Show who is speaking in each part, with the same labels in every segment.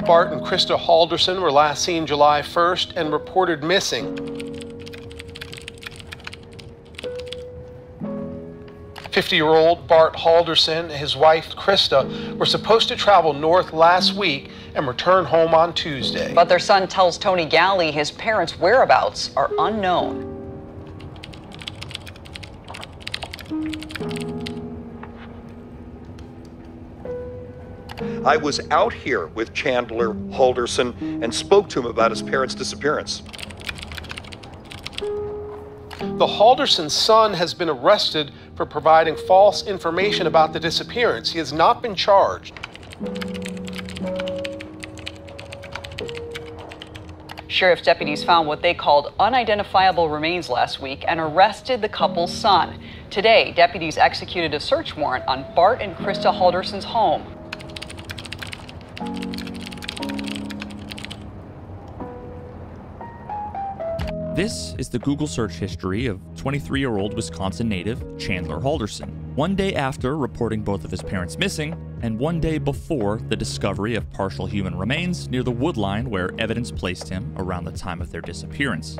Speaker 1: Bart and Krista Halderson were last seen July 1st and reported missing. 50-year-old Bart Halderson and his wife Krista were supposed to travel north last week and return home on Tuesday.
Speaker 2: But their son tells Tony Galley his parents' whereabouts are unknown.
Speaker 3: I was out here with Chandler Halderson and spoke to him about his parents' disappearance.
Speaker 1: The Halderson son has been arrested for providing false information about the disappearance. He has not been charged.
Speaker 2: Sheriff's deputies found what they called unidentifiable remains last week and arrested the couple's son. Today, deputies executed a search warrant on Bart and Krista Halderson's home.
Speaker 4: This is the Google search history of 23-year-old Wisconsin native Chandler Halderson, one day after reporting both of his parents missing, and one day before the discovery of partial human remains near the wood line where evidence placed him around the time of their disappearance.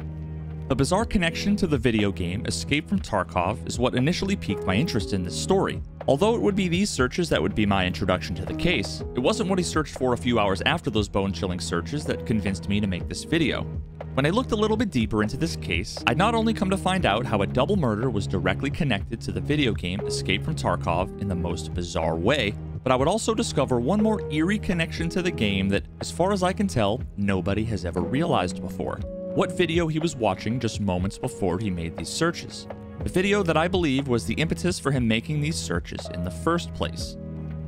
Speaker 4: A bizarre connection to the video game Escape from Tarkov is what initially piqued my interest in this story. Although it would be these searches that would be my introduction to the case, it wasn't what he searched for a few hours after those bone-chilling searches that convinced me to make this video. When I looked a little bit deeper into this case, I'd not only come to find out how a double murder was directly connected to the video game Escape from Tarkov in the most bizarre way, but I would also discover one more eerie connection to the game that, as far as I can tell, nobody has ever realized before. What video he was watching just moments before he made these searches. The video that I believe was the impetus for him making these searches in the first place.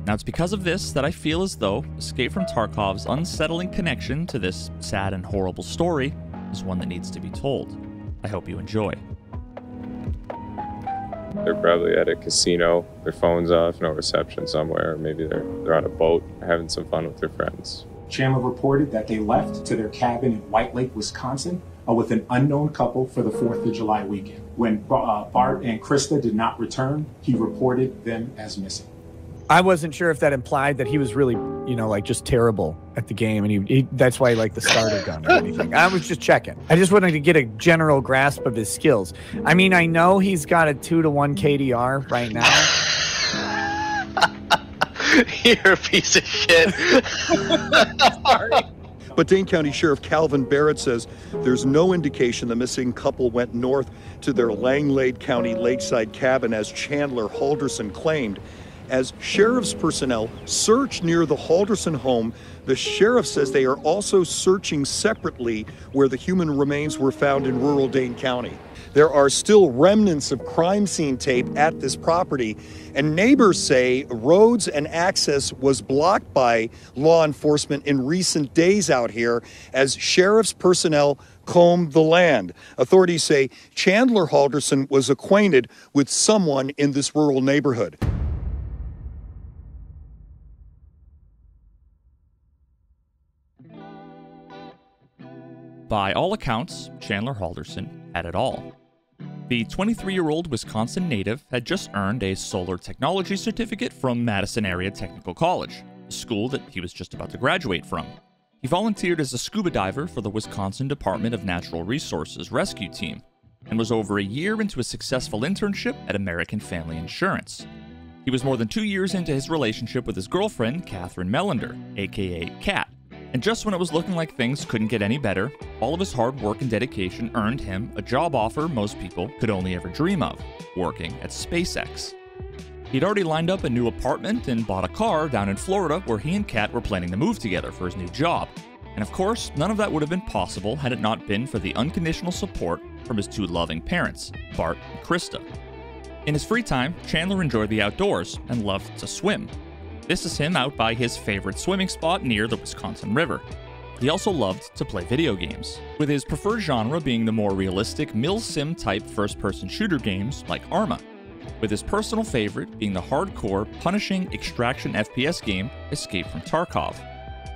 Speaker 4: Now it's because of this that I feel as though Escape from Tarkov's unsettling connection to this sad and horrible story is one that needs to be told. I hope you enjoy.
Speaker 5: They're probably at a casino, their phone's off, no reception somewhere, or maybe they're on a boat having some fun with their friends.
Speaker 6: Chandler reported that they left to their cabin in White Lake, Wisconsin, with an unknown couple for the 4th of July weekend. When Bart and Krista did not return, he reported them as missing.
Speaker 7: I wasn't sure if that implied that he was really, like just terrible at the game, and he that's why he liked the starter gun or anything. I was just checking. I just wanted to get a general grasp of his skills. I mean, I know he's got a 2-to-1 KDR right now.
Speaker 8: You're a piece of shit.
Speaker 6: Sorry.
Speaker 3: But Dane County Sheriff Calvin Barrett says there's no indication the missing couple went north to their Langlade County lakeside cabin as Chandler Halderson claimed. As sheriff's personnel search near the Halderson home, the sheriff says they are also searching separately where the human remains were found in rural Dane County. There are still remnants of crime scene tape at this property, and neighbors say roads and access was blocked by law enforcement in recent days out here as sheriff's personnel combed the land. Authorities say Chandler Halderson was acquainted with someone in this rural neighborhood.
Speaker 4: By all accounts, Chandler Halderson had it all. The 23-year-old Wisconsin native had just earned a solar technology certificate from Madison Area Technical College, a school that he was just about to graduate from. He volunteered as a scuba diver for the Wisconsin Department of Natural Resources rescue team, and was over a year into a successful internship at American Family Insurance. He was more than 2 years into his relationship with his girlfriend, Catherine Melander, aka Cat. And just when it was looking like things couldn't get any better, all of his hard work and dedication earned him a job offer most people could only ever dream of, working at SpaceX. He'd already lined up a new apartment and bought a car down in Florida where he and Kat were planning to move together for his new job. And of course, none of that would have been possible had it not been for the unconditional support from his two loving parents, Bart and Krista. In his free time, Chandler enjoyed the outdoors and loved to swim. This is him out by his favorite swimming spot near the Wisconsin River. He also loved to play video games, with his preferred genre being the more realistic mil-sim type first-person shooter games like Arma, with his personal favorite being the hardcore, punishing extraction FPS game Escape from Tarkov.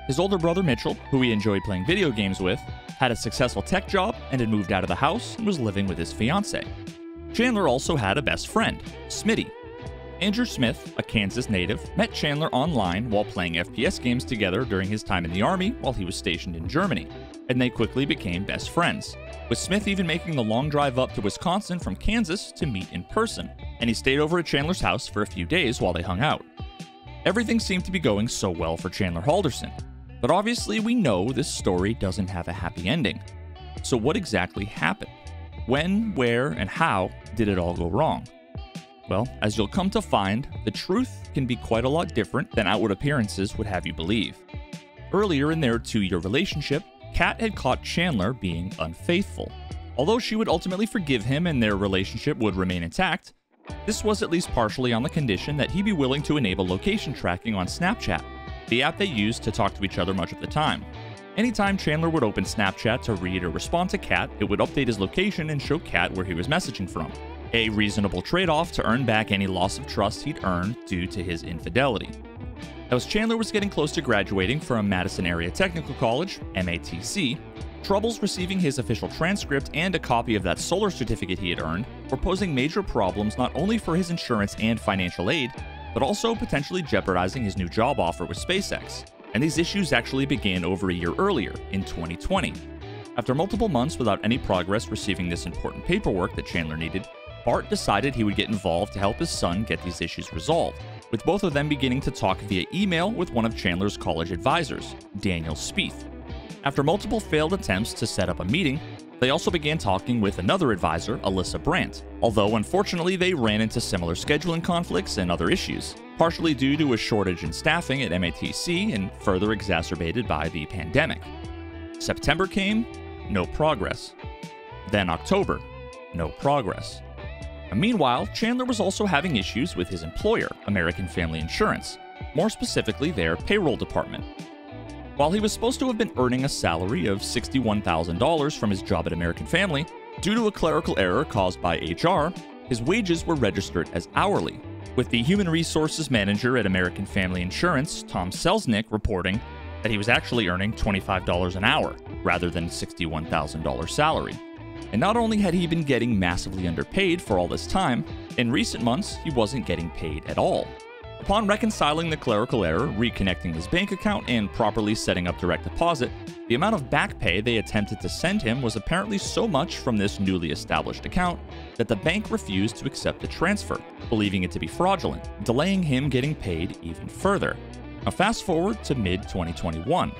Speaker 4: His older brother Mitchell, who he enjoyed playing video games with, had a successful tech job and had moved out of the house and was living with his fiancée. Chandler also had a best friend, Smitty. Andrew Smith, a Kansas native, met Chandler online while playing FPS games together during his time in the Army while he was stationed in Germany, and they quickly became best friends, with Smith even making the long drive up to Wisconsin from Kansas to meet in person, and he stayed over at Chandler's house for a few days while they hung out. Everything seemed to be going so well for Chandler Halderson, but obviously we know this story doesn't have a happy ending. So what exactly happened? When, where, and how did it all go wrong? Well, as you'll come to find, the truth can be quite a lot different than outward appearances would have you believe. Earlier in their 2-year relationship, Cat had caught Chandler being unfaithful. Although she would ultimately forgive him and their relationship would remain intact, this was at least partially on the condition that he be willing to enable location tracking on Snapchat, the app they used to talk to each other much of the time. Anytime Chandler would open Snapchat to read or respond to Cat, it would update his location and show Cat where he was messaging from. A reasonable trade-off to earn back any loss of trust he'd earned due to his infidelity. As Chandler was getting close to graduating from Madison Area Technical College, MATC, troubles receiving his official transcript and a copy of that solar certificate he had earned were posing major problems not only for his insurance and financial aid, but also potentially jeopardizing his new job offer with SpaceX. And these issues actually began over a year earlier, in 2020. After multiple months without any progress receiving this important paperwork that Chandler needed, Bart decided he would get involved to help his son get these issues resolved, with both of them beginning to talk via email with one of Chandler's college advisors, Daniel Spieth. After multiple failed attempts to set up a meeting, they also began talking with another advisor, Alyssa Brandt, although unfortunately they ran into similar scheduling conflicts and other issues, partially due to a shortage in staffing at MATC and further exacerbated by the pandemic. September came, no progress. Then October, no progress. And meanwhile, Chandler was also having issues with his employer, American Family Insurance, more specifically their payroll department. While he was supposed to have been earning a salary of $61,000 from his job at American Family, due to a clerical error caused by HR, his wages were registered as hourly, with the human resources manager at American Family Insurance, Tom Selznick, reporting that he was actually earning $25 an hour rather than $61,000 salary. And not only had he been getting massively underpaid for all this time, in recent months he wasn't getting paid at all. Upon reconciling the clerical error, reconnecting his bank account, and properly setting up direct deposit, the amount of back pay they attempted to send him was apparently so much from this newly established account that the bank refused to accept the transfer, believing it to be fraudulent, delaying him getting paid even further. Now fast forward to mid-2021.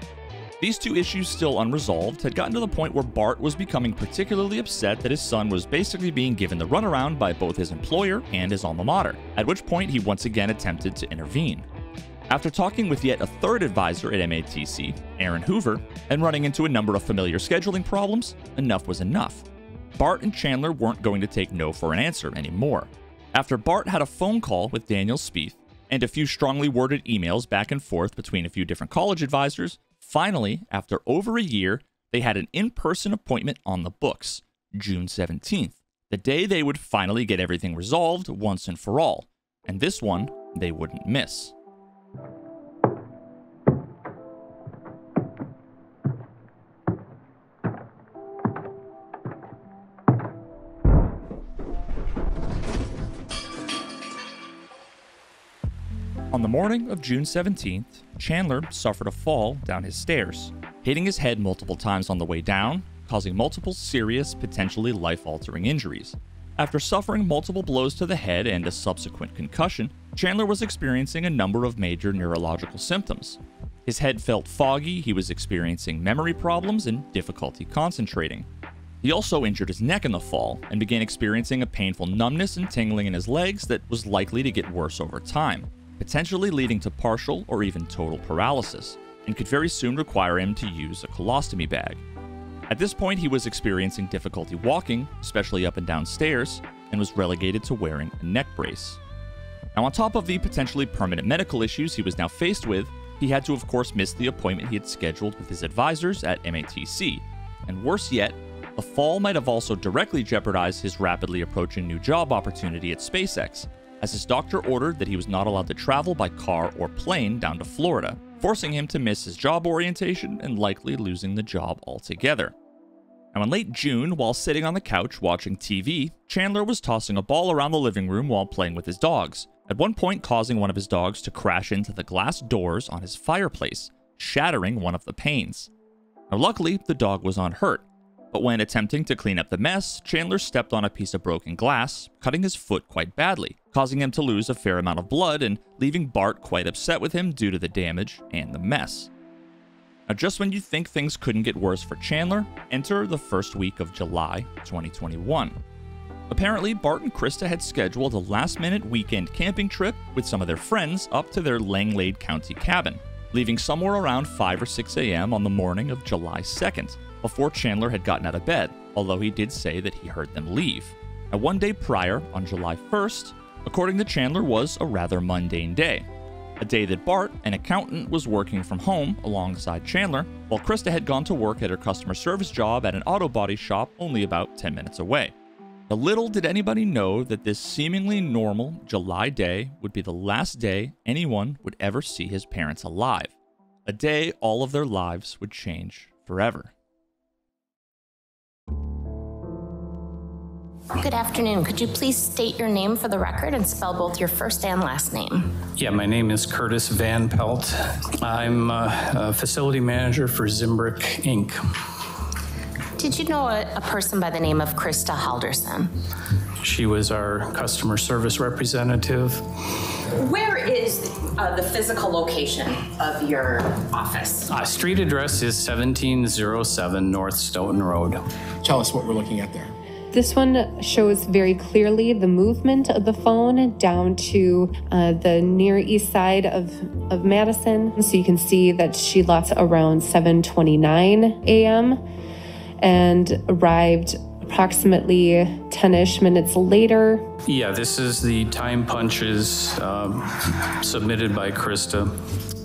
Speaker 4: These two issues still unresolved had gotten to the point where Bart was becoming particularly upset that his son was basically being given the runaround by both his employer and his alma mater, at which point he once again attempted to intervene. After talking with yet a third advisor at MATC, Aaron Hoover, and running into a number of familiar scheduling problems, enough was enough. Bart and Chandler weren't going to take no for an answer anymore. After Bart had a phone call with Daniel Spieth and a few strongly worded emails back and forth between a few different college advisors, finally, after over a year, they had an in-person appointment on the books, June 17th, the day they would finally get everything resolved once and for all, and this one they wouldn't miss. On the morning of June 17th, Chandler suffered a fall down his stairs, hitting his head multiple times on the way down, causing multiple serious, potentially life-altering injuries. After suffering multiple blows to the head and a subsequent concussion, Chandler was experiencing a number of major neurological symptoms. His head felt foggy, he was experiencing memory problems and difficulty concentrating. He also injured his neck in the fall and began experiencing a painful numbness and tingling in his legs that was likely to get worse over time, potentially leading to partial or even total paralysis, and could very soon require him to use a colostomy bag. At this point, he was experiencing difficulty walking, especially up and down stairs, and was relegated to wearing a neck brace. Now, on top of the potentially permanent medical issues he was now faced with, he had to of course miss the appointment he had scheduled with his advisors at MATC, and worse yet, the fall might have also directly jeopardized his rapidly approaching new job opportunity at SpaceX, as his doctor ordered that he was not allowed to travel by car or plane down to Florida, forcing him to miss his job orientation and likely losing the job altogether. Now, in late June, while sitting on the couch watching TV, Chandler was tossing a ball around the living room while playing with his dogs, at one point causing one of his dogs to crash into the glass doors on his fireplace, shattering one of the panes. Now, luckily, the dog was unhurt, but when attempting to clean up the mess, Chandler stepped on a piece of broken glass, cutting his foot quite badly, causing him to lose a fair amount of blood and leaving Bart quite upset with him due to the damage and the mess. Now, just when you think things couldn't get worse for Chandler, enter the first week of July 2021. Apparently, Bart and Krista had scheduled a last-minute weekend camping trip with some of their friends up to their Langley County cabin, leaving somewhere around 5 or 6 a.m. on the morning of July 2nd, before Chandler had gotten out of bed, although he did say that he heard them leave. Now, one day prior, on July 1st, according to Chandler, was a rather mundane day. A day that Bart, an accountant, was working from home alongside Chandler, while Krista had gone to work at her customer service job at an auto body shop only about 10 minutes away. Now, little did anybody know that this seemingly normal July day would be the last day anyone would ever see his parents alive. A day all of their lives would change forever.
Speaker 9: Good afternoon. Could you please state your name for the record and spell both your first and last name?
Speaker 10: Yeah, my name is Curtis Van Pelt. I'm a facility manager for Zimbrick, Inc.
Speaker 9: Did you know a person by the name of Krista Halderson?
Speaker 10: She was our customer service representative.
Speaker 9: Where is the physical location of your office?
Speaker 10: Street address is 1707 North Stoughton Road.
Speaker 6: Tell us what we're looking at there.
Speaker 11: This one shows very clearly the movement of the phone down to the near east side of Madison. So you can see that she left around 7:29 a.m. and arrived approximately 10-ish minutes later.
Speaker 10: Yeah, this is the time punches submitted by Krista.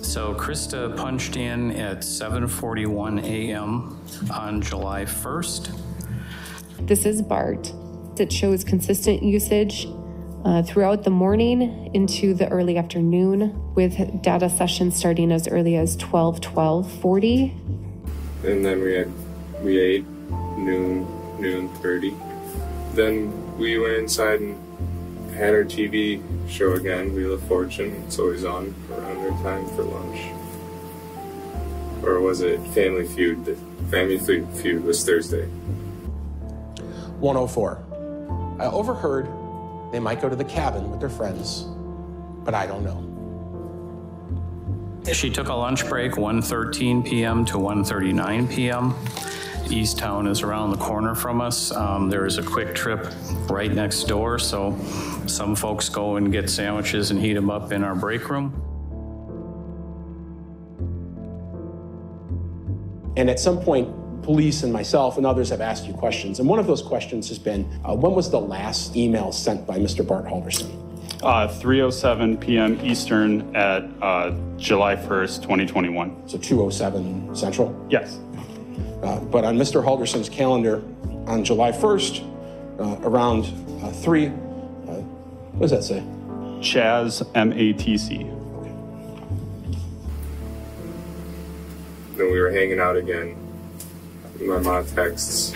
Speaker 10: So Krista punched in at 7:41 a.m. on July 1st.
Speaker 11: This is Bart. It shows consistent usage throughout the morning into the early afternoon, with data sessions starting as early as 12:40.
Speaker 5: And then we ate noon 30. Then we went inside and had our TV show again, Wheel of Fortune. It's always on around our time for lunch. Or was it Family Feud? The Family Feud was Thursday.
Speaker 12: 104. I overheard they might go to the cabin with their friends, but I don't know.
Speaker 10: She took a lunch break 1:13 p.m. to 1:39 p.m. East Town is around the corner from us. There is a quick trip right next door, so some folks go and get sandwiches and heat them up in our break room.
Speaker 12: And at some point, police and myself and others have asked you questions. And one of those questions has been, when was the last email sent by Mr. Bart Halderson?
Speaker 13: 3:07 p.m. Eastern at July 1st, 2021.
Speaker 12: So 2:07 Central?
Speaker 13: Yes.
Speaker 12: But on Mr. Halderson's calendar on July 1st, around 3, what does that say?
Speaker 13: Chaz, M-A-T-C.
Speaker 12: Okay.
Speaker 5: Then we were hanging out again. My mom texts.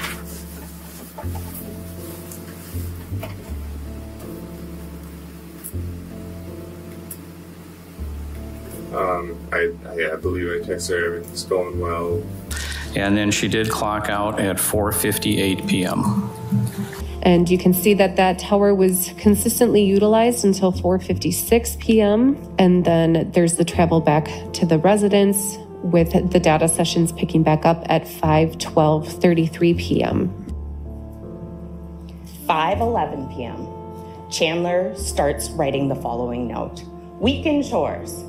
Speaker 5: I believe I texted her everything's going well.
Speaker 10: And then she did clock out at 4:58 p.m.
Speaker 11: And you can see that that tower was consistently utilized until 4:56 p.m. And then there's the travel back to the residence, with the data sessions picking back up at 5:33 p.m.
Speaker 9: 5:11 p.m. Chandler starts writing the following note. Weekend chores.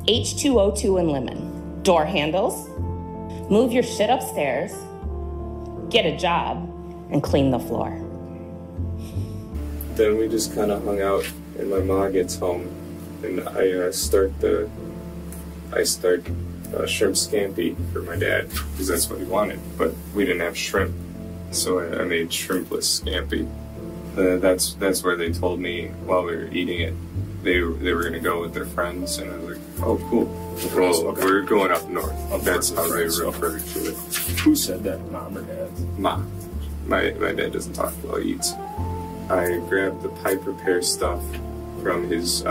Speaker 9: H2O2 and lemon. Door handles. Move your shit upstairs. Get a job. And clean the floor.
Speaker 5: Then we just kind of hung out, and my mom gets home, and I start shrimp scampi for my dad, because that's what he wanted, but we didn't have shrimp, so I made shrimpless scampi. That's where they told me while we were eating it, they were going to go with their friends, and I was like, oh, cool. Well, we're going up north. That's how they referred to it.
Speaker 14: Who said that, Mom or Dad?
Speaker 5: Mom. My dad doesn't talk well, he eats. I grabbed the pipe repair stuff from his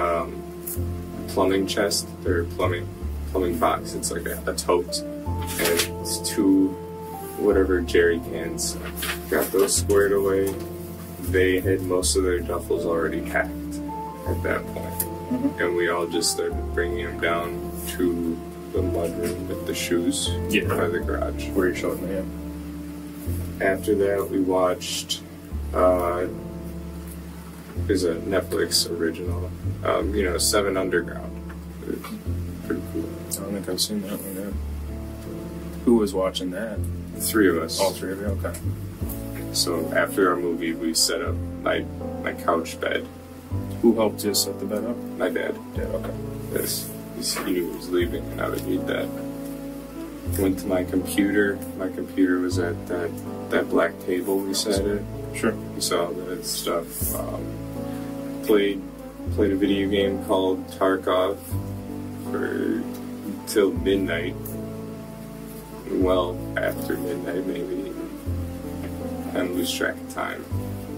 Speaker 5: plumbing chest, their plumbing box. It's like a tote, and it's 2 whatever jerry cans. Got those squared away. They had most of their duffels already packed at that point. And we all just started bringing them down to the mudroom with the shoes by the garage.
Speaker 14: Where you showing me at?
Speaker 5: After that, we watched, there's a Netflix original, 7 Underground. Pretty cool.
Speaker 14: I don't think I've seen that one yet. Who was watching that?
Speaker 5: The 3 of us.
Speaker 14: All 3 of you? Okay.
Speaker 5: So after our movie, we set up my couch bed.
Speaker 14: Who helped you set the bed up?
Speaker 5: My dad.
Speaker 14: Dad, okay.
Speaker 5: Yes. He knew he was leaving, and I would need that. Went to my computer. My computer was at that black table we sat at.
Speaker 14: Sure.
Speaker 5: We saw that stuff. Played a video game called Tarkov till midnight. Well, after midnight, maybe. And lose track of time.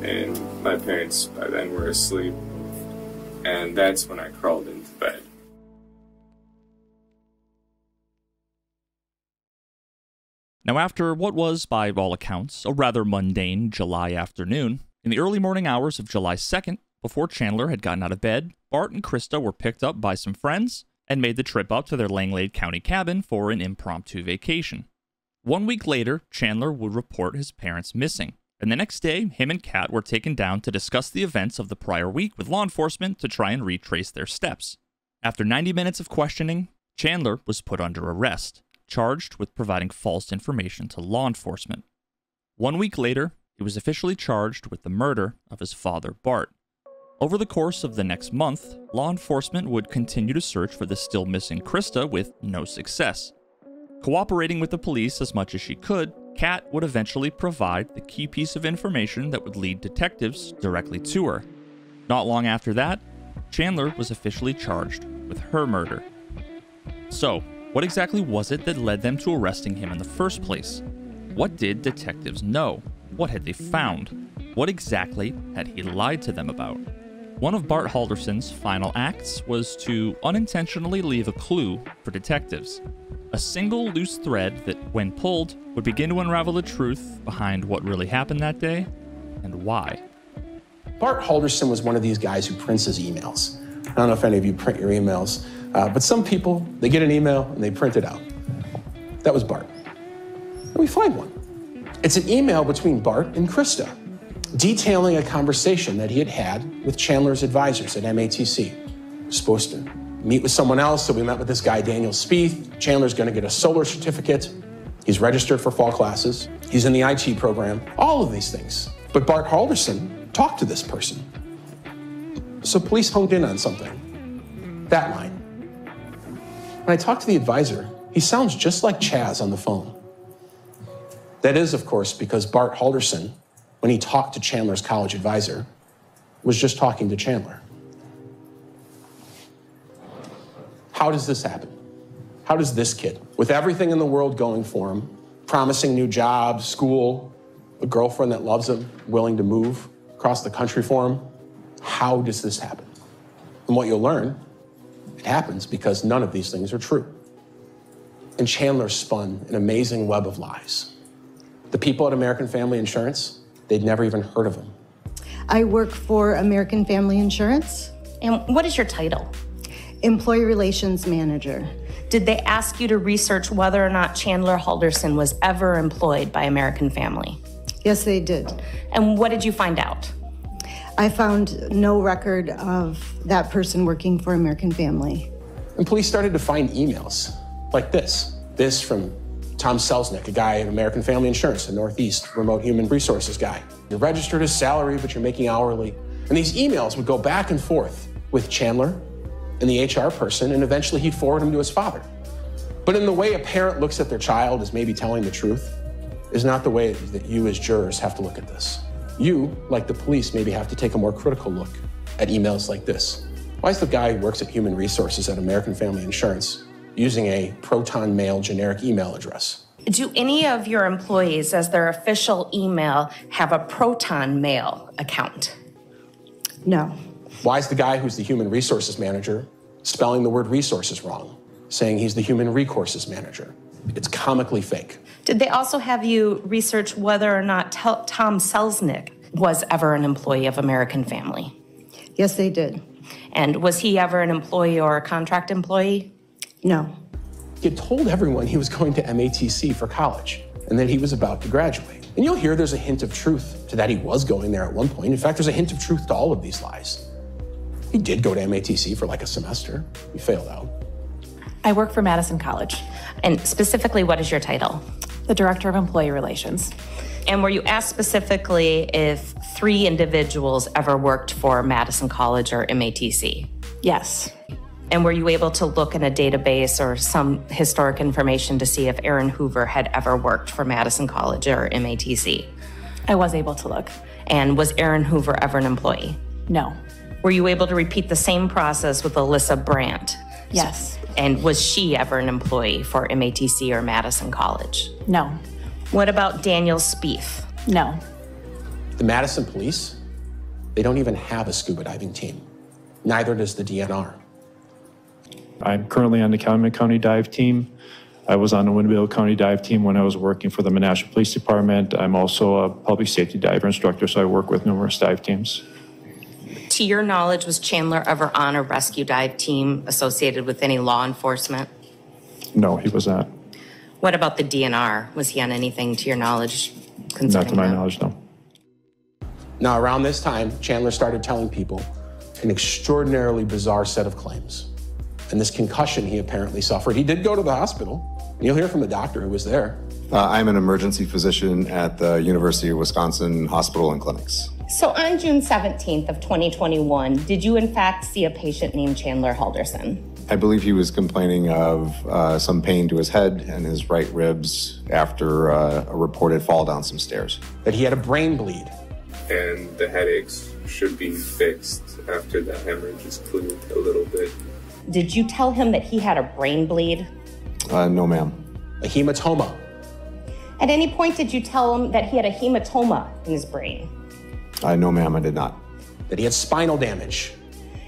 Speaker 5: And my parents by then were asleep. And that's when I crawled into bed.
Speaker 4: Now, after what was, by all accounts, a rather mundane July afternoon, in the early morning hours of July 2nd, before Chandler had gotten out of bed, Bart and Krista were picked up by some friends and made the trip up to their Langlade County cabin for an impromptu vacation. 1 week later, Chandler would report his parents missing, and the next day, him and Cat were taken down to discuss the events of the prior week with law enforcement to try and retrace their steps. After 90 minutes of questioning, Chandler was put under arrest, charged with providing false information to law enforcement. 1 week later, he was officially charged with the murder of his father, Bart. Over the course of the next month, law enforcement would continue to search for the still missing Krista with no success. Cooperating with the police as much as she could, Cat would eventually provide the key piece of information that would lead detectives directly to her. Not long after that, Chandler was officially charged with her murder. So, what exactly was it that led them to arresting him in the first place? What did detectives know? What had they found? What exactly had he lied to them about? One of Bart Halderson's final acts was to unintentionally leave a clue for detectives. A single loose thread that, when pulled, would begin to unravel the truth behind what really happened that day and why.
Speaker 12: Bart Halderson was one of these guys who prints his emails. I don't know if any of you print your emails, but some people, they get an email and they print it out. That was Bart. And we find one. It's an email between Bart and Krista, detailing a conversation that he had had with Chandler's advisors at MATC. He was supposed to meet with someone else, so we met with this guy, Daniel Spieth. Chandler's gonna get a solar certificate. He's registered for fall classes. He's in the IT program, all of these things. But Bart Halderson talked to this person. So police honed in on something. That line. When I talked to the advisor, he sounds just like Chaz on the phone. That is, of course, because Bart Halderson, when he talked to Chandler's college advisor, was just talking to Chandler. How does this happen? How does this kid, with everything in the world going for him, promising new jobs, school, a girlfriend that loves him, willing to move across the country for him, how does this happen? And what you'll learn, it happens because none of these things are true. And Chandler spun an amazing web of lies. The people at American Family Insurance, they'd never even heard of him.
Speaker 15: I work for American Family Insurance.
Speaker 9: And what is your title?
Speaker 15: Employee Relations Manager.
Speaker 9: Did they ask you to research whether or not Chandler Halderson was ever employed by American Family?
Speaker 15: Yes, they did.
Speaker 9: And what did you find out?
Speaker 15: I found no record of that person working for American Family.
Speaker 12: And police started to find emails like this. This from Tom Selznick, a guy at American Family Insurance, a Northeast remote human resources guy. You're registered as salary, but you're making hourly. And these emails would go back and forth with Chandler and the HR person, and eventually he'd forward them to his father. But in the way a parent looks at their child as maybe telling the truth is not the way that you as jurors have to look at this. You, like the police, maybe have to take a more critical look at emails like this. Why is the guy who works at Human Resources at American Family Insurance using a Proton Mail generic email address?
Speaker 9: Do any of your employees, as their official email, have a Proton Mail account?
Speaker 15: No.
Speaker 12: Why is the guy who's the Human Resources manager spelling the word resources wrong, saying he's the Human Recourses manager? It's comically fake.
Speaker 9: Did they also have you research whether or not Tom Selznick was ever an employee of American Family?
Speaker 15: Yes, they did.
Speaker 9: And was he ever an employee or a contract employee?
Speaker 15: No.
Speaker 12: He had told everyone he was going to MATC for college and that he was about to graduate. And you'll hear there's a hint of truth to that he was going there at one point. In fact, there's a hint of truth to all of these lies. He did go to MATC for like a semester. He failed out.
Speaker 16: I work for Madison College.
Speaker 9: And specifically, what is your title?
Speaker 16: The Director of Employee Relations.
Speaker 9: And were you asked specifically if 3 individuals ever worked for Madison College or MATC?
Speaker 16: Yes.
Speaker 9: And were you able to look in a database or some historic information to see if Aaron Hoover had ever worked for Madison College or MATC?
Speaker 16: I was able to look.
Speaker 9: And was Aaron Hoover ever an employee?
Speaker 16: No.
Speaker 9: Were you able to repeat the same process with Alyssa Brandt?
Speaker 16: Yes.
Speaker 9: And was she ever an employee for MATC or Madison College?
Speaker 16: No.
Speaker 9: What about Daniel Spieth?
Speaker 16: No.
Speaker 12: The Madison police, they don't even have a scuba diving team. Neither does the DNR.
Speaker 13: I'm currently on the Calumet County dive team. I was on the Winnebago County dive team when I was working for the Menasha Police Department. I'm also a public safety diver instructor, so I work with numerous dive teams.
Speaker 9: To your knowledge, was Chandler ever on a rescue dive team associated with any law enforcement?
Speaker 13: No, he was not.
Speaker 9: What about the DNR? Was he on anything to your knowledge concerning
Speaker 13: Not to my
Speaker 9: that?
Speaker 13: knowledge, no.
Speaker 12: Now, around this time, Chandler started telling people an extraordinarily bizarre set of claims. And this concussion he apparently suffered, he did go to the hospital. You'll hear from the doctor who was there.
Speaker 17: I'm an emergency physician at the University of Wisconsin Hospital and Clinics.
Speaker 9: So on June 17th of 2021, did you in fact see a patient named Chandler Halderson?
Speaker 17: I believe he was complaining of some pain to his head and his right ribs after a reported fall down some stairs.
Speaker 12: That he had a brain bleed.
Speaker 5: And the headaches should be fixed after the hemorrhage is cleared a little bit.
Speaker 9: Did you tell him that he had a brain bleed?
Speaker 17: No, ma'am.
Speaker 12: A hematoma.
Speaker 9: At any point did you tell him that he had a hematoma in his brain?
Speaker 17: No, ma'am, I did not.
Speaker 12: That he had spinal damage.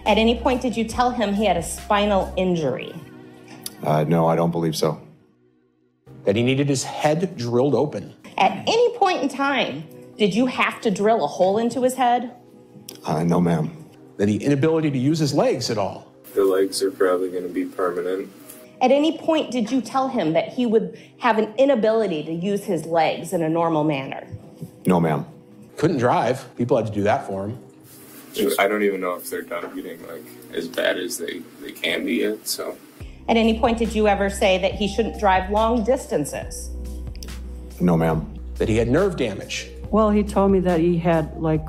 Speaker 9: At any point did you tell him he had a spinal injury?
Speaker 17: No, I don't believe so.
Speaker 12: That he needed his head drilled open.
Speaker 9: At any point in time, did you have to drill a hole into his head?
Speaker 17: No, ma'am.
Speaker 12: That the inability to use his legs at all.
Speaker 5: The legs are probably going to be permanent.
Speaker 9: At any point did you tell him that he would have an inability to use his legs in a normal manner?
Speaker 17: No, ma'am.
Speaker 12: Couldn't drive. People had to do that for him.
Speaker 5: I don't even know if they're done getting like as bad as they can be yet, so.
Speaker 9: At any point did you ever say that he shouldn't drive long distances?
Speaker 17: No, ma'am.
Speaker 12: That he had nerve damage.
Speaker 18: Well, he told me that he had like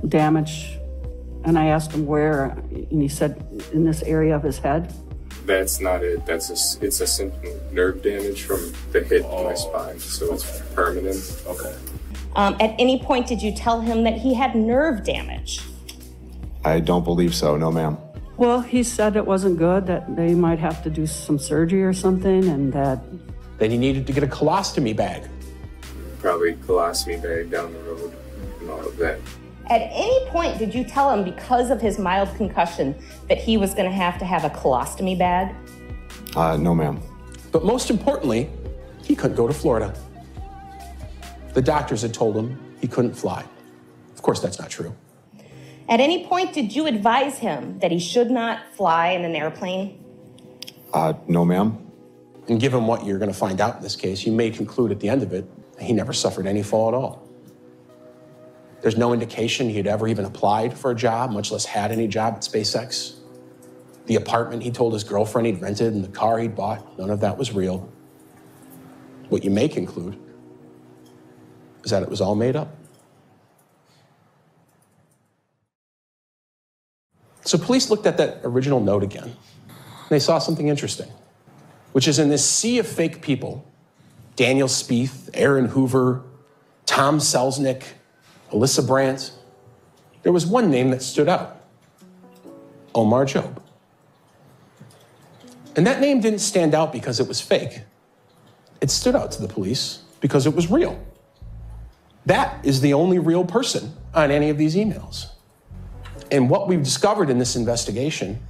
Speaker 18: damage, and I asked him where, and he said in this area of his head.
Speaker 5: That's not it. It's a simple nerve damage from the hit in my spine, so it's permanent.
Speaker 12: Okay.
Speaker 9: At any point did you tell him that he had nerve damage?
Speaker 17: I don't believe so, no, ma'am.
Speaker 18: Well, he said it wasn't good, that they might have to do some surgery or something, and that
Speaker 12: he needed to get a colostomy bag.
Speaker 5: Probably colostomy bag down the road and all of that.
Speaker 9: At any point did you tell him, because of his mild concussion, that he was going to have a colostomy bag?
Speaker 17: No, ma'am.
Speaker 12: But most importantly, he couldn't go to Florida. The doctors had told him he couldn't fly. Of course, that's not true.
Speaker 9: At any point did you advise him that he should not fly in an airplane?
Speaker 17: No, ma'am.
Speaker 12: And given what you're going to find out in this case, you may conclude at the end of it that he never suffered any fall at all. There's no indication he had ever even applied for a job, much less had any job at SpaceX. The apartment he told his girlfriend he'd rented and the car he'd bought, none of that was real. What you may conclude is that it was all made up. So police looked at that original note again, and they saw something interesting, which is in this sea of fake people, Daniel Spieth, Aaron Hoover, Tom Selznick, Alyssa Brandt, there was one name that stood out. Omar Jobe. And that name didn't stand out because it was fake. It stood out to the police because it was real. That is the only real person on any of these emails. And what we've discovered in this investigation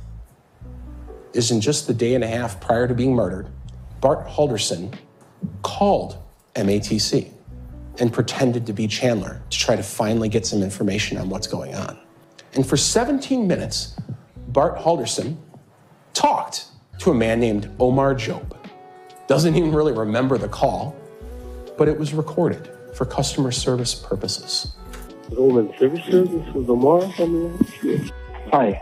Speaker 12: is in just the day and a half prior to being murdered, Bart Halderson called MATC and pretended to be Chandler to try to finally get some information on what's going on. And for 17 minutes, Bart Halderson talked to a man named Omar Jobe. Doesn't even really remember the call, but it was recorded for customer service purposes.
Speaker 19: Roman Services, this is Omar. Hi,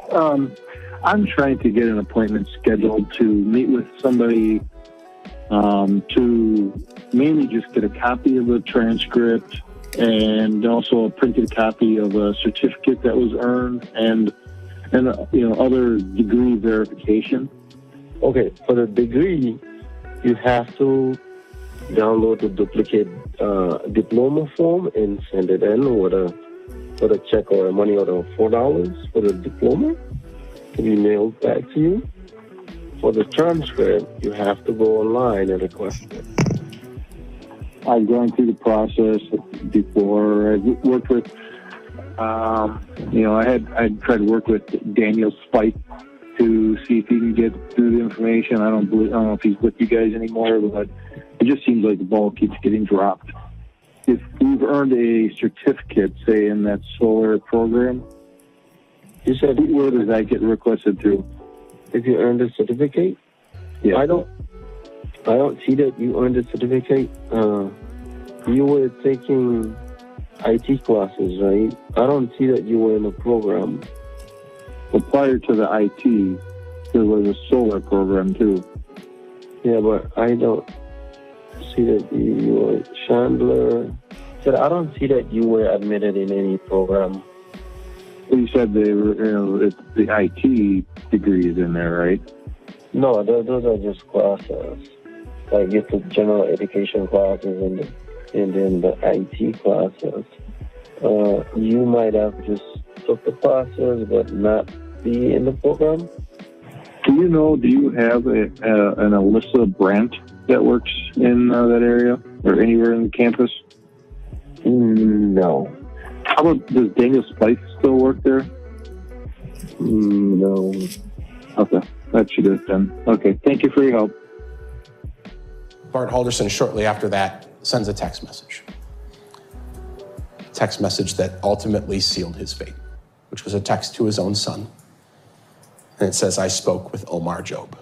Speaker 19: I'm trying to get an appointment scheduled to meet with somebody to mainly just get a copy of the transcript and also a printed copy of a certificate that was earned and other degree verification.
Speaker 20: Okay, for the degree, you have to download the duplicate diploma form and send it in with a check or a money order of $4 for the diploma to be mailed back to you. For the transcript, you have to go online and request it.
Speaker 19: I've gone through the process before. I worked with, I tried to work with Daniel Spike to see if he can get through the information. I don't know if he's with you guys anymore, but it just seems like the ball keeps getting dropped. If we've earned a certificate, say in that solar program, you said where does that get requested through?
Speaker 20: If you earned a certificate,
Speaker 19: yeah.
Speaker 20: I don't see that you earned a certificate. You were taking IT classes, right? I don't see that you were in a program.
Speaker 19: Well, prior to the IT, there was a solar program too.
Speaker 20: Yeah, but I don't see that you were Chandler. I don't see that you were admitted in any program.
Speaker 19: Well, you said they were, the IT degree is in there, right?
Speaker 20: No, those are just classes. Like it's the general education classes and then the IT classes. You might have just took the classes but not be in the program.
Speaker 19: Do you have an Alyssa Brandt that works in that area or anywhere in the campus?
Speaker 20: No.
Speaker 19: How about, does Daniel Spice still work there?
Speaker 20: No.
Speaker 19: Okay, that should have done. Okay, thank you for your help.
Speaker 12: Bart Halderson, shortly after that, sends a text message. A text message that ultimately sealed his fate, which was a text to his own son. And it says, "I spoke with Omar Jobe."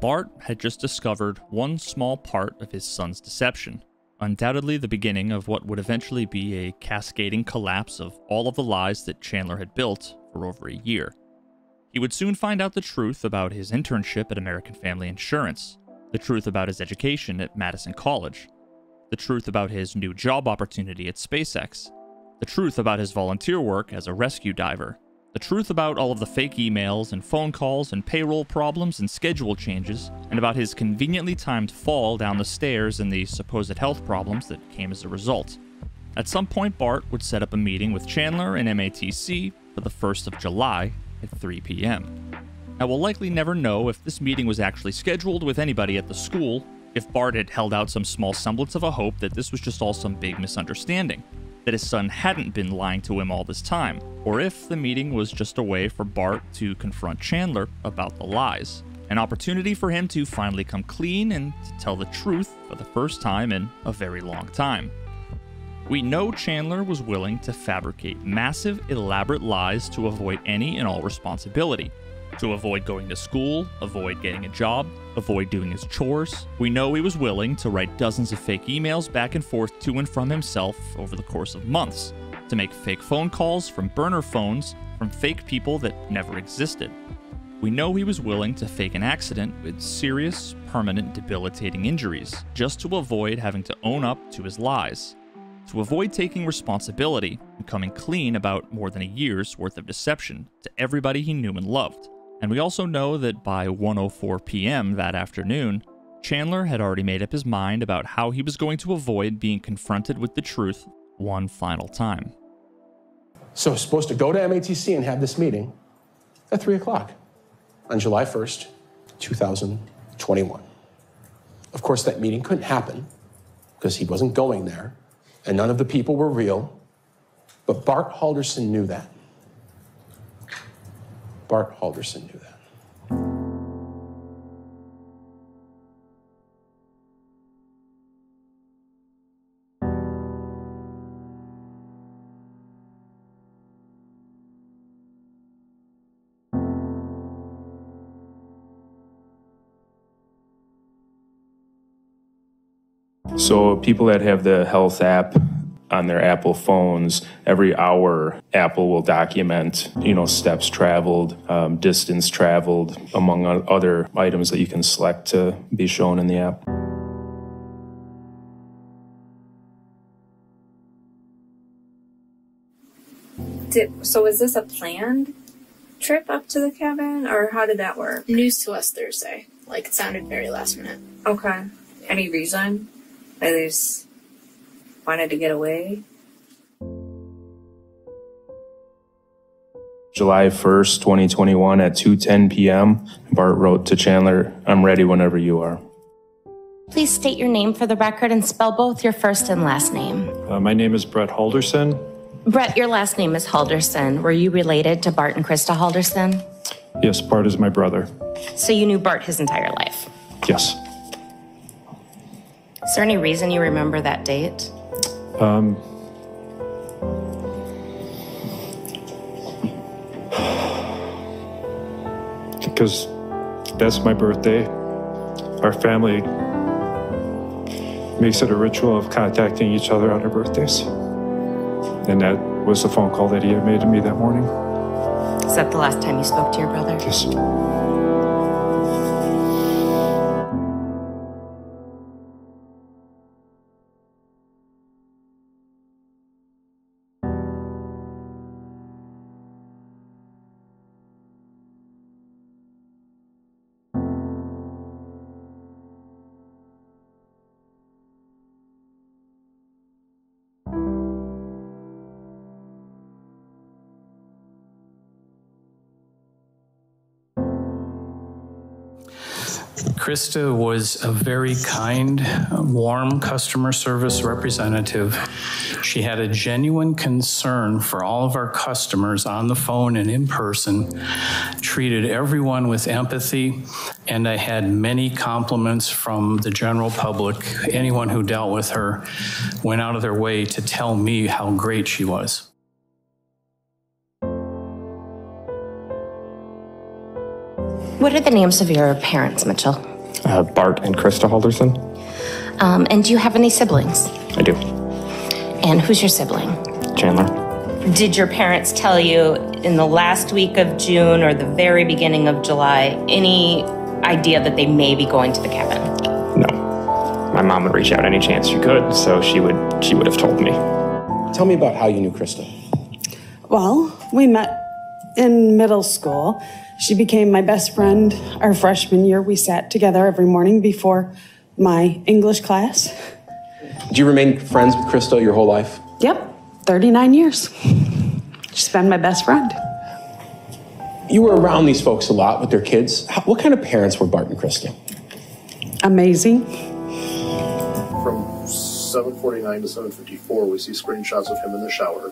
Speaker 4: Bart had just discovered one small part of his son's deception, undoubtedly the beginning of what would eventually be a cascading collapse of all of the lies that Chandler had built for over a year. He would soon find out the truth about his internship at American Family Insurance, the truth about his education at Madison College, the truth about his new job opportunity at SpaceX, the truth about his volunteer work as a rescue diver, the truth about all of the fake emails and phone calls and payroll problems and schedule changes, and about his conveniently timed fall down the stairs and the supposed health problems that came as a result. At some point, Bart would set up a meeting with Chandler and MATC for the 1st of July at 3 p.m. Now, we'll likely never know if this meeting was actually scheduled with anybody at the school, if Bart had held out some small semblance of a hope that this was just all some big misunderstanding, that his son hadn't been lying to him all this time, or if the meeting was just a way for Bart to confront Chandler about the lies. An opportunity for him to finally come clean and to tell the truth for the first time in a very long time. We know Chandler was willing to fabricate massive, elaborate lies to avoid any and all responsibility. To avoid going to school, avoid getting a job, avoid doing his chores. We know he was willing to write dozens of fake emails back and forth to and from himself over the course of months, to make fake phone calls from burner phones from fake people that never existed. We know he was willing to fake an accident with serious, permanent, debilitating injuries, just to avoid having to own up to his lies, to avoid taking responsibility and coming clean about more than a year's worth of deception to everybody he knew and loved. And we also know that by 1:04 p.m. that afternoon, Chandler had already made up his mind about how he was going to avoid being confronted with the truth one final time.
Speaker 12: So I was supposed to go to MATC and have this meeting at 3 o'clock on July 1st, 2021. Of course, that meeting couldn't happen because he wasn't going there and none of the people were real. But Bart Halderson knew that. Bart Halderson knew that.
Speaker 13: So people that have the health app on their Apple phones, every hour Apple will document, steps traveled, distance traveled, among other items that you can select to be shown in the app.
Speaker 21: So was this a planned trip up to the cabin, or how did that work?
Speaker 22: News to us Thursday. Like, it sounded very last minute.
Speaker 21: Okay. Any reason? They just wanted to get away?
Speaker 13: July 1st, 2021 at 2:10 p.m., Bart wrote to Chandler, "I'm ready whenever you are."
Speaker 9: Please state your name for the record and spell both your first and last name.
Speaker 13: My name is Bart Halderson.
Speaker 9: Brett, your last name is Halderson. Were you related to Bart and Krista Halderson?
Speaker 13: Yes, Bart is my brother.
Speaker 9: So you knew Bart his entire life?
Speaker 13: Yes.
Speaker 9: Is there any reason you remember that date?
Speaker 13: Because that's my birthday. Our family makes it a ritual of contacting each other on our birthdays. And that was the phone call that he had made to me that morning.
Speaker 9: Is that the last time you spoke to your brother?
Speaker 13: Yes.
Speaker 10: Krista was a very kind, warm customer service representative. She had a genuine concern for all of our customers on the phone and in person, treated everyone with empathy, and I had many compliments from the general public. Anyone who dealt with her went out of their way to tell me how great she was.
Speaker 9: What are the names of your parents, Mitchell?
Speaker 23: Bart and Krista Halderson.
Speaker 9: And do you have any siblings?
Speaker 23: I do.
Speaker 9: And who's your sibling?
Speaker 23: Chandler.
Speaker 9: Did your parents tell you in the last week of June or the very beginning of July any idea that they may be going to the cabin?
Speaker 23: No. My mom would reach out any chance she could, so she would have told me.
Speaker 12: Tell me about how you knew Krista.
Speaker 18: Well, we met in middle school. She became my best friend our freshman year. We sat together every morning before my English class.
Speaker 12: Did you remain friends with Krista your whole life?
Speaker 18: Yep, 39 years. She's been my best friend.
Speaker 12: You were around these folks a lot with their kids. What kind of parents were Bart and Krista?
Speaker 18: Amazing.
Speaker 24: From 7:49 to 7:54, we see screenshots of him in the shower.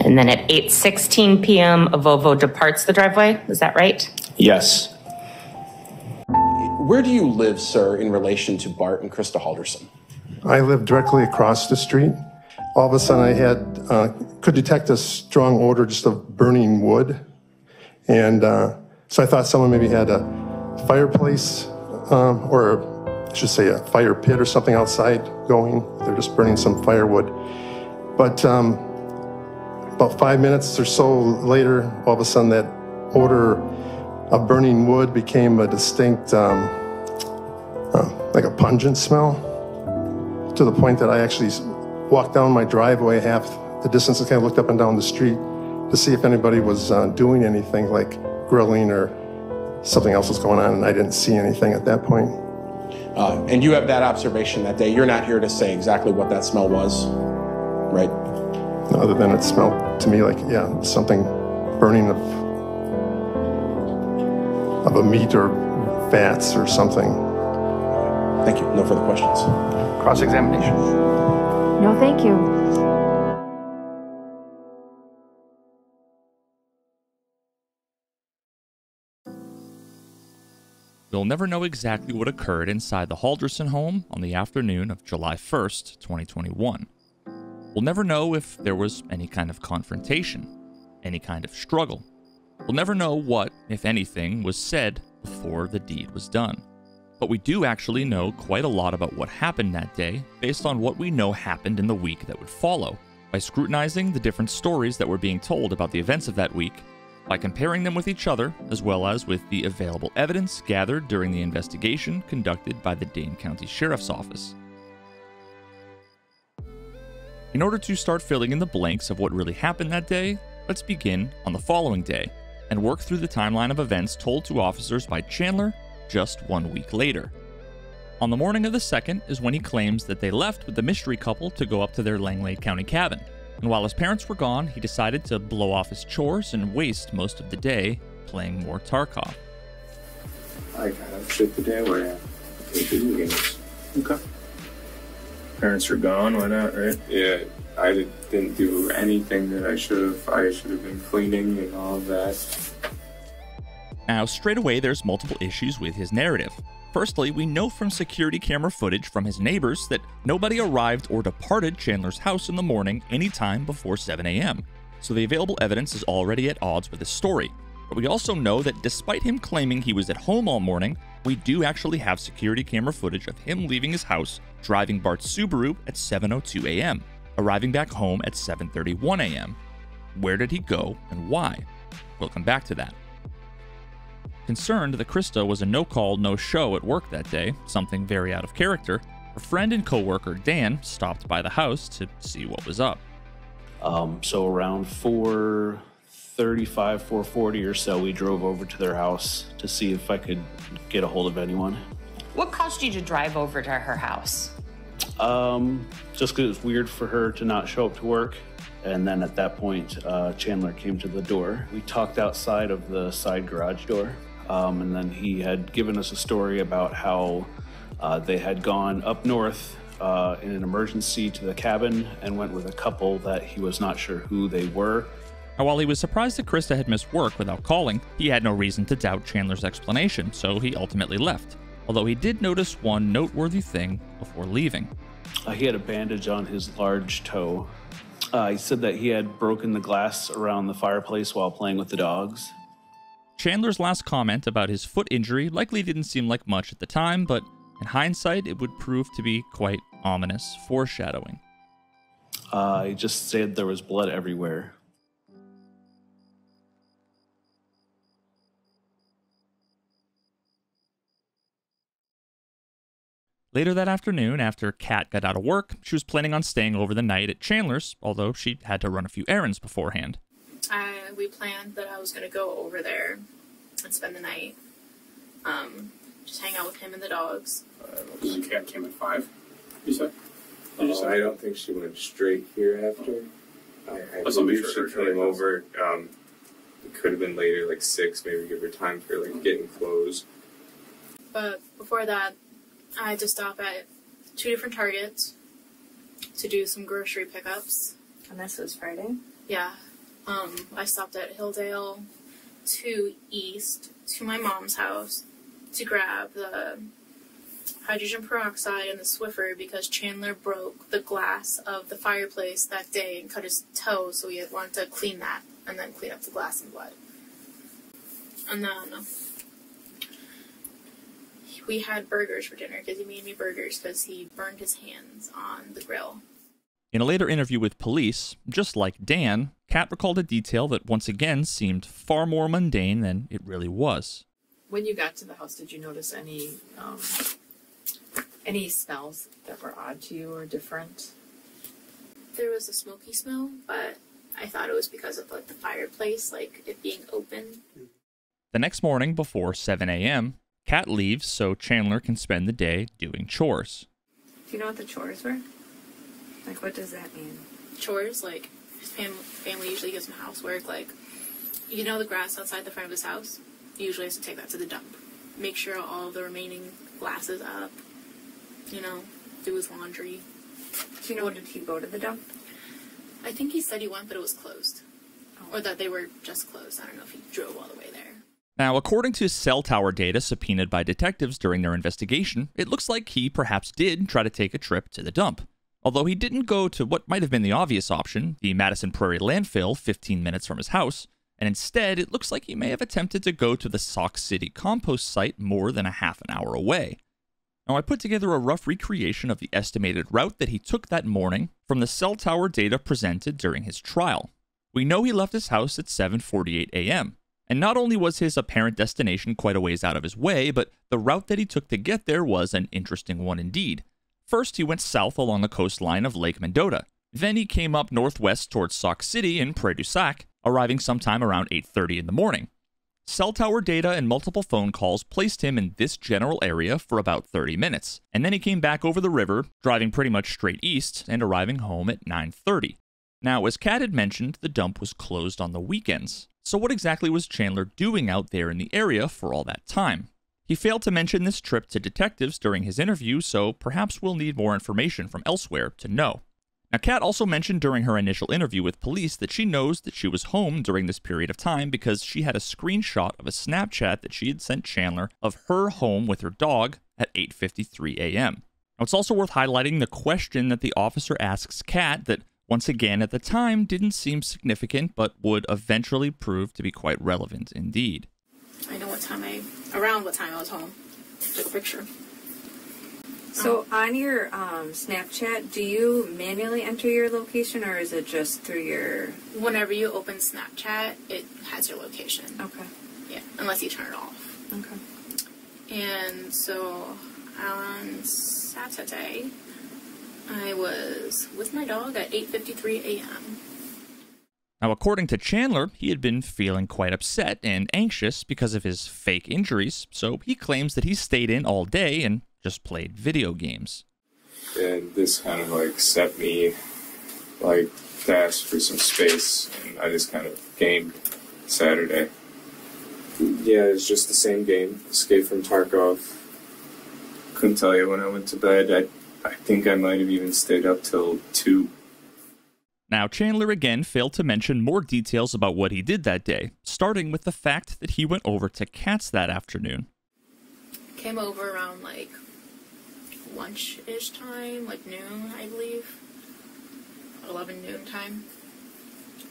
Speaker 9: And then at 8:16 p.m., a Volvo departs the driveway. Is that right?
Speaker 23: Yes.
Speaker 12: Where do you live, sir, in relation to Bart and Krista Halderson?
Speaker 25: I live directly across the street. All of a sudden I could detect a strong odor just of burning wood. And so I thought someone maybe had a fireplace or I should say a fire pit or something outside going. They're just burning some firewood. But about 5 minutes or so later, all of a sudden that odor of burning wood became a distinct, like a pungent smell, to the point that I actually walked down my driveway half the distance and kind of looked up and down the street to see if anybody was doing anything like grilling or something else was going on, and I didn't see anything at that point.
Speaker 12: And you have that observation that day. You're not here to say exactly what that smell was, right?
Speaker 25: other than it smelled to me like, yeah, something burning of a meat or fats or something.
Speaker 12: Thank you. No further questions.
Speaker 1: Cross-examination.
Speaker 2: No, thank you.
Speaker 4: We'll never know exactly what occurred inside the Halderson home on the afternoon of July 1st, 2021. We'll never know if there was any kind of confrontation, any kind of struggle. We'll never know what, if anything, was said before the deed was done. But we do actually know quite a lot about what happened that day based on what we know happened in the week that would follow, by scrutinizing the different stories that were being told about the events of that week, by comparing them with each other, as well as with the available evidence gathered during the investigation conducted by the Dane County Sheriff's Office. In order to start filling in the blanks of what really happened that day, let's begin on the following day, and work through the timeline of events told to officers by Chandler just 1 week later. On the morning of the 2nd is when he claims that they left with the mystery couple to go up to their Langley County cabin. And while his parents were gone, he decided to blow off his chores and waste most of the day playing more Tarkov.
Speaker 5: I got up shit the day where I play video games.
Speaker 14: Okay. Parents are gone, why not, right?
Speaker 5: Yeah, I didn't do anything that I should have. I should have been cleaning and all of that.
Speaker 4: Now, straight away, there's multiple issues with his narrative. Firstly, we know from security camera footage from his neighbors that nobody arrived or departed Chandler's house in the morning anytime before 7 a.m., so the available evidence is already at odds with his story. But we also know that despite him claiming he was at home all morning, we do actually have security camera footage of him leaving his house, driving Bart's Subaru at 7:02 a.m., arriving back home at 7:31 a.m. Where did he go and why? We'll come back to that. Concerned that Krista was a no-call, no-show at work that day, something very out of character, her friend and co-worker Dan stopped by the house to see what was up.
Speaker 3: So around 4:35, 4:40 or so, we drove over to their house to see if I could get a hold of anyone.
Speaker 9: What caused you to drive over to her house?
Speaker 3: Just because it's weird for her to not show up to work. And then at that point, Chandler came to the door. We talked outside of the side garage door. And then he had given us a story about how they had gone up north in an emergency to the cabin and went with a couple that he was not sure who they were.
Speaker 4: Now, while he was surprised that Krista had missed work without calling, he had no reason to doubt Chandler's explanation, so he ultimately left. Although he did notice one noteworthy thing before leaving.
Speaker 3: He had a bandage on his large toe. He said that he had broken the glass around the fireplace while playing with the dogs.
Speaker 4: Chandler's last comment about his foot injury likely didn't seem like much at the time, but in hindsight, it would prove to be quite ominous foreshadowing.
Speaker 3: He just said there was blood everywhere.
Speaker 4: Later that afternoon, after Kat got out of work, she was planning on staying over the night at Chandler's, although she had to run a few errands beforehand.
Speaker 22: We planned that I was going to go over there and spend the night. Just hang out with him and the dogs.
Speaker 14: The cat came at 5, you said?
Speaker 5: I don't think she went straight here after. I
Speaker 14: Let's
Speaker 5: believe
Speaker 14: make sure
Speaker 5: she came over. It could have been later, like 6, maybe give her time for like getting clothes.
Speaker 22: But before that, I had to stop at 2 different Targets to do some grocery pickups.
Speaker 21: And this was Friday?
Speaker 22: Yeah. I stopped at Hilldale to East to my mom's house to grab the hydrogen peroxide and the Swiffer because Chandler broke the glass of the fireplace that day and cut his toe, so he had wanted to clean that and then clean up the glass and blood. And then we had burgers for dinner because he made me burgers because he burned his hands on the grill.
Speaker 4: In a later interview with police, just like Dan, Kat recalled a detail that once again seemed far more mundane than it really was.
Speaker 7: When you got to the house, did you notice any smells that were odd to you or different?
Speaker 22: There was a smoky smell, but I thought it was because of like the fireplace, like it being open.
Speaker 4: The next morning before 7 a.m., Kat leaves so Chandler can spend the day doing chores.
Speaker 21: Do you know what the chores were? Like, what does that mean?
Speaker 22: Chores, like his family usually gives him housework, like, you know the grass outside the front of his house? He usually has to take that to the dump. Make sure all the remaining glass is up, you know, do his laundry.
Speaker 21: Do you know, did he go to the dump?
Speaker 22: I think he said he went, but it was closed. Or that they were just closed. I don't know if he drove all the way there.
Speaker 4: Now, according to cell tower data subpoenaed by detectives during their investigation, it looks like he perhaps did try to take a trip to the dump. Although he didn't go to what might have been the obvious option, the Madison Prairie landfill 15 minutes from his house, and instead it looks like he may have attempted to go to the Sauk City compost site more than a half an hour away. Now, I put together a rough recreation of the estimated route that he took that morning from the cell tower data presented during his trial. We know he left his house at 7:48 a.m., and not only was his apparent destination quite a ways out of his way, but the route that he took to get there was an interesting one indeed. First, he went south along the coastline of Lake Mendota. Then he came up northwest towards Sauk City in Prairie du Sac, arriving sometime around 8:30 in the morning. Cell tower data and multiple phone calls placed him in this general area for about 30 minutes, and then he came back over the river, driving pretty much straight east and arriving home at 9:30. Now, as Kat had mentioned, the dump was closed on the weekends. So what exactly was Chandler doing out there in the area for all that time? He failed to mention this trip to detectives during his interview, so perhaps we'll need more information from elsewhere to know. Now, Kat also mentioned during her initial interview with police that she knows that she was home during this period of time because she had a screenshot of a Snapchat that she had sent Chandler of her home with her dog at 8:53 a.m. Now, it's also worth highlighting the question that the officer asks Kat that, once again, at the time didn't seem significant, but would eventually prove to be quite relevant indeed.
Speaker 22: I know around what time I was home. Took a picture.
Speaker 21: So on your Snapchat, do you manually enter your location, or is it just through your...
Speaker 22: Whenever you open Snapchat, it has your location.
Speaker 21: Okay.
Speaker 22: Yeah, unless you turn it off.
Speaker 21: Okay.
Speaker 22: And so on Saturday, I was with my dog at 8:53 a.m.
Speaker 4: Now, according to Chandler, he had been feeling quite upset and anxious because of his fake injuries, so he claims that he stayed in all day and just played video games.
Speaker 5: And this kind of like set me like to ask for some space, and I just kind of gamed Saturday. Yeah, it's just the same game. Escape from Tarkov. Couldn't tell you when I went to bed. I think I might have even stayed up till 2.
Speaker 4: Now, Chandler again failed to mention more details about what he did that day, starting with the fact that he went over to Kat's that afternoon.
Speaker 22: Came over around like lunch-ish time, like noon, I believe. 11 noon time.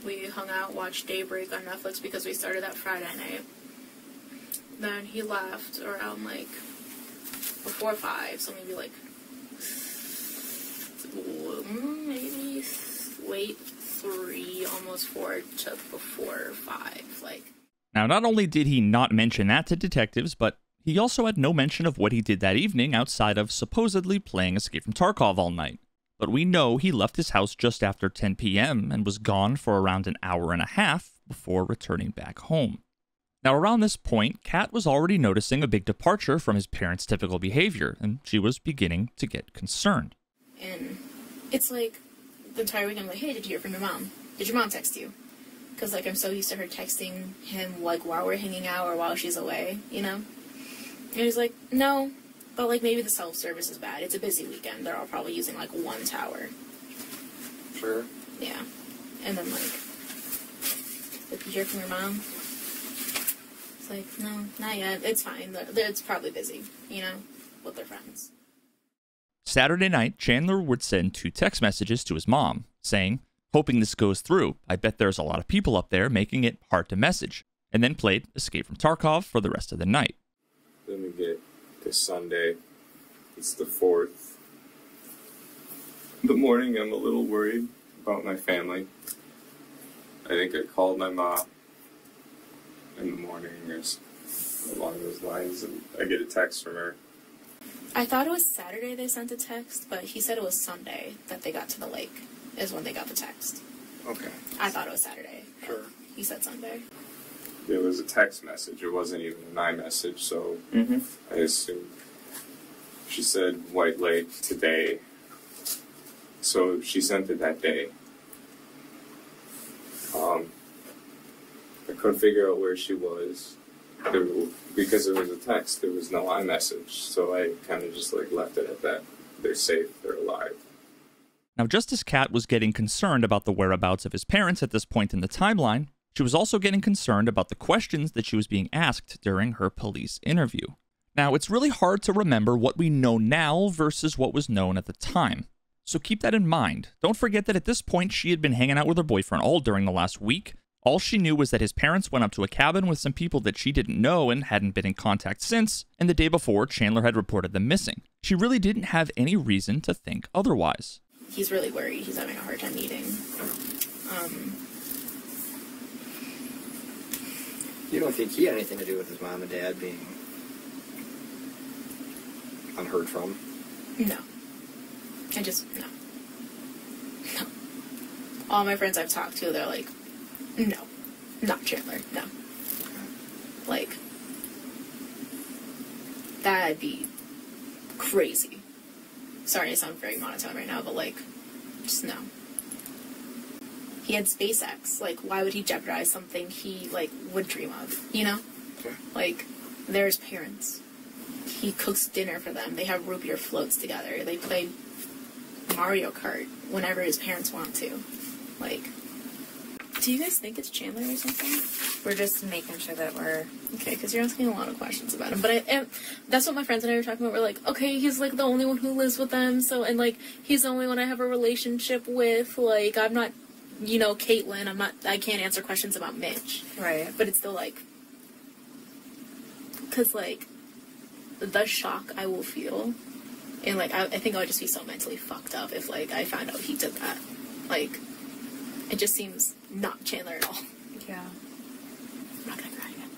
Speaker 22: We hung out, watched Daybreak on Netflix because we started that Friday night. Then he left around like before 5, so maybe like maybe late 3, almost 4 to before 5. Like.
Speaker 4: Now, not only did he not mention that to detectives, but he also had no mention of what he did that evening outside of supposedly playing Escape from Tarkov all night. But we know he left his house just after 10 p.m. and was gone for around an hour and a half before returning back home. Now, around this point, Kat was already noticing a big departure from his parents' typical behavior, and she was beginning to get concerned.
Speaker 22: And it's like, the entire weekend, I'm like, hey, did you hear from your mom? Did your mom text you? Because, like, I'm so used to her texting him, like, while we're hanging out or while she's away, you know? And he's like, no, but, like, maybe the self-service is bad. It's a busy weekend. They're all probably using, like, one tower.
Speaker 5: Sure.
Speaker 22: Yeah. And then, like, did you hear from your mom? It's like, no, not yet. It's fine. It's probably busy, you know, with their friends.
Speaker 4: Saturday night, Chandler would send 2 text messages to his mom, saying, hoping this goes through, I bet there's a lot of people up there making it hard to message, and then played Escape from Tarkov for the rest of the night.
Speaker 5: Then we get to Sunday. It's the 4th. In the morning, I'm a little worried about my family. I think I called my mom in the morning or along those lines, and I get a text from her.
Speaker 22: I thought it was Saturday they sent a text, but he said it was Sunday that they got to the lake, is when they got the text.
Speaker 5: Okay.
Speaker 22: I thought it was Saturday.
Speaker 5: Sure.
Speaker 22: He said Sunday.
Speaker 5: It was a text message. It wasn't even an iMessage, so I assumed. She said White Lake today, so she sent it that day. couldn't figure out where she was. Because it was a text, there was no iMessage, so I kind of just like left it at that. They're safe, they're alive.
Speaker 4: Now, just as Cat was getting concerned about the whereabouts of his parents at this point in the timeline, she was also getting concerned about the questions that she was being asked during her police interview. Now, it's really hard to remember what we know now versus what was known at the time. So keep that in mind. Don't forget that at this point, she had been hanging out with her boyfriend all during the last week. All she knew was that his parents went up to a cabin with some people that she didn't know and hadn't been in contact since, and the day before, Chandler had reported them missing. She really didn't have any reason to think otherwise.
Speaker 22: He's really worried. He's having a hard time eating.
Speaker 1: You don't think he had anything to do with his mom and dad being unheard from?
Speaker 22: No. No. No. All my friends I've talked to, they're like, no. Not Chandler, no. Like, that'd be crazy. Sorry, I sound very monotone right now, but like, just no. He had SpaceX. Like, why would he jeopardize something he, like, would dream of, you know?
Speaker 1: Okay.
Speaker 22: Like, they're his parents. He cooks dinner for them. They have root beer floats together. They play Mario Kart whenever his parents want to. Like, do you guys think it's Chandler or something?
Speaker 21: We're just making sure that we're...
Speaker 22: Okay, because you're asking a lot of questions about him. But that's what my friends and I were talking about. We're like, okay, he's, like, the only one who lives with them. So, and, like, he's the only one I have a relationship with. Like, I'm not, you know, Caitlin. I can't answer questions about Mitch.
Speaker 21: Right.
Speaker 22: But it's still, like... Because, like, the shock I will feel... And, like, I think I would just be so mentally fucked up if, like, I found out he did that. Like, it just seems not Chandler at all.
Speaker 21: Yeah.
Speaker 22: I'm not gonna cry again.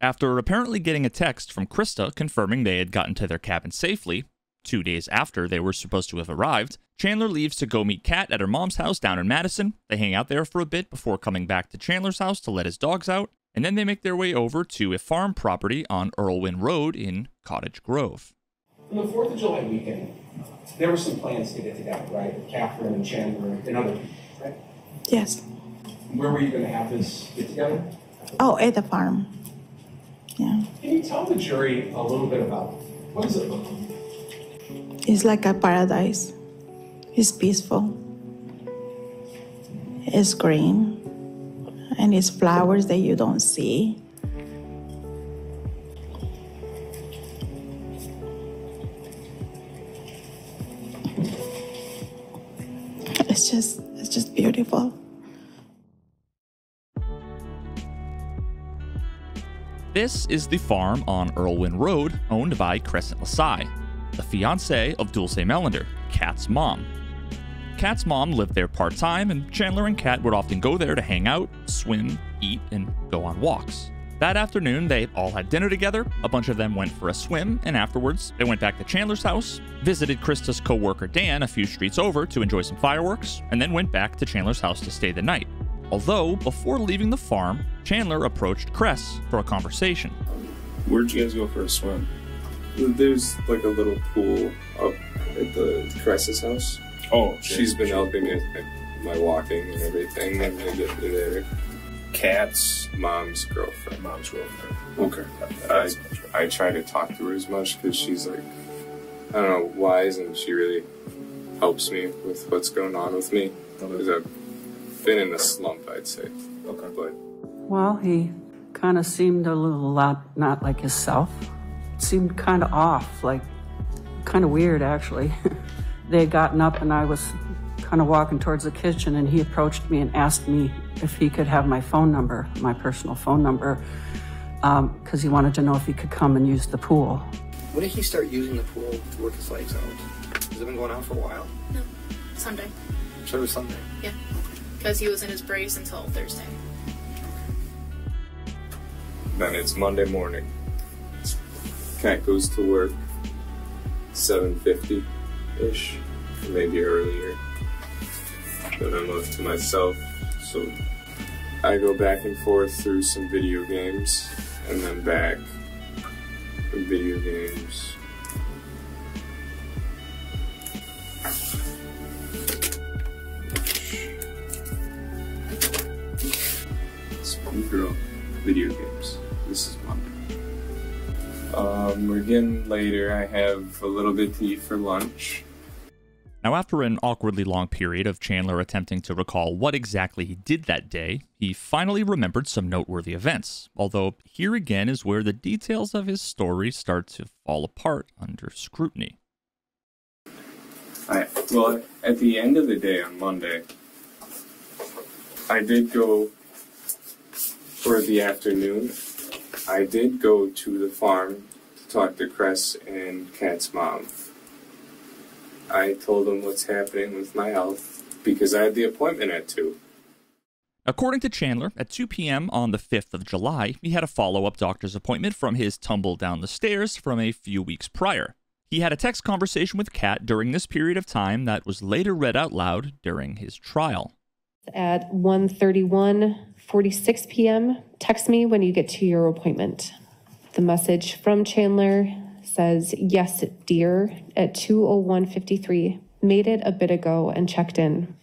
Speaker 4: After apparently getting a text from Krista confirming they had gotten to their cabin safely, 2 days after they were supposed to have arrived, Chandler leaves to go meet Cat at her mom's house down in Madison. They hang out there for a bit before coming back to Chandler's house to let his dogs out, and then they make their way over to a farm property on Earlwyn Road in Cottage Grove.
Speaker 12: On the 4th of July weekend, there were some plans to get together, right? With Catherine and Chandler and other people, right?
Speaker 6: Yes.
Speaker 12: Where were you going to have this get together?
Speaker 6: Oh, at the farm. Yeah.
Speaker 12: Can you tell the jury a little bit about what does it look like?
Speaker 6: It's like a paradise. It's peaceful. It's green. And it's flowers that you don't see. It's just beautiful.
Speaker 4: This is the farm on Earlwyn Road owned by Cres and Dulce, the fiancé of Dulce Melander, Cat's mom. Cat's mom lived there part-time, and Chandler and Cat would often go there to hang out, swim, eat, and go on walks. That afternoon, they all had dinner together, a bunch of them went for a swim, and afterwards, they went back to Chandler's house, visited Krista's co-worker Dan a few streets over to enjoy some fireworks, and then went back to Chandler's house to stay the night. Although, before leaving the farm, Chandler approached Cres for a conversation.
Speaker 14: Where'd you guys go for a swim?
Speaker 5: There's like a little pool up at the Cres's house.
Speaker 14: Oh, okay.
Speaker 5: She's been helping me with my walking and everything, and I get to there.
Speaker 14: Cat's
Speaker 5: mom's girlfriend.
Speaker 14: Mom's girlfriend. Okay.
Speaker 5: I try to talk to her as much because she's like, I don't know, wise, and she really helps me with what's going on with me. Because I've been in a slump, I'd say. Okay. But
Speaker 8: well, he kind of seemed a lot not like himself. Seemed kind of off, like kind of weird actually. They had gotten up and I was kind of walking towards the kitchen and he approached me and asked me if he could have my phone number, my personal phone number, because he wanted to know if he could come and use the pool.
Speaker 1: When did he start using the pool to work his legs out? Has it been going on for a while?
Speaker 22: No. Sunday.
Speaker 1: So it was Sunday?
Speaker 22: Yeah. Because he was in his brace until Thursday.
Speaker 5: then it's Monday morning. Cat goes to work 7:50-ish, maybe earlier. Then I'm left to myself, so I go back and forth through some video games, and then back from video games. video games. This is Monday. We're getting later. I have a little bit to eat for lunch.
Speaker 4: Now, after an awkwardly long period of Chandler attempting to recall what exactly he did that day, he finally remembered some noteworthy events, although here again is where the details of his story start to fall apart under scrutiny.
Speaker 5: Well, at the end of the day on Monday, I did go, for the afternoon, I did go to the farm to talk to Cres and Cat's mom. I told them what's happening with my health because I had the appointment at 2.
Speaker 4: According to Chandler, at 2 p.m. on the 5th of July, he had a follow-up doctor's appointment from his tumble down the stairs from a few weeks prior. He had a text conversation with Cat during this period of time that was later read out loud during his trial.
Speaker 11: At 1:31:46 p.m., text me when you get to your appointment. The message from Chandler says, yes, dear, at 2:01:53. Made it a bit ago and checked in.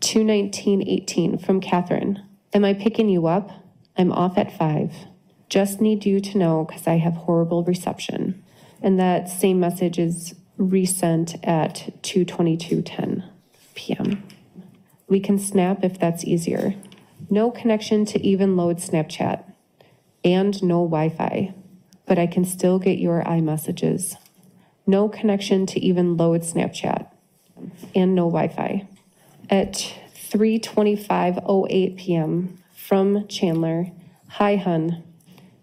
Speaker 11: 2:19:18 from Catherine. Am I picking you up? I'm off at 5. Just need you to know because I have horrible reception. And that same message is resent at 2:22:10 p.m. We can snap if that's easier. No connection to even load Snapchat. And no Wi-Fi. But I can still get your iMessages. No connection to even load Snapchat. And no Wi-Fi. At 3:25:08 p.m. from Chandler. Hi, hun.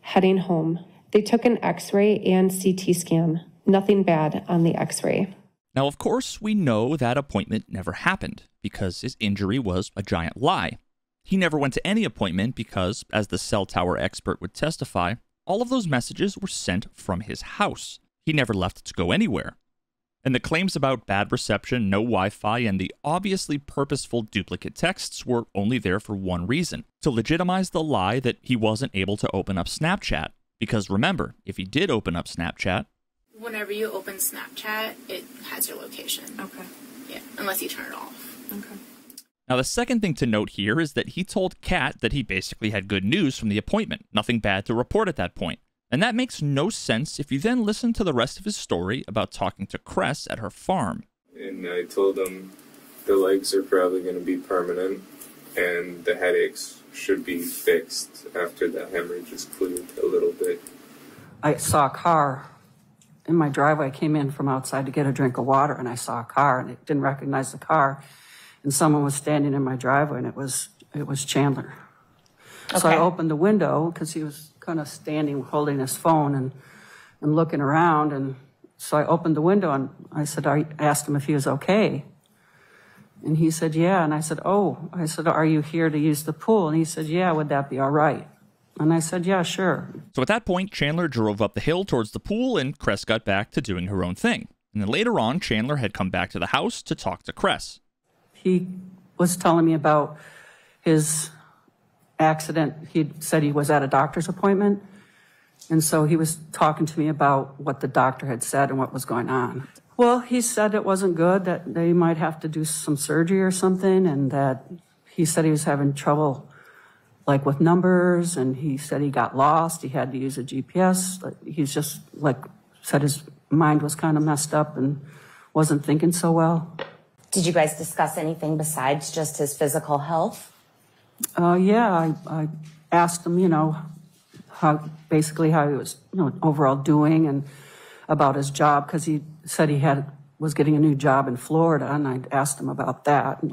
Speaker 11: Heading home. They took an X-ray and CT scan. Nothing bad on the X-ray.
Speaker 4: Now, of course, we know that appointment never happened because his injury was a giant lie. He never went to any appointment because, as the cell tower expert would testify, all of those messages were sent from his house. He never left to go anywhere. And the claims about bad reception, no Wi-Fi, and the obviously purposeful duplicate texts were only there for one reason, to legitimize the lie that he wasn't able to open up Snapchat. Because remember, if he did open up Snapchat,
Speaker 22: whenever you open Snapchat, it has your location. Okay. Yeah, unless you turn it off. Okay.
Speaker 4: Now, the second thing to note here is that he told Cat that he basically had good news from the appointment, nothing bad to report at that point. And that makes no sense if you then listen to the rest of his story about talking to Cres at her farm.
Speaker 5: And I told them the legs are probably going to be permanent and the headaches should be fixed after the hemorrhage is cleared a little bit.
Speaker 8: I saw a car in my driveway. I came in from outside to get a drink of water, and I saw a car, and I didn't recognize the car. And someone was standing in my driveway, and it was Chandler. Okay. So I opened the window because he was kind of standing holding his phone and looking around. And so I opened the window, and I asked him if he was okay. And he said, yeah. And I said, are you here to use the pool? And he said, yeah, would that be all right? And I said, yeah, sure.
Speaker 4: So at that point, Chandler drove up the hill towards the pool, and Cres got back to doing her own thing. And then later on, Chandler had come back to the house to talk to Cres.
Speaker 8: He was telling me about his accident. He said he was at a doctor's appointment. And so he was talking to me about what the doctor had said and what was going on. Well, he said it wasn't good, that they might have to do some surgery or something, and that he said he was having trouble, like, with numbers, and he said he got lost. He had to use a GPS. He's just, said his mind was kind of messed up and wasn't thinking so well.
Speaker 9: Did you guys discuss anything besides just his physical health?
Speaker 8: Yeah, I asked him, how he was, overall doing, and about his job, because he said he was getting a new job in Florida, and I asked him about that. And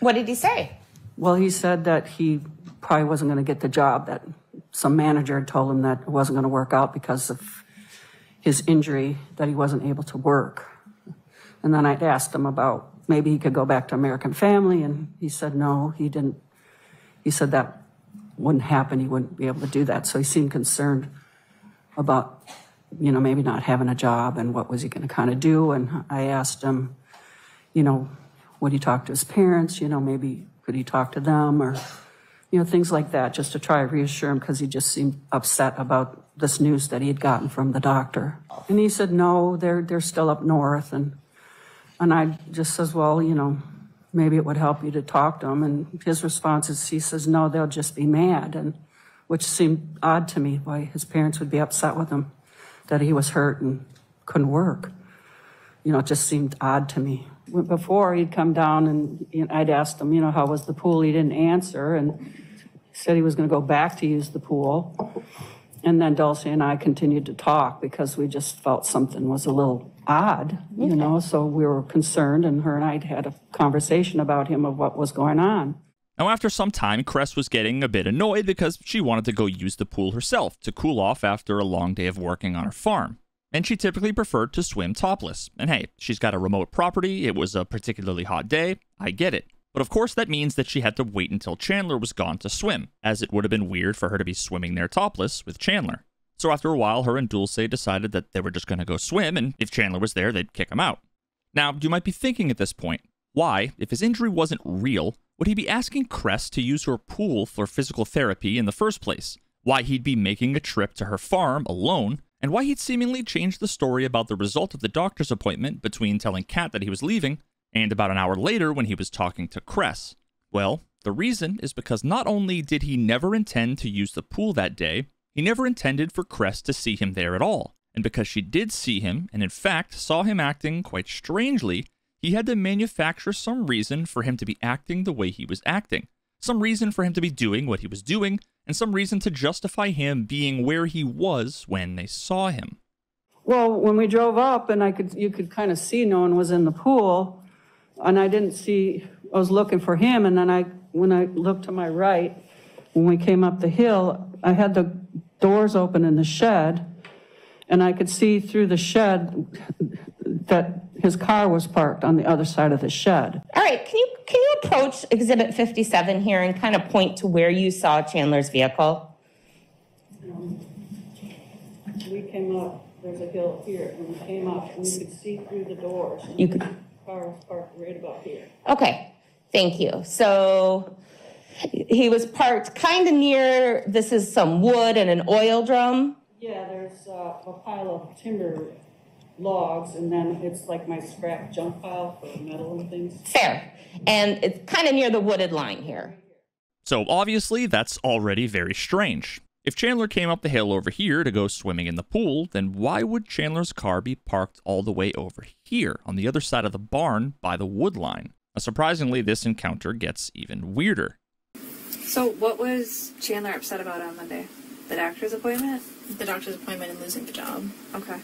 Speaker 9: what did he say?
Speaker 8: Well, he said that he probably wasn't going to get the job, that some manager had told him that it wasn't going to work out because of his injury, that he wasn't able to work. And then I'd asked him about maybe he could go back to American Family, and he said no, he didn't. He said that wouldn't happen, he wouldn't be able to do that. So he seemed concerned about, maybe not having a job and what was he going to kind of do. And I asked him, would he talk to his parents? Maybe could he talk to them, or, things like that, just to try to reassure him, because he just seemed upset about this news that he had gotten from the doctor. And he said, no, they're still up north. And I just says, well, maybe it would help you to talk to them. And his response is, he says, no, they'll just be mad. And which seemed odd to me, why his parents would be upset with him, that he was hurt and couldn't work. You know, it just seemed odd to me. Before, he'd come down and I'd asked him, you know, how was the pool? He didn't answer, and he said he was going to go back to use the pool. And then Dulce and I continued to talk because we just felt something was a little odd, you know, so we were concerned, and her and I had a conversation about him of what was going on.
Speaker 4: Now, after some time, Cres was getting a bit annoyed because she wanted to go use the pool herself to cool off after a long day of working on her farm. And she typically preferred to swim topless. And hey, she's got a remote property, it was a particularly hot day, I get it. But of course that means that she had to wait until Chandler was gone to swim, as it would have been weird for her to be swimming there topless with Chandler. So after a while, her and Dulce decided that they were just going to go swim, and if Chandler was there, they'd kick him out. Now, you might be thinking at this point, why, if his injury wasn't real, would he be asking Cres to use her pool for physical therapy in the first place? Why he'd be making a trip to her farm alone, and why he'd seemingly changed the story about the result of the doctor's appointment between telling Cat that he was leaving and about an hour later when he was talking to Cres. Well, the reason is because not only did he never intend to use the pool that day, he never intended for Cres to see him there at all. And because she did see him, and in fact saw him acting quite strangely, he had to manufacture some reason for him to be acting the way he was acting. Some reason for him to be doing what he was doing, and some reason to justify him being where he was when they saw him.
Speaker 8: Well, when we drove up and you could kind of see no one was in the pool, and I didn't see, I was looking for him, and then when I looked to my right, when we came up the hill, I had the doors open in the shed, and I could see through the shed that his car was parked on the other side of the shed.
Speaker 9: All right, can you approach Exhibit 57 here and kind of point to where you saw Chandler's vehicle?
Speaker 8: We came up, there's a hill here, and we came up, and you could see through the doors.
Speaker 9: You could.
Speaker 8: The car was parked right about here.
Speaker 9: Okay, thank you. So he was parked kind of near, this is some wood and an oil drum.
Speaker 8: Yeah, there's a pile of timber logs, and then it's like my scrap junk pile for metal and things.
Speaker 9: Fair. And it's kind of near the wooded line here.
Speaker 4: So obviously that's already very strange. If Chandler came up the hill over here to go swimming in the pool, then why would Chandler's car be parked all the way over here on the other side of the barn by the wood line? Now, surprisingly, this encounter gets even weirder.
Speaker 21: So what was Chandler upset about on Monday? The doctor's appointment?
Speaker 22: The doctor's appointment and losing the job.
Speaker 21: Okay.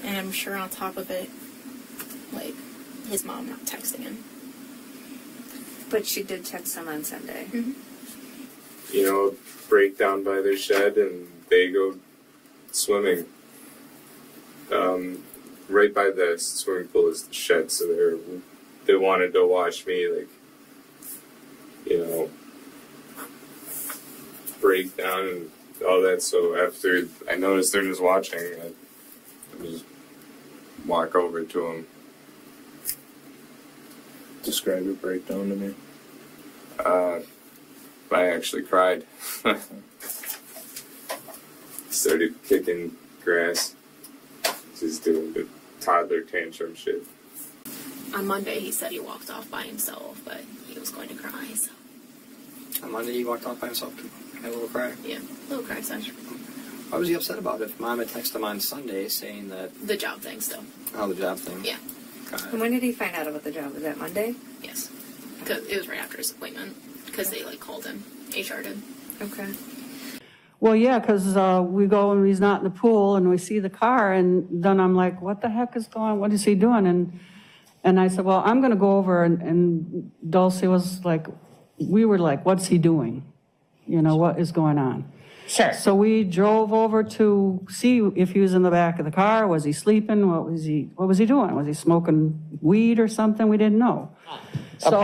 Speaker 22: And I'm sure on top of it, like, his mom not texting him.
Speaker 21: But she did text him on Sunday.
Speaker 22: Mm-hmm.
Speaker 5: You know, break down by their shed and they go swimming. Right by the swimming pool is the shed, so they wanted to watch me, like, you know, break down and all that. So after I noticed they're just watching, I just walk over to them.
Speaker 14: Describe your breakdown to me.
Speaker 5: I actually cried. Started kicking grass. Just doing the toddler tantrum shit.
Speaker 22: On Monday, he said he walked off by himself, but he was going to cry, so.
Speaker 1: On Monday, he walked off by himself too. Had a little cry.
Speaker 22: Yeah, a little cry session.
Speaker 1: Why was he upset about it? If Mom had texted him on Sunday saying that...
Speaker 22: The job thing still.
Speaker 1: Oh, the job thing.
Speaker 22: Yeah.
Speaker 21: And when did he find out about the job? Was that Monday?
Speaker 22: Yes. Because it was right after his appointment. Because they, like, called him. HR did.
Speaker 21: Okay.
Speaker 8: Well, yeah, because we go and he's not in the pool, and we see the car, and then I'm like, what the heck is going on? What is he doing? And I said, well, I'm going to go over, and Dulce was like, we were like, what's he doing? You know, what is going on?
Speaker 9: Sure.
Speaker 8: So we drove over to see if he was in the back of the car. Was he sleeping? What was he doing? Was he smoking weed or something? We didn't know. So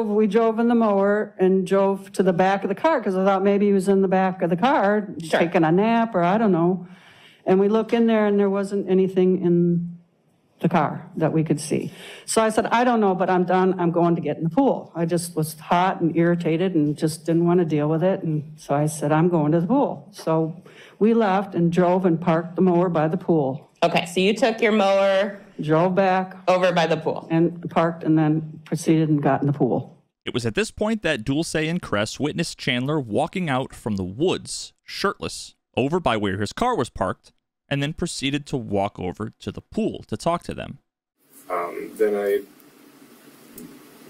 Speaker 8: we drove in the mower and drove to the back of the car because I thought maybe he was in the back of the car taking a nap or I don't know. And we look in there and there wasn't anything in the car that we could see. So I said, I don't know, but I'm done. I'm going to get in the pool. I just was hot and irritated and just didn't want to deal with it. And so I said, I'm going to the pool. So we left and drove and parked the mower by the pool.
Speaker 9: Okay, so you took your mower,
Speaker 8: drove back
Speaker 9: over by the pool,
Speaker 8: and parked, and then proceeded and got in the pool.
Speaker 4: It was at this point that Dulce and Cres witnessed Chandler walking out from the woods, shirtless, over by where his car was parked, and then proceeded to walk over to the pool to talk to them.
Speaker 5: Then I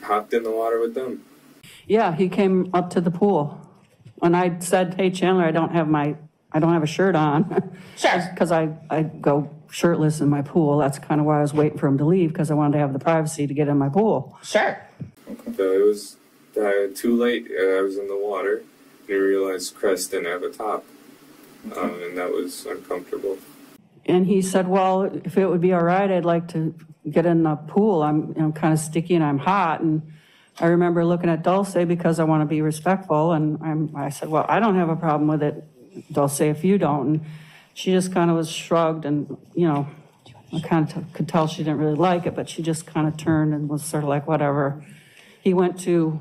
Speaker 5: hopped in the water with them.
Speaker 8: Yeah, he came up to the pool. And I said, hey, Chandler, I don't have a shirt on.
Speaker 9: Sure.
Speaker 8: Because I go shirtless in my pool. That's kind of why I was waiting for him to leave, because I wanted to have the privacy to get in my pool.
Speaker 9: Sure.
Speaker 5: So it was too late. I was in the water, and I realized Cres didn't have a top, and that was uncomfortable.
Speaker 8: And he said, well, if it would be all right, I'd like to get in the pool. I'm kind of sticky and I'm hot. And I remember looking at Dulce because I want to be respectful. And I said, well, I don't have a problem with it, Dulce, if you don't. And she just kind of was shrugged and, you know, I kind of could tell she didn't really like it, but she just kind of turned and was sort of like, whatever. He went to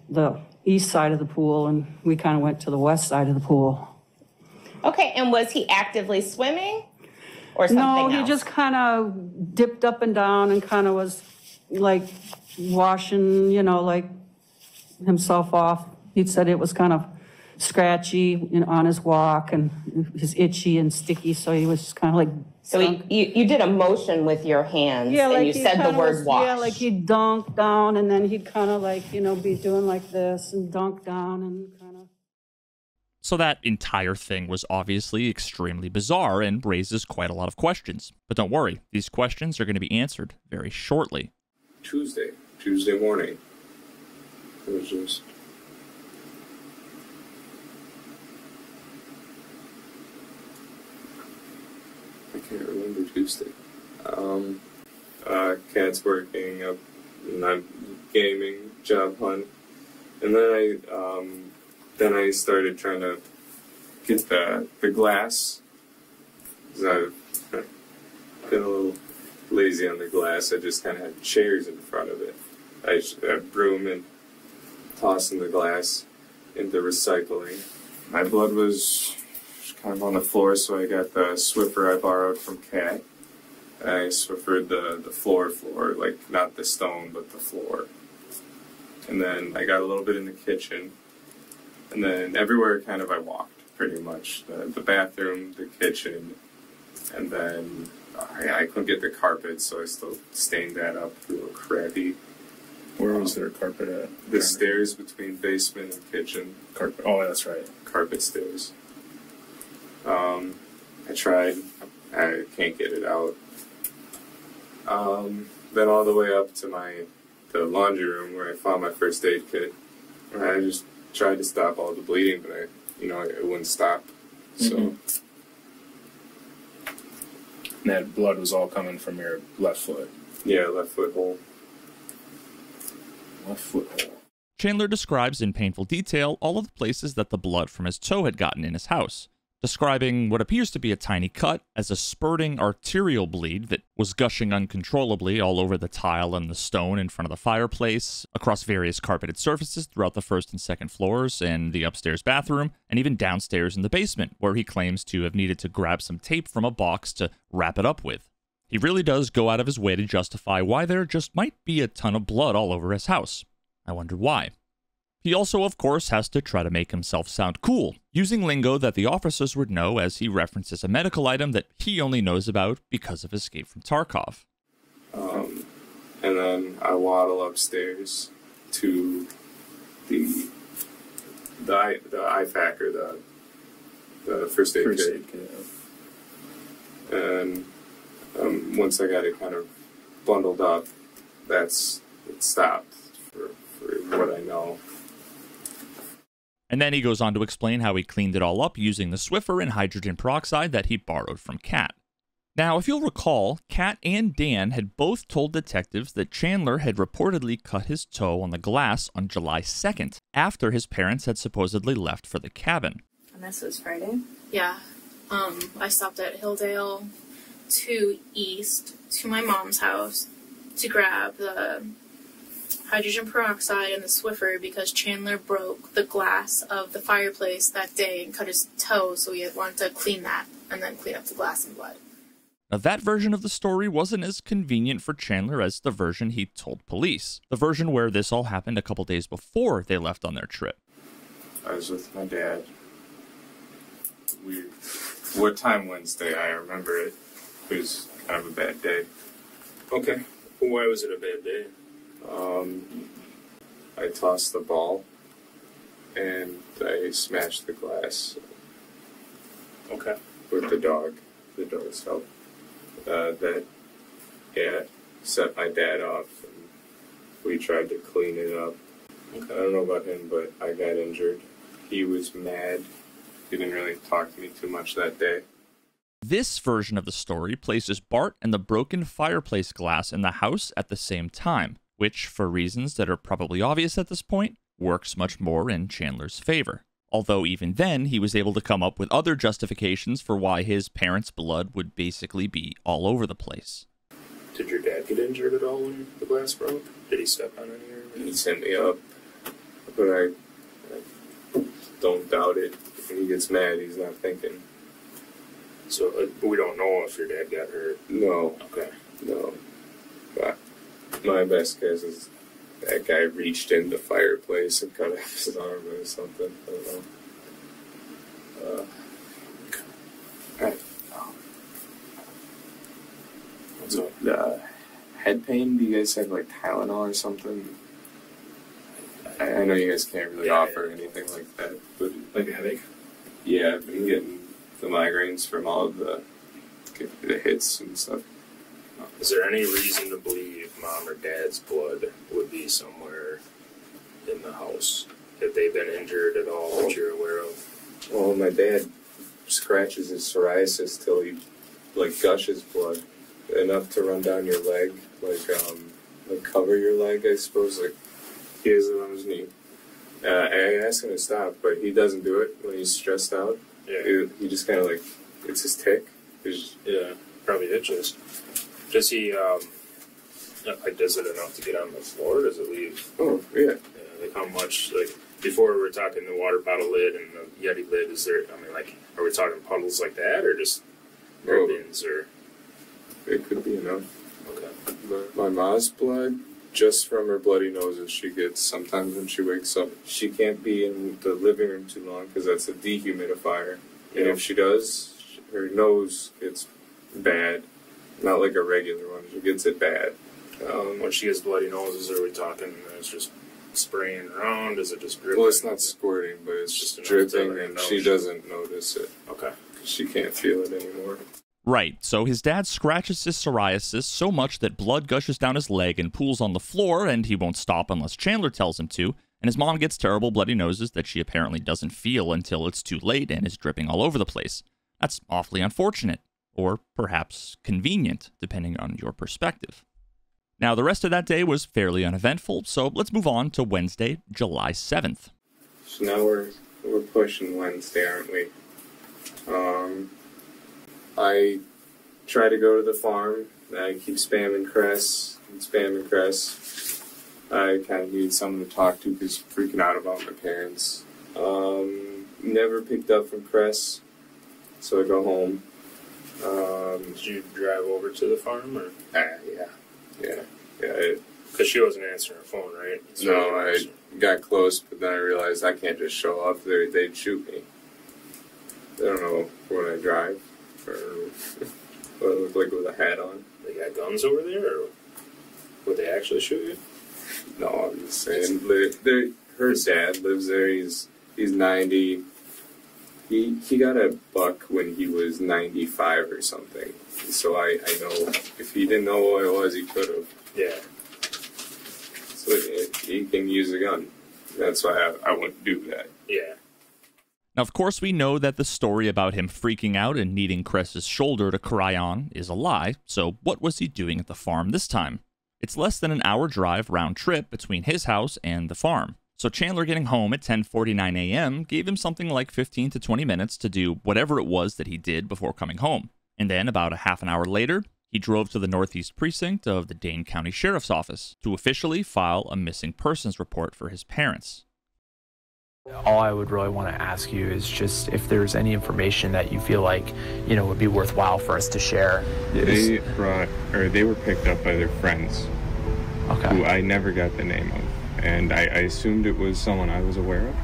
Speaker 8: the east side of the pool and we kind of went to the west side of the pool.
Speaker 9: Okay, and was he actively swimming or something else?
Speaker 8: No, he just kind of dipped up and down and kind of was like washing, you know, like himself off. He said it was kind of scratchy on his walk and he's itchy and sticky, so he was just kind of like...
Speaker 9: So you did a motion with your hands,
Speaker 8: yeah,
Speaker 9: and
Speaker 8: like
Speaker 9: you said the word wash.
Speaker 8: Yeah, like he'd dunk down and then he'd kind of like, you know, be doing like this and dunk down and kind of...
Speaker 4: So that entire thing was obviously extremely bizarre and raises quite a lot of questions. But don't worry, these questions are going to be answered very shortly.
Speaker 5: Tuesday morning. It was just... I can't remember Tuesday. Cat's working up, and I'm gaming, job hunt, and then I started trying to get the glass. I've been a little lazy on the glass. I just kind of had chairs in front of it. I broom and tossing the glass into recycling. My blood was kind of on the floor, so I got the Swiffer I borrowed from Cat. I Swiffered the floor, like not the stone, but the floor. And then I got a little bit in the kitchen. And then everywhere kind of I walked, pretty much. The bathroom, the kitchen, and then I couldn't get the carpet, so I still stained that up a little crappy.
Speaker 14: Where was there carpet at?
Speaker 5: The stairs between basement and kitchen.
Speaker 14: Carpet. Oh, that's right.
Speaker 5: Carpet stairs. I tried. I can't get it out. Then all the way up to the laundry room where I found my first aid kit. I just tried to stop all the bleeding, but it wouldn't stop. So.
Speaker 14: And that blood was all coming from your left foot.
Speaker 5: Yeah, left foot hole.
Speaker 14: Left foot hole.
Speaker 4: Chandler describes in painful detail all of the places that the blood from his toe had gotten in his house, describing what appears to be a tiny cut as a spurting arterial bleed that was gushing uncontrollably all over the tile and the stone in front of the fireplace, across various carpeted surfaces throughout the first and second floors and the upstairs bathroom, and even downstairs in the basement, where he claims to have needed to grab some tape from a box to wrap it up with. He really does go out of his way to justify why there just might be a ton of blood all over his house. I wonder why. He also, of course, has to try to make himself sound cool, using lingo that the officers would know as he references a medical item that he only knows about because of Escape from Tarkov.
Speaker 5: And then I waddle upstairs to the IFAC, the first aid kit. And once I got it kind of bundled up, it stopped for what I know.
Speaker 4: And then he goes on to explain how he cleaned it all up using the Swiffer and hydrogen peroxide that he borrowed from Cat. Now, if you'll recall, Cat and Dan had both told detectives that Chandler had reportedly cut his toe on the glass on July 2nd, after his parents had supposedly left for the cabin.
Speaker 21: And this was Friday?
Speaker 22: Yeah. I stopped at Hilldale to east to my mom's house to grab the hydrogen peroxide and the Swiffer because Chandler broke the glass of the fireplace that day and cut his toe, so he wanted to clean that and then clean up the glass and blood.
Speaker 4: Now, that version of the story wasn't as convenient for Chandler as the version he told police, the version where this all happened a couple days before they left on their trip.
Speaker 5: I was with my dad. What time Wednesday? I remember it. It was kind of a bad day.
Speaker 14: Okay. Why was it a bad day?
Speaker 5: I tossed the ball and I smashed the glass.
Speaker 14: Okay.
Speaker 5: With the dog. The dog's help. That set my dad off. And we tried to clean it up. Okay. I don't know about him, but I got injured. He was mad. He didn't really talk to me too much that day.
Speaker 4: This version of the story places Bart and the broken fireplace glass in the house at the same time, which, for reasons that are probably obvious at this point, works much more in Chandler's favor. Although even then, he was able to come up with other justifications for why his parents' blood would basically be all over the place.
Speaker 14: Did your dad get injured at all when the glass broke? Did he step on any?
Speaker 5: He sent me up, but I don't doubt it. When he gets mad, he's not thinking.
Speaker 14: So we don't know if your dad got hurt?
Speaker 5: No.
Speaker 14: Okay.
Speaker 5: No. But my best guess is that guy reached in the fireplace and cut off his arm or something. I don't know. Alright. What's up? Head pain? Do you guys have like Tylenol or something? I know you guys can't really offer anything like that, but
Speaker 14: like a headache?
Speaker 5: Yeah, I've been getting the migraines from all of the hits and stuff.
Speaker 14: Is there any reason to believe mom or dad's blood would be somewhere in the house? Have they been injured at all that you're aware of?
Speaker 5: Well, my dad scratches his psoriasis till he like gushes blood enough to run down your leg, like cover your leg, I suppose. Like he has it on his knee. I asked him to stop, but he doesn't do it when he's stressed out.
Speaker 14: Yeah.
Speaker 5: He just kind of like, it's his tick.
Speaker 14: Yeah, probably itches. Does he, does it enough to get on the floor? Does it leave?
Speaker 5: Oh, yeah.
Speaker 14: Like how much, like, before we were talking the water bottle lid and the Yeti lid, is there, I mean, like, are we talking puddles like that, or just ribbons, or?
Speaker 5: It could be enough.
Speaker 14: Okay.
Speaker 5: But my mom's blood, just from her bloody noses she gets sometimes when she wakes up. She can't be in the living room too long because that's a dehumidifier. And if she does, her nose gets bad. Not like a regular one. She gets it bad.
Speaker 14: When she gets bloody noses, are we talking it's just spraying around? Is it just dripping?
Speaker 5: Well, it's not squirting, but it's just dripping, and she doesn't notice it.
Speaker 14: Okay.
Speaker 5: She can't feel it anymore.
Speaker 4: Right, so his dad scratches his psoriasis so much that blood gushes down his leg and pools on the floor, and he won't stop unless Chandler tells him to, and his mom gets terrible bloody noses that she apparently doesn't feel until it's too late and is dripping all over the place. That's awfully unfortunate, or perhaps convenient, depending on your perspective. Now, the rest of that day was fairly uneventful, so let's move on to Wednesday, July 7th.
Speaker 5: So now we're pushing Wednesday, aren't we? I try to go to the farm. I keep spamming Cres. I kind of need someone to talk to because I'm freaking out about my parents. Never picked up from Cres, so I go home.
Speaker 14: Did you drive over to the farm, or?
Speaker 5: Yeah.
Speaker 14: Because she wasn't answering her phone, right?
Speaker 5: No, I got close, but then I realized I can't just show up. They'd shoot me. They don't know when I drive, or what I look like with a hat on.
Speaker 14: They got guns over there, or would they actually shoot you?
Speaker 5: No, I'm just saying. Her dad lives there. He's 90. He got a buck when he was 95 or something. So I know if he didn't know who I was, he could have.
Speaker 14: Yeah.
Speaker 5: So he can use a gun. That's why I wouldn't do that.
Speaker 14: Yeah.
Speaker 4: Now, of course, we know that the story about him freaking out and needing Cres's shoulder to cry on is a lie, so what was he doing at the farm this time? It's less than an hour drive round trip between his house and the farm. So Chandler getting home at 10:49 a.m. gave him something like 15 to 20 minutes to do whatever it was that he did before coming home. And then about a half an hour later, he drove to the Northeast Precinct of the Dane County Sheriff's Office to officially file a missing persons report for his parents.
Speaker 15: All I would really want to ask you is just if there's any information that you feel like, you know, would be worthwhile for us to share.
Speaker 5: They were picked up by their friends, who I never got the name of, and I assumed it was someone I was aware of.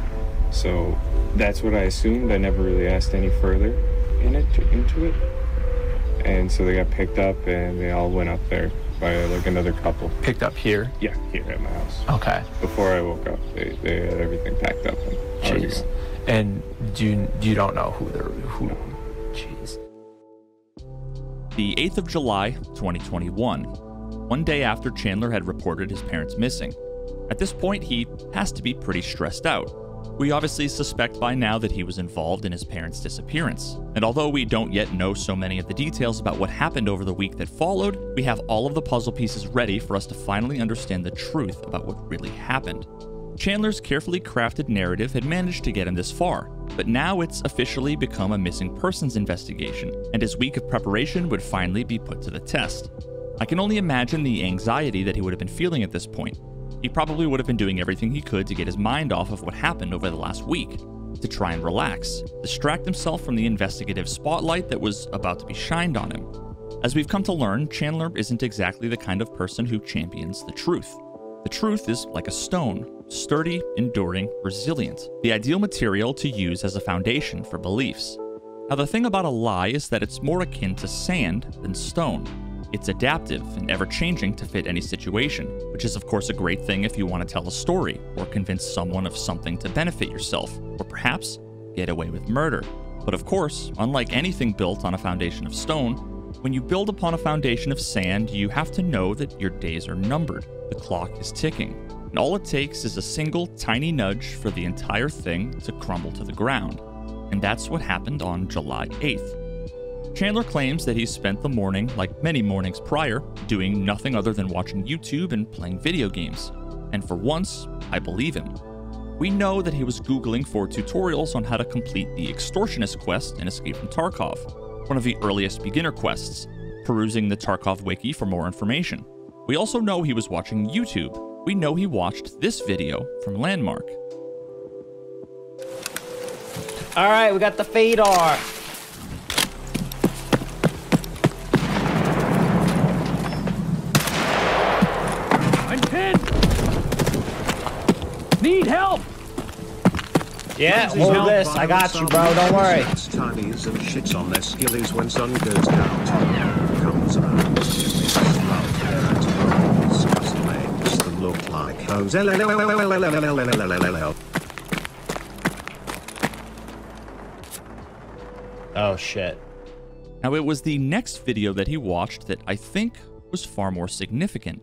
Speaker 5: So that's what I assumed. I never really asked any further into it. And so they got picked up, and they all went up there by like another couple.
Speaker 15: Picked up here?
Speaker 5: Yeah, here at my house.
Speaker 15: Okay.
Speaker 5: Before I woke up, they had everything packed up and ready to go.
Speaker 15: And you don't know who? Jeez.
Speaker 4: The 8th of July, 2021. One day after Chandler had reported his parents missing. At this point, he has to be pretty stressed out. We obviously suspect by now that he was involved in his parents' disappearance. And although we don't yet know so many of the details about what happened over the week that followed, we have all of the puzzle pieces ready for us to finally understand the truth about what really happened. Chandler's carefully crafted narrative had managed to get him this far, but now it's officially become a missing persons investigation, and his week of preparation would finally be put to the test. I can only imagine the anxiety that he would have been feeling at this point. He probably would have been doing everything he could to get his mind off of what happened over the last week, to try and relax, distract himself from the investigative spotlight that was about to be shined on him. As we've come to learn, Chandler isn't exactly the kind of person who champions the truth. The truth is like a stone, sturdy, enduring, resilient, the ideal material to use as a foundation for beliefs. Now, the thing about a lie is that it's more akin to sand than stone. It's adaptive and ever-changing to fit any situation, which is of course a great thing if you want to tell a story, or convince someone of something to benefit yourself, or perhaps get away with murder. But of course, unlike anything built on a foundation of stone, when you build upon a foundation of sand, you have to know that your days are numbered, the clock is ticking, and all it takes is a single tiny nudge for the entire thing to crumble to the ground. And that's what happened on July 8th. Chandler claims that he spent the morning, like many mornings prior, doing nothing other than watching YouTube and playing video games. And for once, I believe him. We know that he was Googling for tutorials on how to complete the extortionist quest in Escape from Tarkov, one of the earliest beginner quests, perusing the Tarkov wiki for more information. We also know he was watching YouTube. We know he watched this video from Landmark.
Speaker 16: All right, we got the Fedor.
Speaker 17: Need help!
Speaker 16: Yeah, hold this. I got you, bro. Don't worry.
Speaker 19: Tinies and shits on their skillies when sun goes down. Comes around. Disgusting legs that look like hose.
Speaker 16: Oh, shit.
Speaker 4: Now, it was the next video that he watched that I think was far more significant.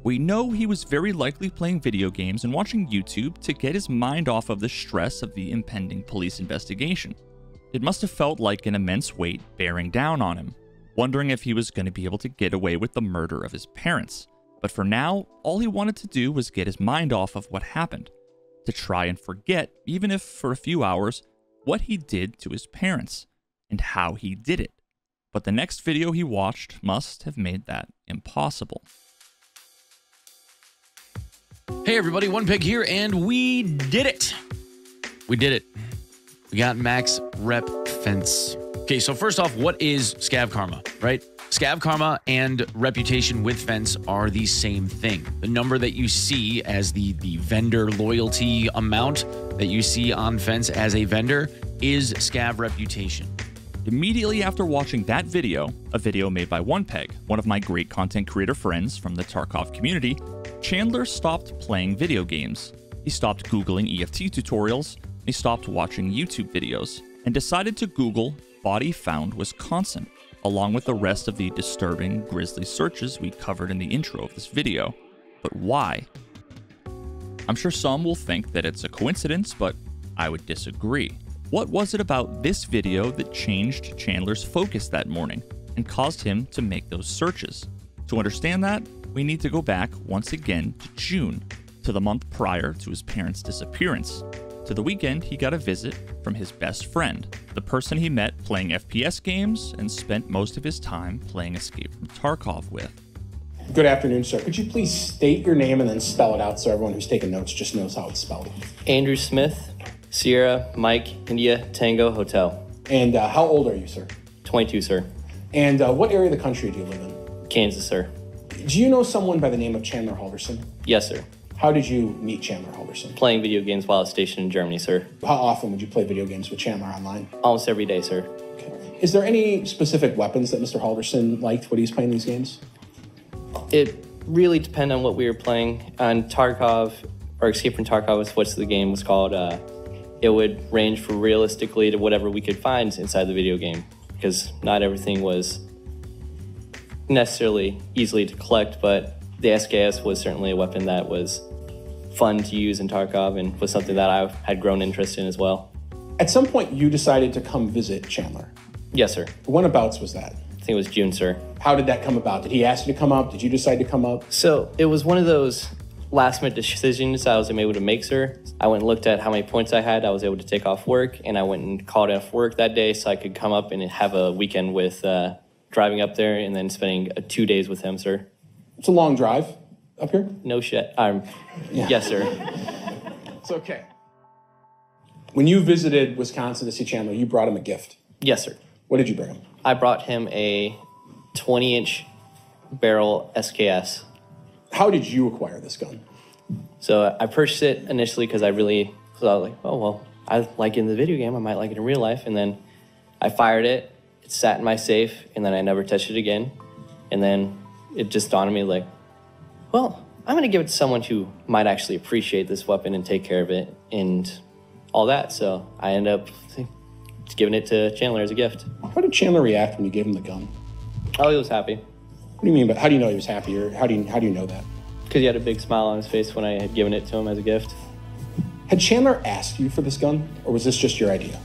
Speaker 4: We know he was very likely playing video games and watching YouTube to get his mind off of the stress of the impending police investigation. It must have felt like an immense weight bearing down on him, wondering if he was going to be able to get away with the murder of his parents. But for now, all he wanted to do was get his mind off of what happened, to try and forget, even if for a few hours, what he did to his parents, and how he did it. But the next video he watched must have made that impossible.
Speaker 20: Hey everybody, One Pig here, and we did it. We did it. We got max rep fence. Okay, so first off, what is scav karma, right? Scav karma and reputation with fence are the same thing. The number that you see as the vendor loyalty amount that you see on fence as a vendor is scav reputation.
Speaker 4: Immediately after watching that video, a video made by OnePeg, one of my great content creator friends from the Tarkov community, Chandler stopped playing video games. He stopped Googling EFT tutorials, he stopped watching YouTube videos, and decided to Google Body Found Wisconsin, along with the rest of the disturbing, grisly searches we covered in the intro of this video. But why? I'm sure some will think that it's a coincidence, but I would disagree. What was it about this video that changed Chandler's focus that morning and caused him to make those searches? To understand that, we need to go back once again to June, to the month prior to his parents' disappearance, to the weekend he got a visit from his best friend, the person he met playing FPS games and spent most of his time playing Escape from Tarkov with.
Speaker 12: Good afternoon, sir. Could you please state your name and then spell it out so everyone who's taking notes just knows how it's spelled?
Speaker 16: Andrew Smith.
Speaker 10: Sierra, Mike, India, Tango, Hotel.
Speaker 12: And how old are you, sir?
Speaker 10: 22, sir.
Speaker 12: And what area of the country do you live in?
Speaker 10: Kansas, sir.
Speaker 12: Do you know someone by the name of Chandler Halderson?
Speaker 10: Yes, sir.
Speaker 12: How did you meet Chandler Halderson?
Speaker 10: Playing video games while I was stationed in Germany, sir.
Speaker 12: How often would you play video games with Chandler online?
Speaker 10: Almost every day, sir.
Speaker 12: Okay. Is there any specific weapons that Mr. Halderson liked when he was playing these games?
Speaker 10: It really depended on what we were playing. On Tarkov, or Escape from Tarkov was what the game was called. It would range from realistically to whatever we could find inside the video game, because not everything was necessarily easily to collect, but the SKS was certainly a weapon that was fun to use in Tarkov and was something that I had grown interest in as well.
Speaker 12: At some point, you decided to come visit Chandler.
Speaker 10: Yes, sir.
Speaker 12: Whenabouts was that?
Speaker 10: I think it was June, sir.
Speaker 12: How did that come about? Did he ask you to come up? Did you decide to come up?
Speaker 10: So it was one of those last-minute decisions I was able to make, sir. I went and looked at how many points I had. I was able to take off work, and I went and called off work that day so I could come up and have a weekend with driving up there and then spending 2 days with him, sir.
Speaker 12: It's a long drive up here?
Speaker 10: No shit. Yes, sir.
Speaker 12: It's okay. When you visited Wisconsin to see Chandler, you brought him a gift.
Speaker 10: Yes, sir.
Speaker 12: What did you bring him?
Speaker 10: I brought him a 20-inch barrel SKS.
Speaker 12: How did you acquire this gun?
Speaker 10: So I purchased it initially because I thought like, oh, well, I like it in the video game. I might like it in real life. And then I fired it. It sat in my safe, and then I never touched it again. And then it just dawned on me like, well, I'm going to give it to someone who might actually appreciate this weapon and take care of it and all that. So I ended up giving it to Chandler as a gift.
Speaker 12: How did Chandler react when you gave him the gun?
Speaker 10: Oh, he was happy.
Speaker 12: What do you mean? But how do you know he was happy? Or how do you know that?
Speaker 10: Because he had a big smile on his face when I had given it to him as a gift.
Speaker 12: Had Chandler asked you for this gun, or was this just your idea?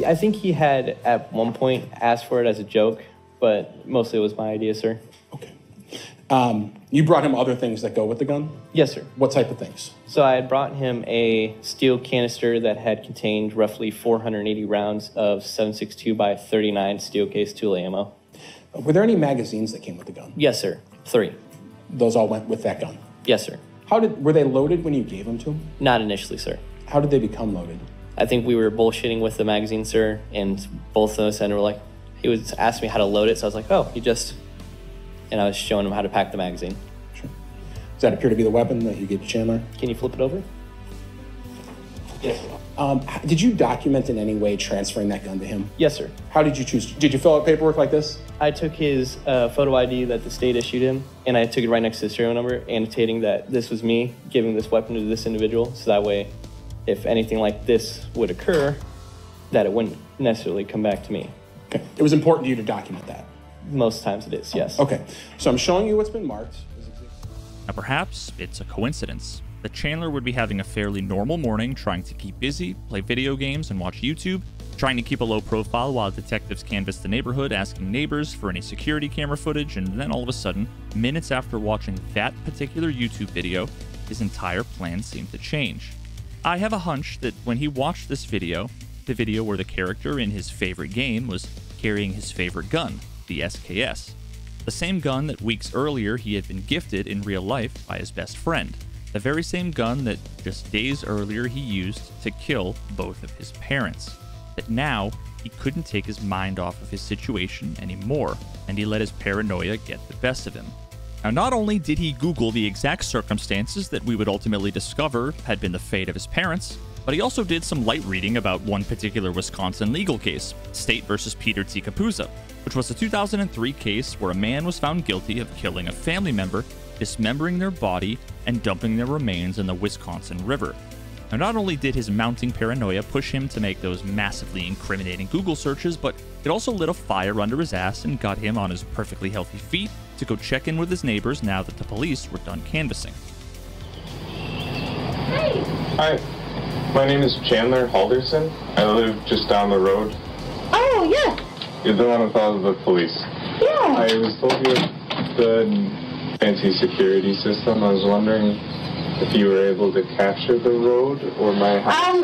Speaker 10: I think he had at one point asked for it as a joke, but mostly it was my idea, sir.
Speaker 12: Okay. You brought him other things that go with the gun?
Speaker 10: Yes, sir.
Speaker 12: What type of things?
Speaker 10: So I had brought him a steel canister that had contained roughly 480 rounds of 7.62 by 39 steel case tool ammo.
Speaker 12: Were there any magazines that came with the gun?
Speaker 10: Yes, sir. 3.
Speaker 12: Those all went with that gun?
Speaker 10: Yes, sir.
Speaker 12: Were they loaded when you gave them to him?
Speaker 10: Not initially, sir.
Speaker 12: How did they become loaded?
Speaker 10: I think we were bullshitting with the magazine, sir, and both of us, and he was asking me how to load it, so I was like, oh, and I was showing him how to pack the magazine.
Speaker 12: Sure. Does that appear to be the weapon that you gave to Chandler?
Speaker 10: Can you flip it over? Yes.
Speaker 12: Did you document in any way transferring that gun to him?
Speaker 10: Yes, sir.
Speaker 12: How did you choose? Did you fill out paperwork like this?
Speaker 10: I took his photo ID that the state issued him, and I took it right next to the serial number, annotating that this was me giving this weapon to this individual, so that way, if anything like this would occur, that it wouldn't necessarily come back to me.
Speaker 12: Okay. It was important to you to document that?
Speaker 10: Most times it is, yes.
Speaker 12: Okay. So I'm showing you what's been marked.
Speaker 4: Now perhaps it's a coincidence that Chandler would be having a fairly normal morning, trying to keep busy, play video games, and watch YouTube, trying to keep a low profile while detectives canvass the neighborhood, asking neighbors for any security camera footage, and then all of a sudden, minutes after watching that particular YouTube video, his entire plan seemed to change. I have a hunch that when he watched this video, the video where the character in his favorite game was carrying his favorite gun, the SKS, the same gun that weeks earlier he had been gifted in real life by his best friend, the very same gun that just days earlier he used to kill both of his parents. That now he couldn't take his mind off of his situation anymore, and he let his paranoia get the best of him. Now, not only did he Google the exact circumstances that we would ultimately discover had been the fate of his parents, but he also did some light reading about one particular Wisconsin legal case, State versus Peter T. Capuzza, which was a 2003 case where a man was found guilty of killing a family member, dismembering their body, and dumping their remains in the Wisconsin River. Now, not only did his mounting paranoia push him to make those massively incriminating Google searches, but it also lit a fire under his ass and got him on his perfectly healthy feet to go check in with his neighbors now that the police were done canvassing.
Speaker 5: Hi, my name is Chandler Halderson. I live just down the road.
Speaker 9: Oh, yes.
Speaker 5: You're the one with all of the police.
Speaker 9: Yeah.
Speaker 5: I was told you had the fancy security system. I was wondering if you were able to capture the road or my house.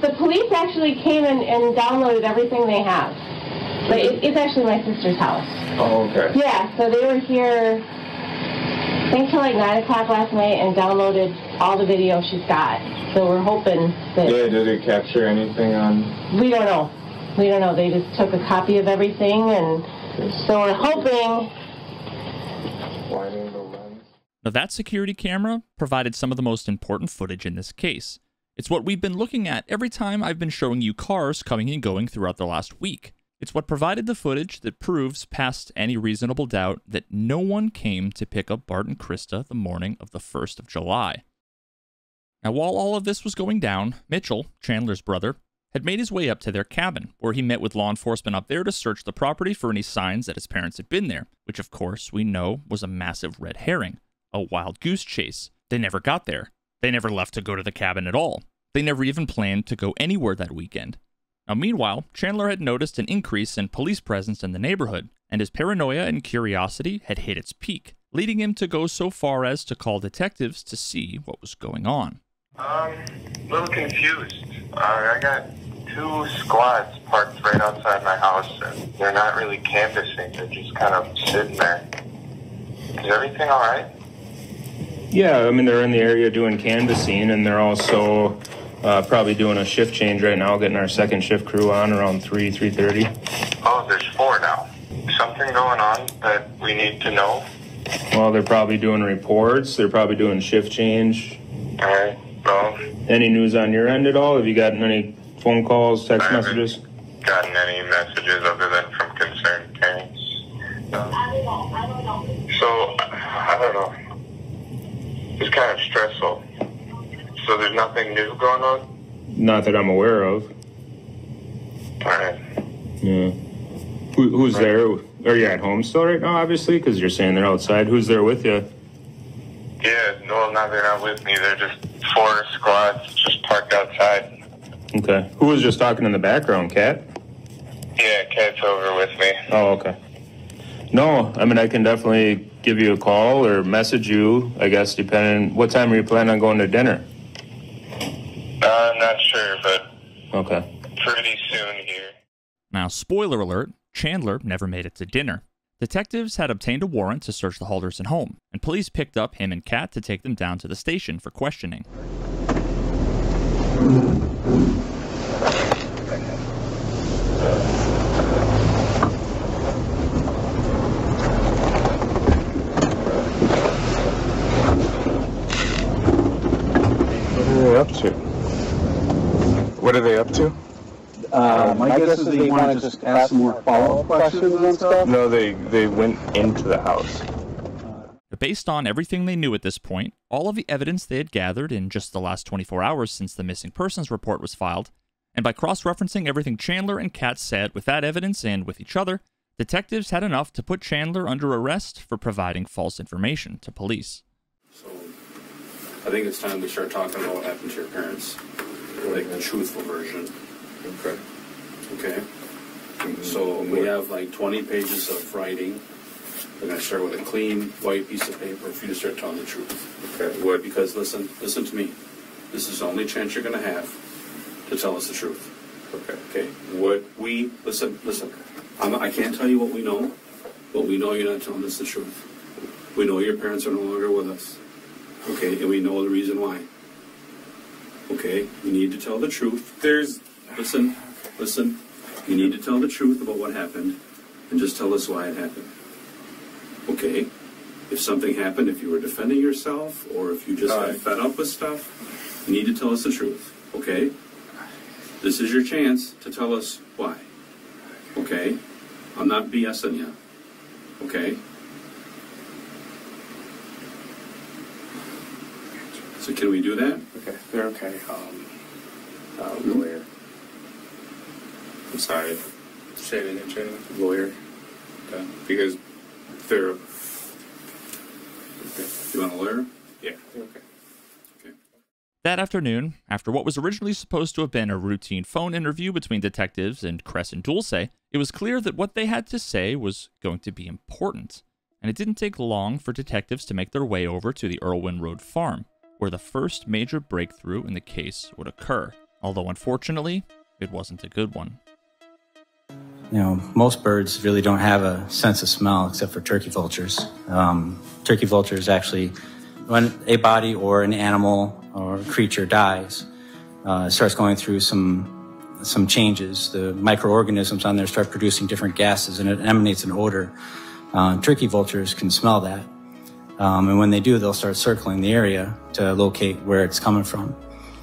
Speaker 9: The police actually came and downloaded everything they have. But it's actually my sister's house.
Speaker 5: Oh, okay.
Speaker 9: Yeah, so they were here, I think till like 9 o'clock last night and downloaded all the video she's got. So we're hoping that...
Speaker 5: Yeah, did it capture anything on...
Speaker 9: We don't know. We don't know. They just took a copy of everything, and so we're hoping...
Speaker 4: Now, that security camera provided some of the most important footage in this case. It's what we've been looking at every time I've been showing you cars coming and going throughout the last week. It's what provided the footage that proves past any reasonable doubt that no one came to pick up Bart and Krista the morning of the 1st of July. Now, while all of this was going down, Mitchell, Chandler's brother, had made his way up to their cabin, where he met with law enforcement up there to search the property for any signs that his parents had been there, which of course we know was a massive red herring, a wild goose chase. They never got there. They never left to go to the cabin at all. They never even planned to go anywhere that weekend. Now, meanwhile, Chandler had noticed an increase in police presence in the neighborhood, and his paranoia and curiosity had hit its peak, leading him to go so far as to call detectives to see what was going on.
Speaker 5: A little confused. I got 2 squads parked right outside my house, and they're not really canvassing. They're just kind of sitting there. Is everything all right?
Speaker 13: Yeah, I mean, they're in the area doing canvassing, and they're also probably doing a shift change right now, getting our second shift crew on around 3:30.
Speaker 5: Oh, there's 4 now. Something going on that we need to know?
Speaker 13: Well, they're probably doing reports. They're probably doing shift change.
Speaker 5: All right. Well,
Speaker 13: any news on your end at all? Have you gotten any phone calls, text messages?
Speaker 5: Gotten any messages other than from concerned parents? So, I don't know. It's kind of stressful. So there's nothing new going on?
Speaker 13: Not that I'm aware of.
Speaker 5: All right.
Speaker 13: Yeah. Who's there? Are you at home still right now, obviously? Because you're saying they're outside. Who's there with you?
Speaker 5: Yeah, no, they're not with me. They're just 4 squads just parked outside.
Speaker 13: Okay. Who was just talking in the background, Cat?
Speaker 5: Yeah, Cat's over with me.
Speaker 13: Oh, okay. No, I mean, I can definitely give you a call or message you, I guess, depending. What time are you planning on going to dinner?
Speaker 5: I'm not sure, but
Speaker 13: okay.
Speaker 5: Pretty soon here.
Speaker 4: Now, spoiler alert, Chandler never made it to dinner. Detectives had obtained a warrant to search the Halderson home, and police picked up him and Cat to take them down to the station for questioning.
Speaker 5: What are they up to?
Speaker 17: My guess is they want to just ask some more follow-up questions and stuff.
Speaker 5: No, they went into the house.
Speaker 4: Based on everything they knew at this point, all of the evidence they had gathered in just the last 24 hours since the missing persons report was filed, and by cross-referencing everything Chandler and Cat said with that evidence and with each other, detectives had enough to put Chandler under arrest for providing false information to police.
Speaker 3: So, I think it's time we start talking about what happened to your parents. Like the truthful version.
Speaker 5: Okay.
Speaker 3: Okay? So we have like 20 pages of writing. We're going to start with a clean, white piece of paper for you to start telling the truth.
Speaker 5: Okay. What?
Speaker 3: Because listen to me. This is the only chance you're going to have to tell us the truth.
Speaker 5: Okay.
Speaker 3: Okay? What we, listen. I can't tell you what we know, but we know you're not telling us the truth. We know your parents are no longer with us. Okay? And we know the reason why. Okay? You need to tell the truth. Listen. You need to tell the truth about what happened and just tell us why it happened. Okay? If something happened, if you were defending yourself, or if you just got fed up with stuff, you need to tell us the truth. Okay? This is your chance to tell us why. Okay? I'm not BSing you. Okay? So can we do that?
Speaker 5: Okay, they're okay. Lawyer. I'm sorry. Shaving and training. Lawyer. Okay. Because they're... Okay.
Speaker 3: You want a lawyer?
Speaker 5: Yeah, they're okay.
Speaker 4: That afternoon, after what was originally supposed to have been a routine phone interview between detectives and Cres and Dulce, it was clear that what they had to say was going to be important. And it didn't take long for detectives to make their way over to the Earlwyn Road farm, where the first major breakthrough in the case would occur. Although unfortunately, it wasn't a good one.
Speaker 18: You know, most birds really don't have a sense of smell except for turkey vultures. Turkey vultures actually when a body or an animal or creature dies, it starts going through some changes. The microorganisms on there start producing different gases, and it emanates an odor. Turkey vultures can smell that. And when they do, they'll start circling the area to locate where it's coming from.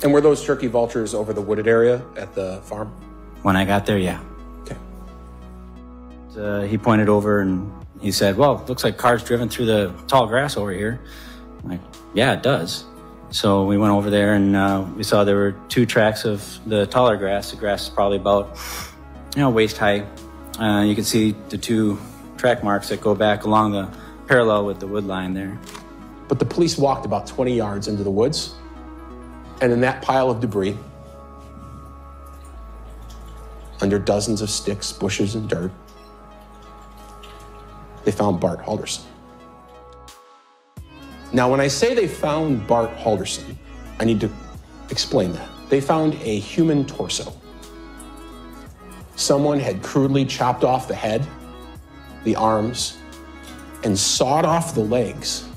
Speaker 12: And were those turkey vultures over the wooded area at the farm?
Speaker 18: When I got there, yeah. Okay. He pointed over and he said, well, looks like cars driven through the tall grass over here. I'm like, yeah, it does. So we went over there and we saw there were 2 tracks of the taller grass. The grass is probably about, waist high. You can see the 2 track marks that go back along the parallel with the wood line there.
Speaker 12: But the police walked about 20 yards into the woods, and in that pile of debris, under dozens of sticks, bushes, and dirt, they found Bart Halderson. Now, when I say they found Bart Halderson, I need to explain that. They found a human torso. Someone had crudely chopped off the head, the arms, and sawed off the legs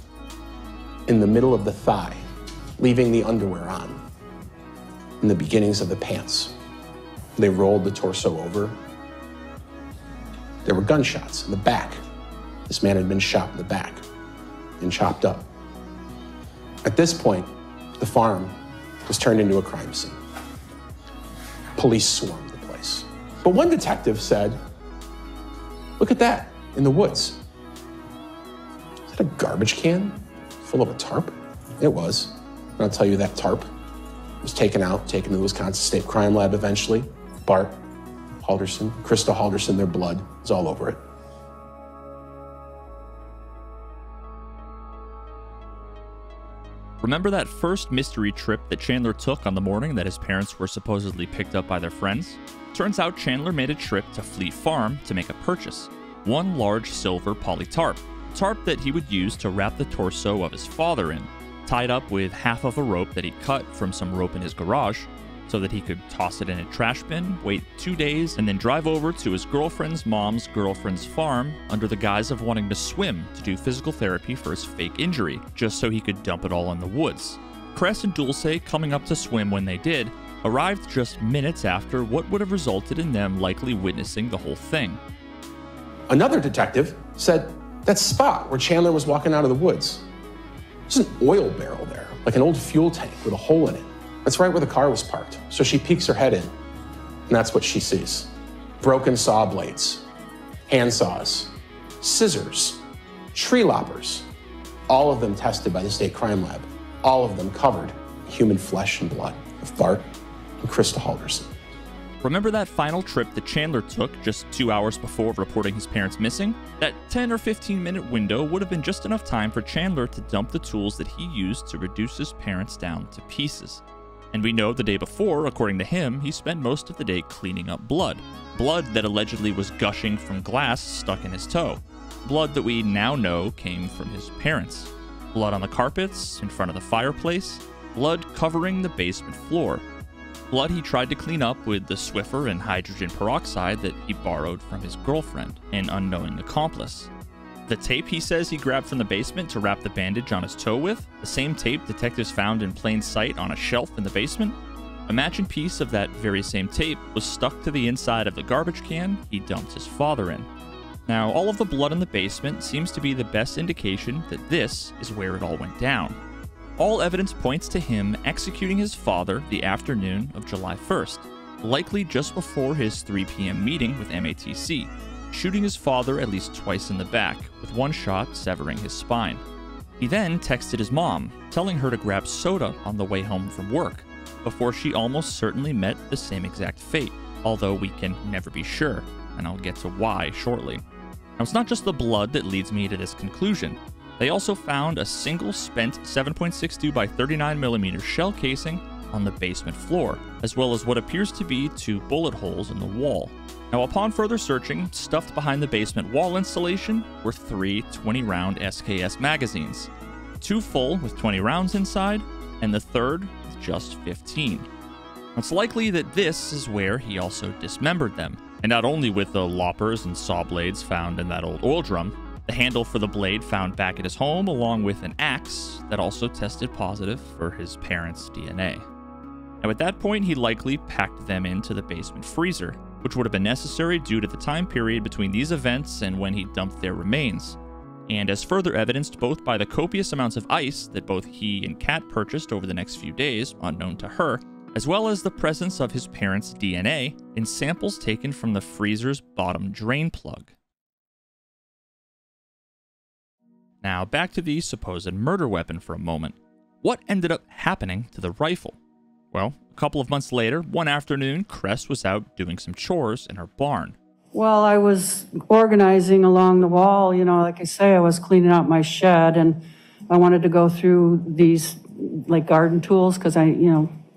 Speaker 12: in the middle of the thigh, leaving the underwear on and the beginnings of the pants. They rolled the torso over. There were gunshots in the back. This man had been shot in the back and chopped up. At this point, the farm was turned into a crime scene. Police swarmed the place. But one detective said, look at that in the woods. Is that a garbage can full of a tarp? It was. And I'll tell you that tarp was taken to the Wisconsin State Crime Lab eventually. Bart Halderson, Krista Halderson, their blood is all over it.
Speaker 4: Remember that first mystery trip that Chandler took on the morning that his parents were supposedly picked up by their friends? Turns out Chandler made a trip to Fleet Farm to make a purchase. One large silver poly tarp. Tarp that he would use to wrap the torso of his father in, tied up with half of a rope that he cut from some rope in his garage, so that he could toss it in a trash bin, wait 2 days, and then drive over to his girlfriend's mom's girlfriend's farm under the guise of wanting to swim to do physical therapy for his fake injury, just so he could dump it all in the woods. Cres and Dulce, coming up to swim when they did, arrived just minutes after what would have resulted in them likely witnessing the whole thing.
Speaker 12: Another detective said that spot where Chandler was walking out of the woods, there's an oil barrel there, like an old fuel tank with a hole in it. That's right where the car was parked. So she peeks her head in, and that's what she sees. Broken saw blades, hand saws, scissors, tree loppers, all of them tested by the State Crime Lab, all of them covered in human flesh and blood of Bart and Krista Halderson.
Speaker 4: Remember that final trip that Chandler took just 2 hours before reporting his parents missing? That 10 or 15 minute window would have been just enough time for Chandler to dump the tools that he used to reduce his parents down to pieces. And we know the day before, according to him, he spent most of the day cleaning up blood. Blood that allegedly was gushing from glass stuck in his toe. Blood that we now know came from his parents. Blood on the carpets, in front of the fireplace. Blood covering the basement floor. Blood he tried to clean up with the Swiffer and hydrogen peroxide that he borrowed from his girlfriend, an unknowing accomplice. The tape he says he grabbed from the basement to wrap the bandage on his toe with, the same tape detectives found in plain sight on a shelf in the basement, a matching piece of that very same tape was stuck to the inside of the garbage can he dumped his father in. Now, all of the blood in the basement seems to be the best indication that this is where it all went down. All evidence points to him executing his father the afternoon of July 1st, likely just before his 3 p.m. meeting with MATC, shooting his father at least twice in the back, with one shot severing his spine. He then texted his mom, telling her to grab soda on the way home from work, before she almost certainly met the same exact fate, although we can never be sure, and I'll get to why shortly. Now, it's not just the blood that leads me to this conclusion. They also found a single spent 7.62 by 39mm shell casing on the basement floor, as well as what appears to be 2 bullet holes in the wall. Now, upon further searching, stuffed behind the basement wall installation were 3 20-round SKS magazines, 2 full with 20 rounds inside, and the third with just 15. It's likely that this is where he also dismembered them, and not only with the loppers and saw blades found in that old oil drum, The handle for the blade found back at his home, along with an axe that also tested positive for his parents' DNA. Now at that point, he likely packed them into the basement freezer, which would have been necessary due to the time period between these events and when he dumped their remains. And as further evidenced both by the copious amounts of ice that both he and Cat purchased over the next few days, unknown to her, as well as the presence of his parents' DNA in samples taken from the freezer's bottom drain plug. Now back to the supposed murder weapon for a moment. What ended up happening to the rifle? Well, a couple of months later, one afternoon, Cres was out doing some chores in her barn.
Speaker 8: Well, I was organizing along the wall, you know, like I say, I was cleaning out my shed, and I wanted to go through these like garden tools because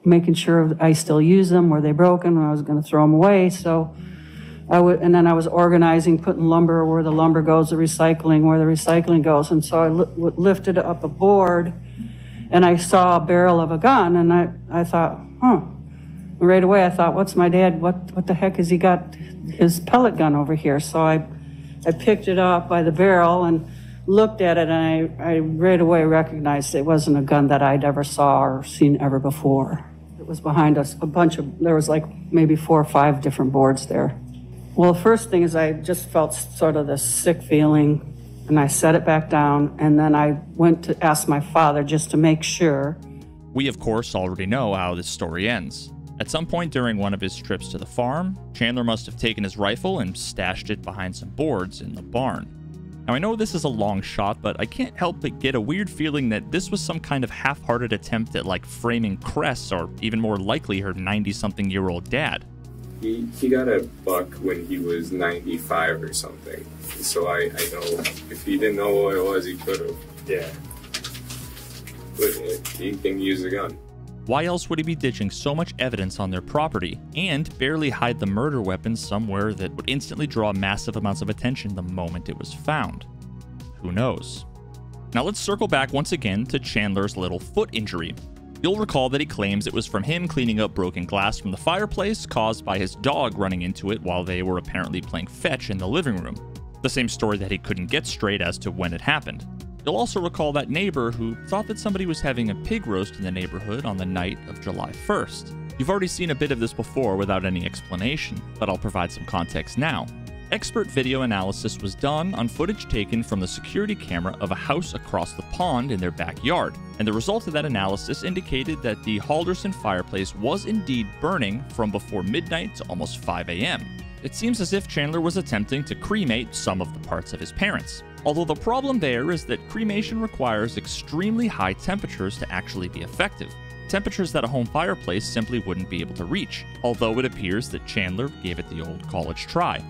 Speaker 8: making sure I still use them. Were they broken? I was going to throw them away. So and then I was organizing, putting lumber where the lumber goes, the recycling where the recycling goes. And so I lifted up a board, and I saw a barrel of a gun, and I thought, right away I thought, what's my dad, what the heck has he got his pellet gun over here? So I picked it up by the barrel and looked at it, and I right away recognized it wasn't a gun that I'd ever saw or seen ever before. It was behind us, there was like maybe 4 or 5 different boards there. Well, the first thing is I just felt sort of this sick feeling, and I set it back down, and then I went to ask my father just to make sure.
Speaker 4: We, of course, already know how this story ends. At some point during one of his trips to the farm, Chandler must have taken his rifle and stashed it behind some boards in the barn. Now, I know this is a long shot, but I can't help but get a weird feeling that this was some kind of half-hearted attempt at, like, framing Cres, or even more likely her 90-something-year-old dad.
Speaker 5: He got a buck when he was 95 or something. So I know if he didn't know what it was, he could have. Yeah. But he can use a gun.
Speaker 4: Why else would he be ditching so much evidence on their property and barely hide the murder weapon somewhere that would instantly draw massive amounts of attention the moment it was found? Who knows? Now let's circle back once again to Chandler's little foot injury. You'll recall that he claims it was from him cleaning up broken glass from the fireplace caused by his dog running into it while they were apparently playing fetch in the living room. The same story that he couldn't get straight as to when it happened. You'll also recall that neighbor who thought that somebody was having a pig roast in the neighborhood on the night of July 1st. You've already seen a bit of this before without any explanation, but I'll provide some context now. Expert video analysis was done on footage taken from the security camera of a house across the pond in their backyard, and the result of that analysis indicated that the Halderson fireplace was indeed burning from before midnight to almost 5 a.m. It seems as if Chandler was attempting to cremate some of the parts of his parents. Although the problem there is that cremation requires extremely high temperatures to actually be effective. Temperatures that a home fireplace simply wouldn't be able to reach, although it appears that Chandler gave it the old college try.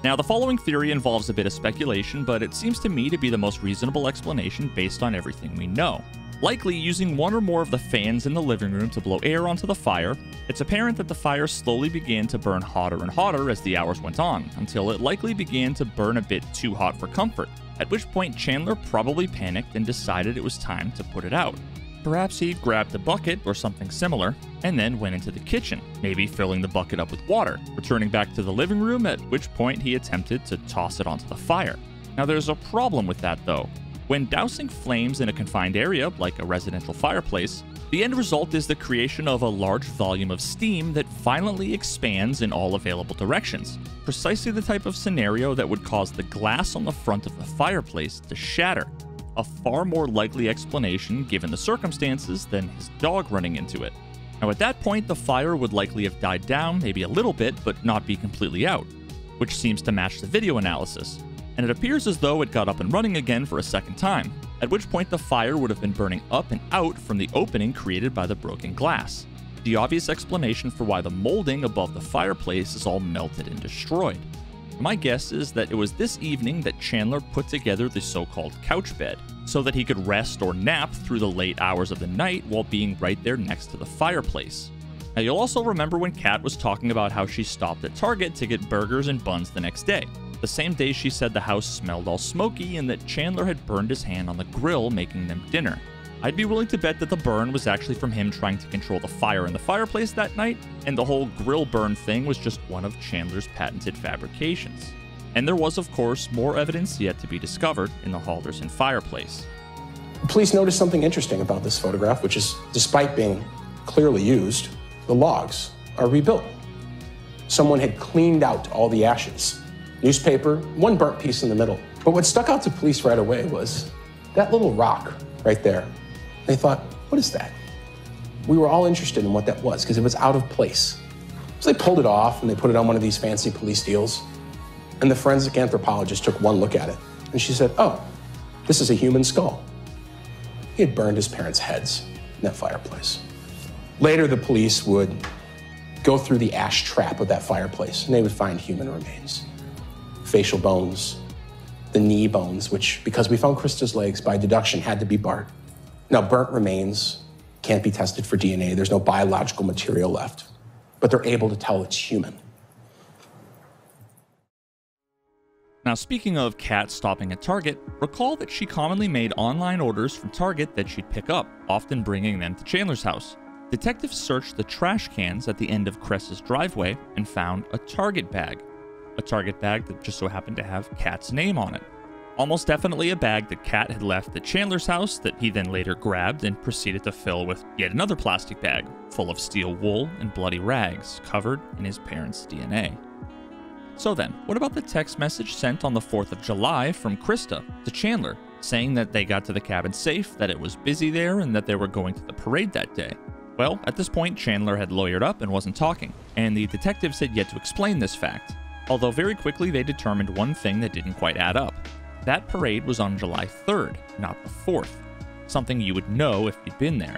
Speaker 4: Now, the following theory involves a bit of speculation, but it seems to me to be the most reasonable explanation based on everything we know. Likely using one or more of the fans in the living room to blow air onto the fire, it's apparent that the fire slowly began to burn hotter and hotter as the hours went on, until it likely began to burn a bit too hot for comfort, at which point Chandler probably panicked and decided it was time to put it out. Perhaps he grabbed a bucket or something similar, and then went into the kitchen, maybe filling the bucket up with water, returning back to the living room, at which point he attempted to toss it onto the fire. Now there's a problem with that though. When dousing flames in a confined area, like a residential fireplace, the end result is the creation of a large volume of steam that violently expands in all available directions, precisely the type of scenario that would cause the glass on the front of the fireplace to shatter. A far more likely explanation given the circumstances than his dog running into it. Now at that point, the fire would likely have died down maybe a little bit, but not be completely out, which seems to match the video analysis. And it appears as though it got up and running again for a second time, at which point the fire would have been burning up and out from the opening created by the broken glass. The obvious explanation for why the molding above the fireplace is all melted and destroyed. My guess is that it was this evening that Chandler put together the so-called couch bed, so that he could rest or nap through the late hours of the night while being right there next to the fireplace. Now you'll also remember when Kat was talking about how she stopped at Target to get burgers and buns the next day. The same day she said the house smelled all smoky and that Chandler had burned his hand on the grill making them dinner. I'd be willing to bet that the burn was actually from him trying to control the fire in the fireplace that night, and the whole grill burn thing was just one of Chandler's patented fabrications. And there was, of course, more evidence yet to be discovered in the Halderson fireplace.
Speaker 12: Police noticed something interesting about this photograph, which is, despite being clearly used, the logs are rebuilt. Someone had cleaned out all the ashes. Newspaper, one burnt piece in the middle. But what stuck out to police right away was that little rock right there. They thought, what is that? We were all interested in what that was because it was out of place. So they pulled it off and they put it on one of these fancy police deals. And the forensic anthropologist took one look at it. And she said, oh, this is a human skull. He had burned his parents' heads in that fireplace. Later, the police would go through the ash trap of that fireplace, and they would find human remains. Facial bones, the knee bones, which, because we found Krista's legs, by deduction, had to be Bart. Now, burnt remains can't be tested for DNA. There's no biological material left, but they're able to tell it's human.
Speaker 4: Now, speaking of Cat stopping at Target, recall that she commonly made online orders from Target that she'd pick up, often bringing them to Chandler's house. Detectives searched the trash cans at the end of Cres's driveway and found a Target bag. A Target bag that just so happened to have Cat's name on it. Almost definitely a bag that Cat had left at Chandler's house that he then later grabbed and proceeded to fill with yet another plastic bag, full of steel wool and bloody rags, covered in his parents' DNA. So then, what about the text message sent on the 4th of July from Krista to Chandler, saying that they got to the cabin safe, that it was busy there, and that they were going to the parade that day? Well, at this point, Chandler had lawyered up and wasn't talking, and the detectives had yet to explain this fact. Although very quickly they determined one thing that didn't quite add up. That parade was on July 3rd, not the 4th. Something you would know if you'd been there.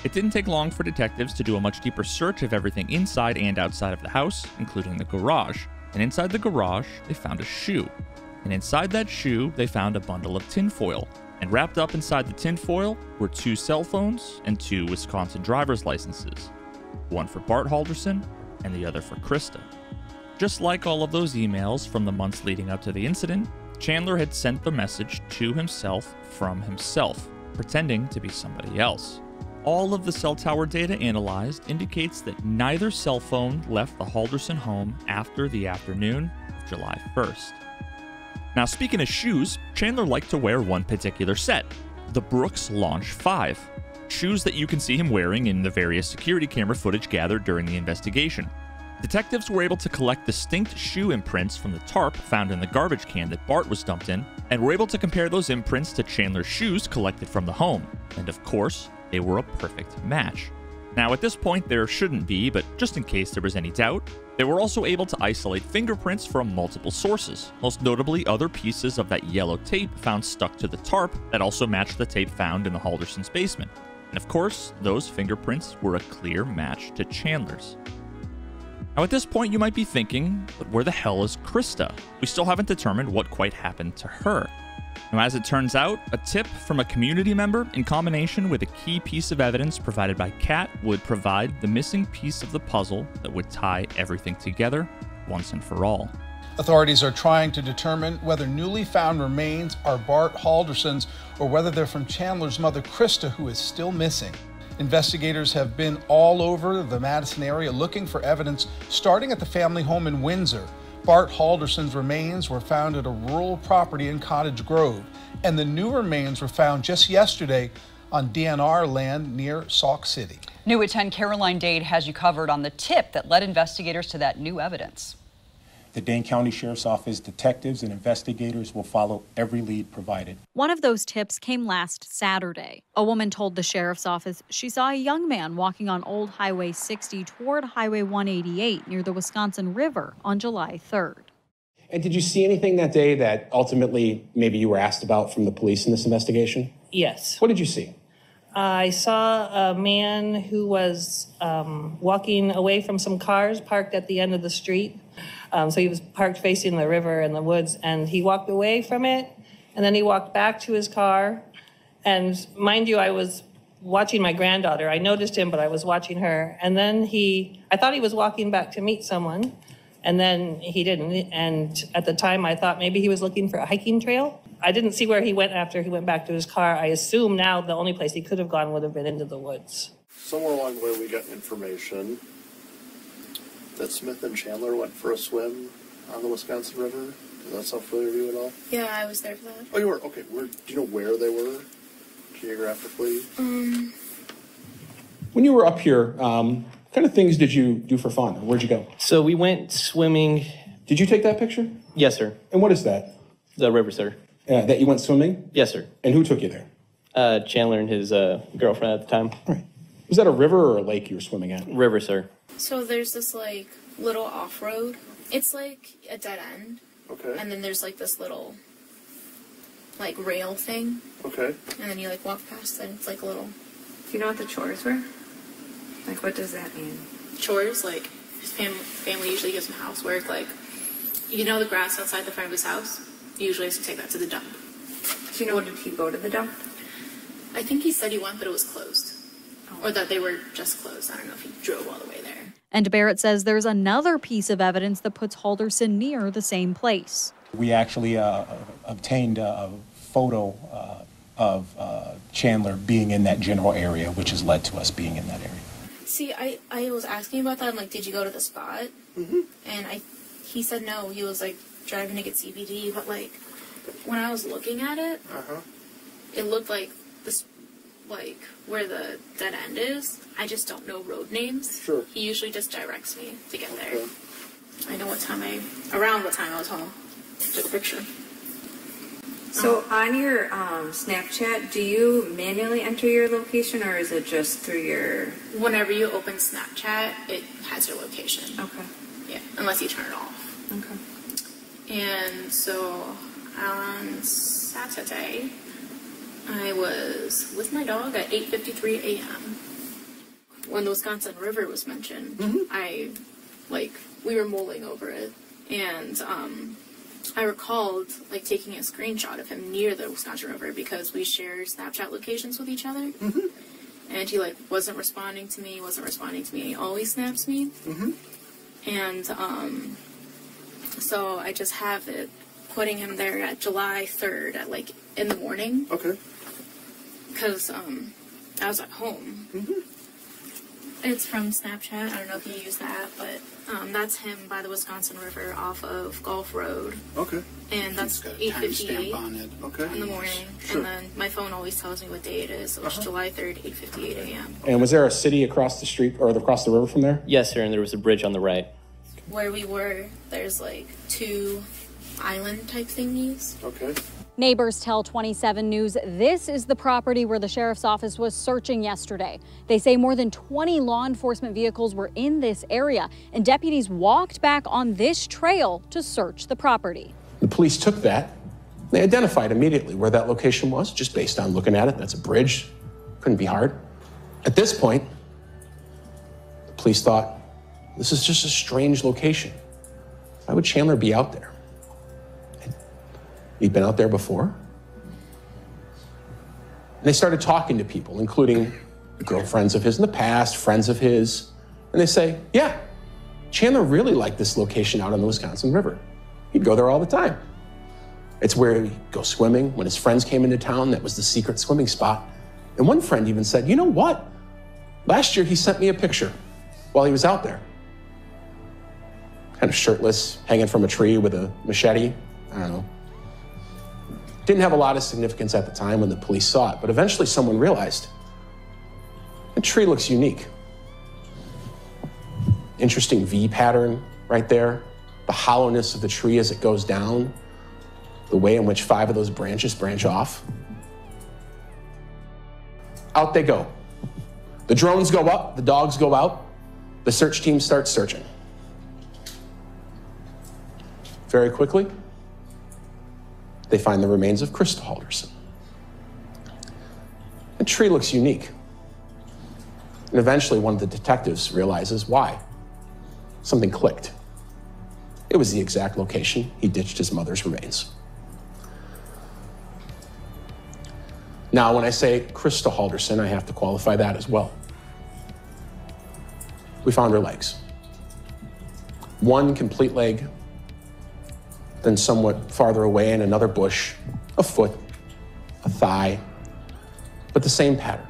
Speaker 4: It didn't take long for detectives to do a much deeper search of everything inside and outside of the house, including the garage. And inside the garage, they found a shoe. And inside that shoe, they found a bundle of tinfoil. And wrapped up inside the tinfoil were 2 cell phones and 2 Wisconsin driver's licenses. One for Bart Halderson and the other for Krista. Just like all of those emails from the months leading up to the incident, Chandler had sent the message to himself from himself, pretending to be somebody else. All of the cell tower data analyzed indicates that neither cell phone left the Halderson home after the afternoon of July 1st. Now, speaking of shoes, Chandler liked to wear one particular set, the Brooks Launch 5, shoes that you can see him wearing in the various security camera footage gathered during the investigation. Detectives were able to collect distinct shoe imprints from the tarp found in the garbage can that Bart was dumped in, and were able to compare those imprints to Chandler's shoes collected from the home. And of course, they were a perfect match. Now, at this point, there shouldn't be, but just in case there was any doubt, they were also able to isolate fingerprints from multiple sources, most notably other pieces of that yellow tape found stuck to the tarp that also matched the tape found in the Halderson's basement. And of course, those fingerprints were a clear match to Chandler's. Now, at this point, you might be thinking, but where the hell is Krista? We still haven't determined what quite happened to her. Now, as it turns out, a tip from a community member in combination with a key piece of evidence provided by Cat would provide the missing piece of the puzzle that would tie everything together once and for all.
Speaker 2: Authorities are trying to determine whether newly found remains are Bart Halderson's or whether they're from Chandler's mother, Krista, who is still missing. Investigators have been all over the Madison area looking for evidence, starting at the family home in Windsor. Bart Halderson's remains were found at a rural property in Cottage Grove, and the new remains were found just yesterday on DNR land near Sauk City.
Speaker 7: New at 10, Caroline Dade has you covered on the tip that led investigators to that new evidence.
Speaker 23: The Dane County Sheriff's Office detectives and investigators will follow every lead provided.
Speaker 24: One of those tips came last Saturday. A woman told the sheriff's office she saw a young man walking on Old Highway 60 toward Highway 188 near the Wisconsin River on July 3rd.
Speaker 12: And did you see anything that day that ultimately maybe you were asked about from the police in this investigation?
Speaker 25: Yes.
Speaker 12: What did you see?
Speaker 25: I saw a man who was walking away from some cars parked at the end of the street. So he was parked facing the river and the woods, and he walked away from it, and then he walked back to his car. And mind you, I was watching my granddaughter. I noticed him, but I was watching her. And then I thought he was walking back to meet someone, and then he didn't. And at the time, I thought maybe he was looking for a hiking trail. I didn't see where he went after he went back to his car. I assume now the only place he could have gone would have been into the woods.
Speaker 26: Somewhere along the way, we got information that Smith and Chandler went for a swim on the Wisconsin River.
Speaker 1: Does that sound familiar to you at all?
Speaker 6: Yeah, I was there for that.
Speaker 1: Oh, you were? Okay. Do you know where they were geographically?
Speaker 12: When you were up here, what kind of things did you do for fun? Where'd you go?
Speaker 10: So we went swimming.
Speaker 12: Did you take that picture?
Speaker 10: Yes, sir.
Speaker 12: And what is that?
Speaker 10: The river, sir.
Speaker 12: That you went swimming?
Speaker 10: Yes, sir.
Speaker 12: And who took you there?
Speaker 10: Chandler and his girlfriend at the time.
Speaker 12: All right. Was that a river or a lake you were swimming at?
Speaker 10: River, sir.
Speaker 6: So there's this like little off-road. It's like a dead end.
Speaker 1: Okay.
Speaker 6: And then there's like this little like rail thing.
Speaker 1: Okay.
Speaker 6: And then you like walk past it. It's like a little.
Speaker 11: Do you know what the chores were? Like, what does that mean?
Speaker 6: Chores, like his family usually gives him housework. Like, you know, the grass outside the front of his house. He usually has to take that to the dump.
Speaker 11: Do you know, did he go to the dump?
Speaker 6: I think he said he went, but it was closed. Or that they were just closed. I don't know if he drove all the way there.
Speaker 24: And Barrett says there's another piece of evidence that puts Halderson near the same place.
Speaker 23: We actually obtained a photo of Chandler being in that general area, which has led to us being in that area.
Speaker 6: See, I was asking about that. I'm like, did you go to the spot? And he said no. He was like driving to get CBD. But like, when I was looking at it, it looked like this, like where the dead end is. I just don't know road names.
Speaker 1: Sure.
Speaker 6: He usually just directs me to get there. I know around what time I was home. Took a picture.
Speaker 11: So on your Snapchat, do you manually enter your location, or is it just through your...
Speaker 6: Whenever you open Snapchat, it has your location.
Speaker 11: Okay.
Speaker 6: Yeah, unless you turn it off.
Speaker 11: Okay.
Speaker 6: And so on Saturday, I was with my dog at 8:53 a.m. When the Wisconsin River was mentioned, we were mulling over it. And I recalled like taking a screenshot of him near the Wisconsin River because we share Snapchat locations with each other. And he like wasn't responding to me. He always snaps me. And so I just have it putting him there at July 3rd at like in the morning.
Speaker 1: Okay.
Speaker 6: Because I was at home. It's from Snapchat. I don't know if you use that, but that's him by the Wisconsin River off of Gulf Road.
Speaker 1: Okay.
Speaker 6: And that's 8:58
Speaker 1: Okay.
Speaker 6: in the morning.
Speaker 1: Sure.
Speaker 6: And then my phone always tells me what day it is. So it's July 3rd, 8:58 a.m.
Speaker 12: And was there a city across the street or across the river from there?
Speaker 10: Yes, sir, and there was a bridge on the right.
Speaker 6: Where we were, there's like 2 island type thingies.
Speaker 1: Okay.
Speaker 24: Neighbors tell 27 News this is the property where the sheriff's office was searching yesterday. They say more than 20 law enforcement vehicles were in this area, and deputies walked back on this trail to search the property.
Speaker 12: The police took that. They identified immediately where that location was, just based on looking at it. That's a bridge. Couldn't be hard. At this point, the police thought, this is just a strange location. Why would Chandler be out there? He'd been out there before. And they started talking to people, including girlfriends of his in the past, friends of his. And they say, yeah, Chandler really liked this location out on the Wisconsin River. He'd go there all the time. It's where he'd go swimming. When his friends came into town, that was the secret swimming spot. And one friend even said, you know what? Last year he sent me a picture while he was out there. Kind of shirtless, hanging from a tree with a machete. I don't know. Didn't have a lot of significance at the time when the police saw it, but eventually someone realized the tree looks unique. Interesting V pattern right there. The hollowness of the tree as it goes down. The way in which 5 of those branches branch off. Out they go. The drones go up, the dogs go out. The search team starts searching. Very quickly, they find the remains of Krista Halderson. The tree looks unique. And eventually one of the detectives realizes why. Something clicked. It was the exact location he ditched his mother's remains. Now, when I say Krista Halderson, I have to qualify that as well. We found her legs. One complete leg, then somewhat farther away in another bush, a foot, a thigh, but the same pattern.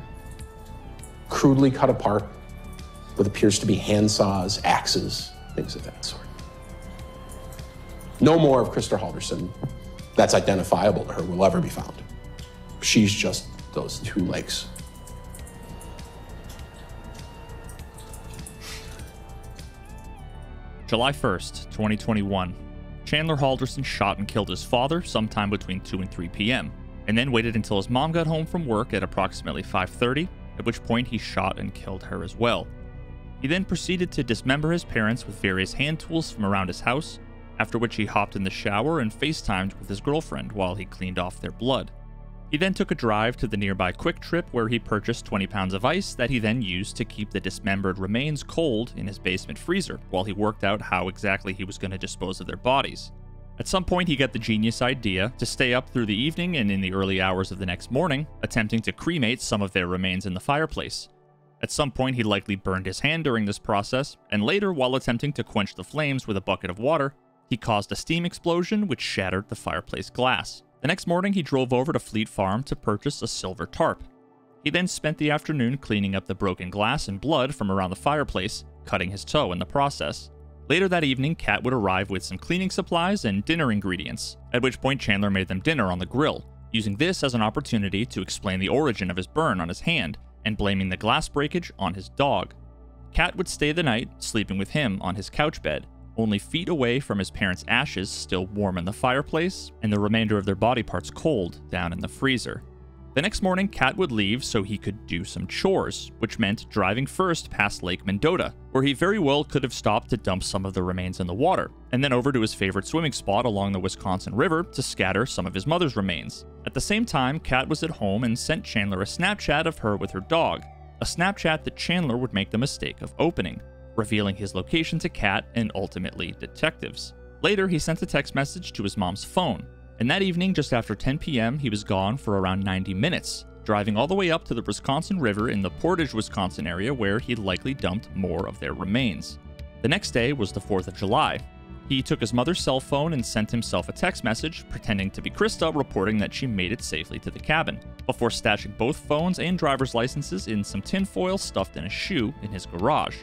Speaker 12: Crudely cut apart with appears to be handsaws, axes, things of that sort. No more of Krista Halderson that's identifiable to her will ever be found. She's just those 2 legs.
Speaker 4: July 1st, 2021. Chandler Halderson shot and killed his father sometime between 2 and 3 p.m., and then waited until his mom got home from work at approximately 5:30, at which point he shot and killed her as well. He then proceeded to dismember his parents with various hand tools from around his house, after which he hopped in the shower and FaceTimed with his girlfriend while he cleaned off their blood. He then took a drive to the nearby Quick Trip where he purchased 20 pounds of ice that he then used to keep the dismembered remains cold in his basement freezer while he worked out how exactly he was going to dispose of their bodies. At some point, he got the genius idea to stay up through the evening and in the early hours of the next morning, attempting to cremate some of their remains in the fireplace. At some point, he likely burned his hand during this process, and later, while attempting to quench the flames with a bucket of water, he caused a steam explosion which shattered the fireplace glass. The next morning, he drove over to Fleet Farm to purchase a silver tarp. He then spent the afternoon cleaning up the broken glass and blood from around the fireplace, cutting his toe in the process. Later that evening, Cat would arrive with some cleaning supplies and dinner ingredients, at which point Chandler made them dinner on the grill, using this as an opportunity to explain the origin of his burn on his hand, and blaming the glass breakage on his dog. Cat would stay the night, sleeping with him on his couch bed, only feet away from his parents' ashes still warm in the fireplace, and the remainder of their body parts cold down in the freezer. The next morning, Cat would leave so he could do some chores, which meant driving first past Lake Mendota, where he very well could have stopped to dump some of the remains in the water, and then over to his favorite swimming spot along the Wisconsin River to scatter some of his mother's remains. At the same time, Cat was at home and sent Chandler a Snapchat of her with her dog, a Snapchat that Chandler would make the mistake of opening, revealing his location to Cat and ultimately detectives. Later, he sent a text message to his mom's phone, and that evening, just after 10 p.m., he was gone for around 90 minutes, driving all the way up to the Wisconsin River in the Portage, Wisconsin area where he'd likely dumped more of their remains. The next day was the 4th of July. He took his mother's cell phone and sent himself a text message pretending to be Krista, reporting that she made it safely to the cabin, before stashing both phones and driver's licenses in some tinfoil stuffed in a shoe in his garage.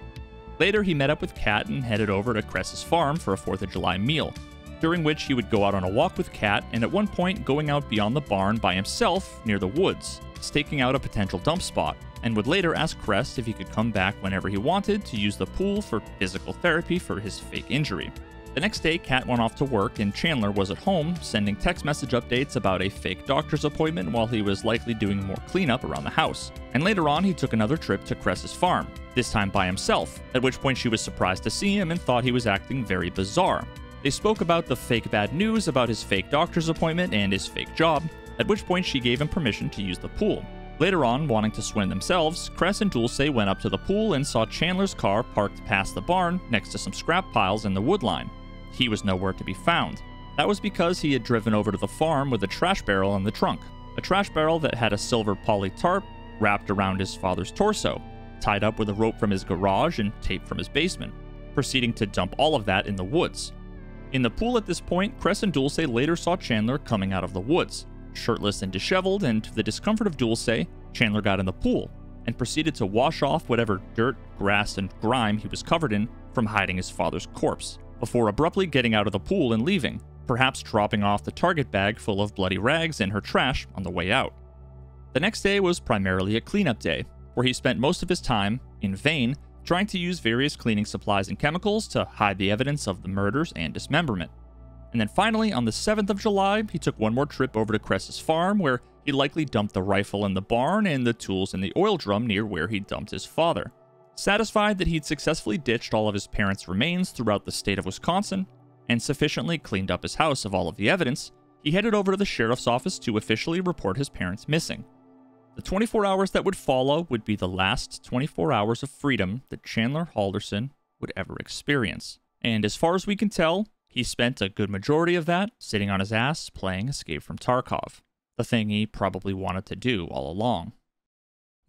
Speaker 4: Later, he met up with Cat and headed over to Cres's farm for a 4th of July meal, during which he would go out on a walk with Cat and at one point going out beyond the barn by himself near the woods, staking out a potential dump spot, and would later ask Cres if he could come back whenever he wanted to use the pool for physical therapy for his fake injury. The next day, Cat went off to work and Chandler was at home sending text message updates about a fake doctor's appointment while he was likely doing more cleanup around the house. And later on, he took another trip to Cres's farm, this time by himself, at which point she was surprised to see him and thought he was acting very bizarre. They spoke about the fake bad news about his fake doctor's appointment and his fake job, at which point she gave him permission to use the pool. Later on, wanting to swim themselves, Cres and Dulce went up to the pool and saw Chandler's car parked past the barn next to some scrap piles in the wood line. He was nowhere to be found. That was because he had driven over to the farm with a trash barrel in the trunk, a trash barrel that had a silver poly tarp wrapped around his father's torso, tied up with a rope from his garage and tape from his basement, proceeding to dump all of that in the woods. In the pool at this point, Cres and Dulce later saw Chandler coming out of the woods, shirtless and disheveled, and to the discomfort of Dulce, Chandler got in the pool and proceeded to wash off whatever dirt, grass, and grime he was covered in from hiding his father's corpse, before abruptly getting out of the pool and leaving, perhaps dropping off the target bag full of bloody rags and her trash on the way out. The next day was primarily a cleanup day, where he spent most of his time, in vain, trying to use various cleaning supplies and chemicals to hide the evidence of the murders and dismemberment. And then finally, on the 7th of July, he took one more trip over to Cres's farm, where he likely dumped the rifle in the barn and the tools in the oil drum near where he dumped his father. Satisfied that he'd successfully ditched all of his parents' remains throughout the state of Wisconsin, and sufficiently cleaned up his house of all of the evidence, he headed over to the sheriff's office to officially report his parents missing. The 24 hours that would follow would be the last 24 hours of freedom that Chandler Halderson would ever experience. And as far as we can tell, he spent a good majority of that sitting on his ass playing Escape from Tarkov, the thing he probably wanted to do all along.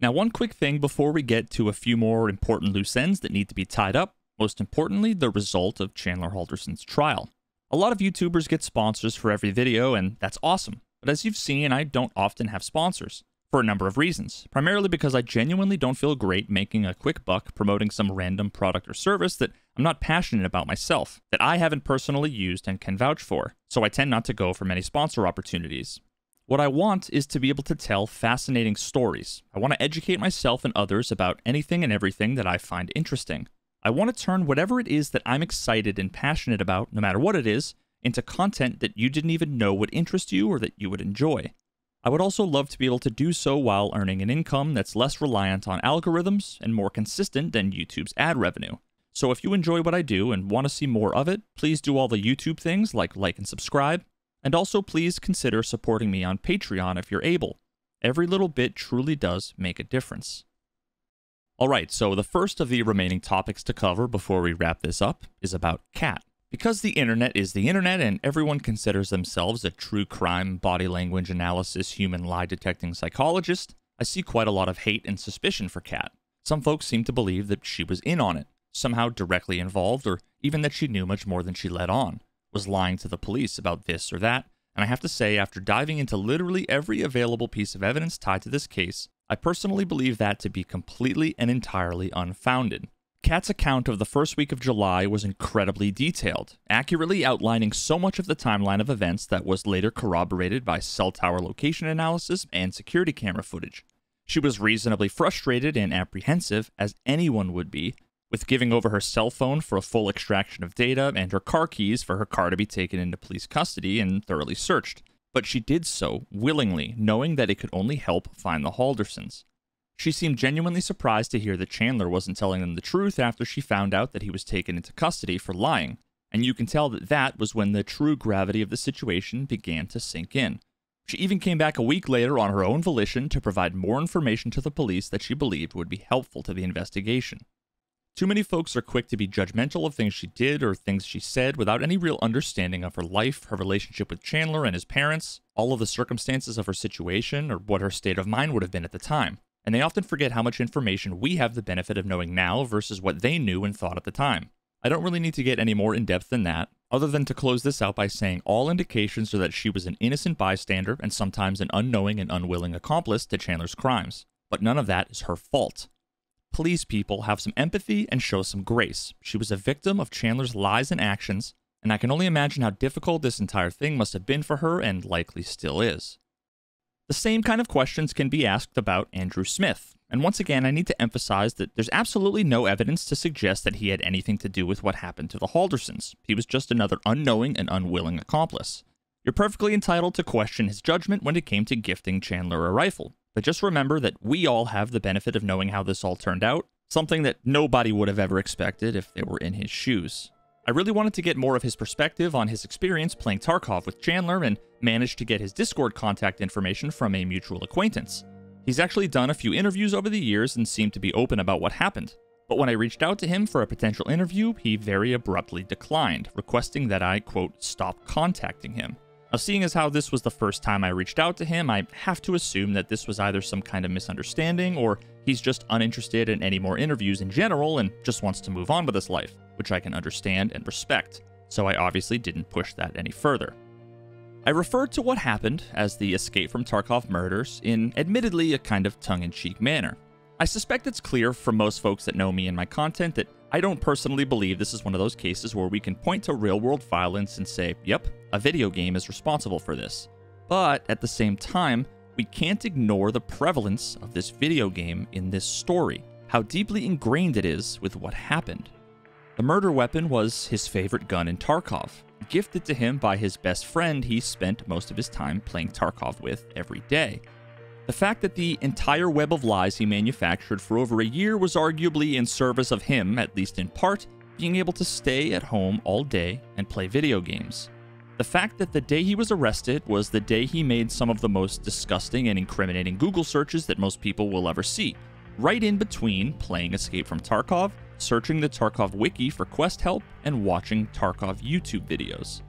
Speaker 4: Now, one quick thing before we get to a few more important loose ends that need to be tied up, most importantly, the result of Chandler Halderson's trial. A lot of YouTubers get sponsors for every video, and that's awesome. But as you've seen, I don't often have sponsors. for a number of reasons, primarily because I genuinely don't feel great making a quick buck promoting some random product or service that I'm not passionate about myself, that I haven't personally used and can vouch for, so I tend not to go for many sponsor opportunities. What I want is to be able to tell fascinating stories. I want to educate myself and others about anything and everything that I find interesting. I want to turn whatever it is that I'm excited and passionate about, no matter what it is, into content that you didn't even know would interest you or that you would enjoy. I would also love to be able to do so while earning an income that's less reliant on algorithms and more consistent than YouTube's ad revenue. So if you enjoy what I do and want to see more of it, please do all the YouTube things like and subscribe, and also please consider supporting me on Patreon if you're able. Every little bit truly does make a difference. Alright, so the first of the remaining topics to cover before we wrap this up is about Cat. Because the internet is the internet and everyone considers themselves a true crime, body language analysis, human lie detecting psychologist, I see quite a lot of hate and suspicion for Cat. Some folks seem to believe that she was in on it, somehow directly involved, or even that she knew much more than she let on, was lying to the police about this or that, and I have to say, after diving into literally every available piece of evidence tied to this case, I personally believe that to be completely and entirely unfounded. Cat's account of the first week of July was incredibly detailed, accurately outlining so much of the timeline of events that was later corroborated by cell tower location analysis and security camera footage. She was reasonably frustrated and apprehensive, as anyone would be, with giving over her cell phone for a full extraction of data and her car keys for her car to be taken into police custody and thoroughly searched. But she did so willingly, knowing that it could only help find the Haldersons. She seemed genuinely surprised to hear that Chandler wasn't telling them the truth after she found out that he was taken into custody for lying, and you can tell that that was when the true gravity of the situation began to sink in. She even came back a week later on her own volition to provide more information to the police that she believed would be helpful to the investigation. Too many folks are quick to be judgmental of things she did or things she said without any real understanding of her life, her relationship with Chandler and his parents, all of the circumstances of her situation, or what her state of mind would have been at the time. And they often forget how much information we have the benefit of knowing now versus what they knew and thought at the time. I don't really need to get any more in-depth than that, other than to close this out by saying all indications are that she was an innocent bystander and sometimes an unknowing and unwilling accomplice to Chandler's crimes. But none of that is her fault. Please, people, have some empathy and show some grace. She was a victim of Chandler's lies and actions, and I can only imagine how difficult this entire thing must have been for her and likely still is. The same kind of questions can be asked about Andrew Smith, and once again I need to emphasize that there's absolutely no evidence to suggest that he had anything to do with what happened to the Haldersons. He was just another unknowing and unwilling accomplice. You're perfectly entitled to question his judgment when it came to gifting Chandler a rifle, but just remember that we all have the benefit of knowing how this all turned out, something that nobody would have ever expected if they were in his shoes. I really wanted to get more of his perspective on his experience playing Tarkov with Chandler and managed to get his Discord contact information from a mutual acquaintance. He's actually done a few interviews over the years and seemed to be open about what happened, but when I reached out to him for a potential interview, he very abruptly declined, requesting that I, quote, stop contacting him. Now, seeing as how this was the first time I reached out to him, I have to assume that this was either some kind of misunderstanding or he's just uninterested in any more interviews in general and just wants to move on with his life, which I can understand and respect, so I obviously didn't push that any further. I referred to what happened as the escape from Tarkov Murders in admittedly a kind of tongue-in-cheek manner. I suspect it's clear from most folks that know me and my content that I don't personally believe this is one of those cases where we can point to real-world violence and say, yep, a video game is responsible for this. But at the same time, we can't ignore the prevalence of this video game in this story, how deeply ingrained it is with what happened. The murder weapon was his favorite gun in Tarkov, gifted to him by his best friend he spent most of his time playing Tarkov with every day. The fact that the entire web of lies he manufactured for over a year was arguably in service of him, at least in part, being able to stay at home all day and play video games. The fact that the day he was arrested was the day he made some of the most disgusting and incriminating Google searches that most people will ever see, right in between playing Escape from Tarkov, searching the Tarkov wiki for quest help, and watching Tarkov YouTube videos.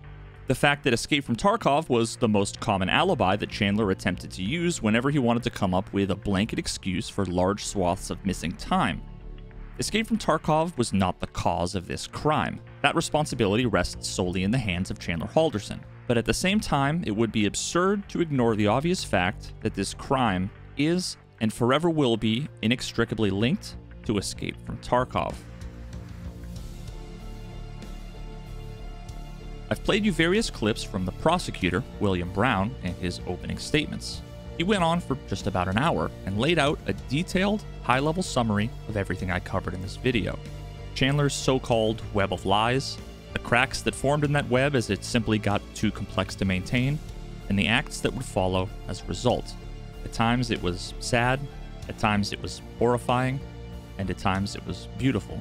Speaker 4: The fact that Escape from Tarkov was the most common alibi that Chandler attempted to use whenever he wanted to come up with a blanket excuse for large swaths of missing time. Escape from Tarkov was not the cause of this crime. That responsibility rests solely in the hands of Chandler Halderson. But at the same time, it would be absurd to ignore the obvious fact that this crime is and forever will be inextricably linked to Escape from Tarkov. I've played you various clips from the prosecutor, William Brown, and his opening statements. He went on for just about an hour and laid out a detailed, high-level summary of everything I covered in this video. Chandler's so-called web of lies, the cracks that formed in that web as it simply got too complex to maintain, and the acts that would follow as a result. At times it was sad, at times it was horrifying, and at times it was beautiful.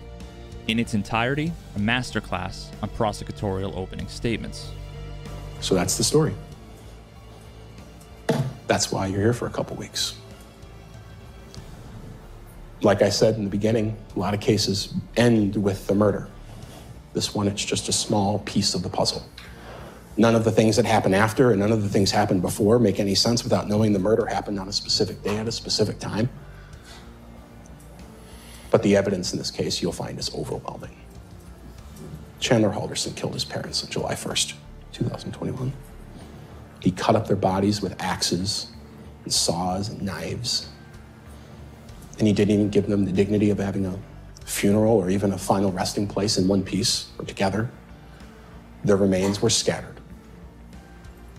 Speaker 4: In its entirety, a masterclass on prosecutorial opening statements.
Speaker 12: So that's the story. That's why you're here for a couple weeks. Like I said in the beginning, a lot of cases end with the murder. This one, it's just a small piece of the puzzle. None of the things that happen after and none of the things happened before make any sense without knowing the murder happened on a specific day at a specific time. But the evidence in this case you'll find is overwhelming. Chandler Halderson killed his parents on July 1st, 2021. He cut up their bodies with axes and saws and knives. And he didn't even give them the dignity of having a funeral or even a final resting place in one piece or together. Their remains were scattered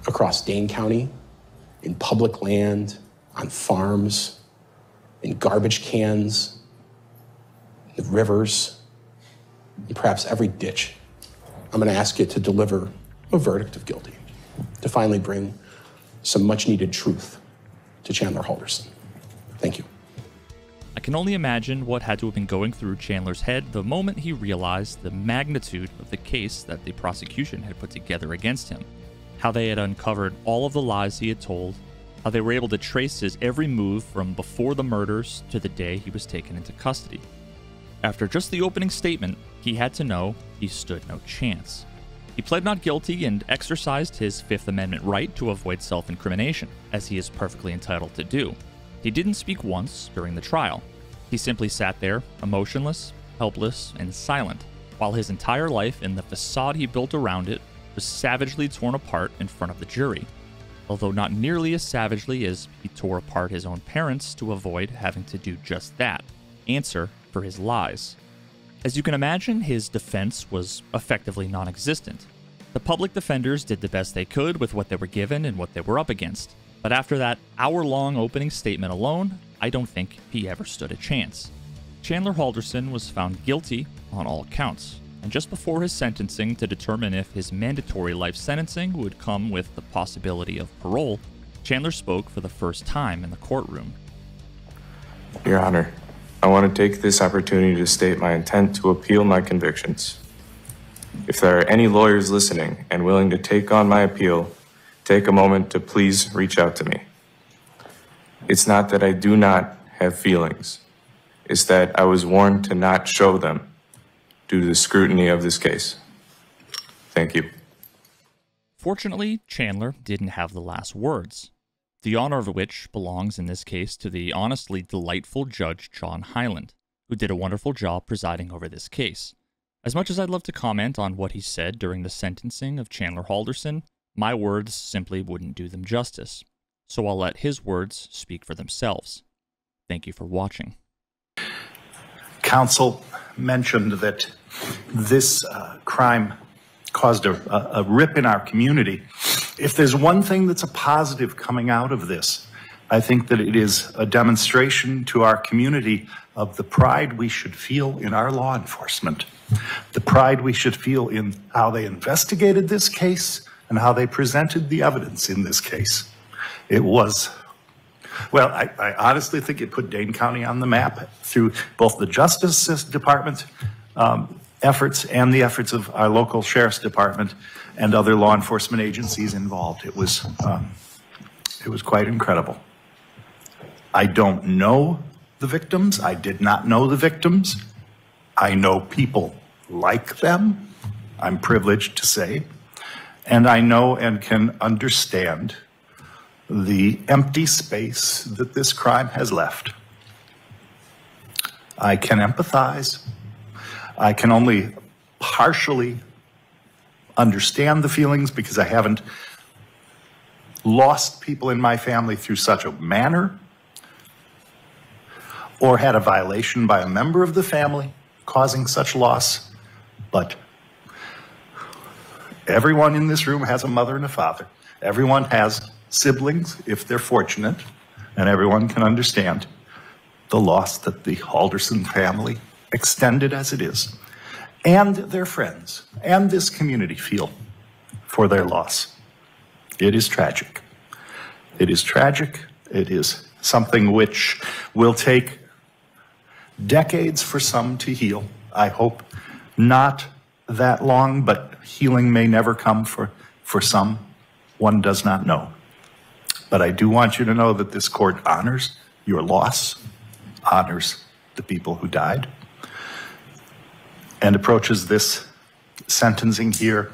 Speaker 12: across Dane County, in public land, on farms, in garbage cans, the rivers, and perhaps every ditch. I'm going to ask you to deliver a verdict of guilty, to finally bring some much-needed truth to Chandler Halderson. Thank you.
Speaker 4: I can only imagine what had to have been going through Chandler's head the moment he realized the magnitude of the case that the prosecution had put together against him, how they had uncovered all of the lies he had told, how they were able to trace his every move from before the murders to the day he was taken into custody. After just the opening statement, he had to know he stood no chance. He pled not guilty and exercised his Fifth Amendment right to avoid self-incrimination, as he is perfectly entitled to do. He didn't speak once during the trial. He simply sat there, emotionless, helpless, and silent, while his entire life and the facade he built around it was savagely torn apart in front of the jury, although not nearly as savagely as he tore apart his own parents to avoid having to do just that, answer for his lies. As you can imagine, his defense was effectively non-existent. The public defenders did the best they could with what they were given and what they were up against, but after that hour-long opening statement alone, I don't think he ever stood a chance. Chandler Halderson was found guilty on all counts, and just before his sentencing to determine if his mandatory life sentencing would come with the possibility of parole, Chandler spoke for the first time in the courtroom.
Speaker 5: Your Honor, I want to take this opportunity to state my intent to appeal my convictions. If there are any lawyers listening and willing to take on my appeal, take a moment to please reach out to me. It's not that I do not have feelings. It's that I was warned to not show them due to the scrutiny of this case. Thank you.
Speaker 4: Fortunately, Chandler didn't have the last words, the honor of which belongs in this case to the honestly delightful Judge John Hyland, who did a wonderful job presiding over this case. As much as I'd love to comment on what he said during the sentencing of Chandler Halderson, my words simply wouldn't do them justice, so I'll let his words speak for themselves. Thank you for watching.
Speaker 14: Counsel mentioned that this crime caused a rip in our community. If there's one thing that's a positive coming out of this, I think that it is a demonstration to our community of the pride we should feel in our law enforcement, the pride we should feel in how they investigated this case and how they presented the evidence in this case. It was, well, I honestly think it put Dane County on the map through both the Justice Department efforts and the efforts of our local Sheriff's Department and other law enforcement agencies involved. It was quite incredible. I don't know the victims. I did not know the victims. I know people like them, I'm privileged to say, and I know and can understand the empty space that this crime has left. I can empathize. I can only partially understand the feelings because I haven't lost people in my family through such a manner. or had a violation by a member of the family causing such loss, but everyone in this room has a mother and a father. Everyone has siblings, if they're fortunate, and everyone can understand the loss that the Halderson family, extended as it is, and their friends, and this community feel for their loss. It is tragic. It is tragic. It is something which will take decades for some to heal. I hope not that long, but healing may never come for some. One does not know. But I do want you to know that this court honors your loss, honors the people who died, and approaches this sentencing here,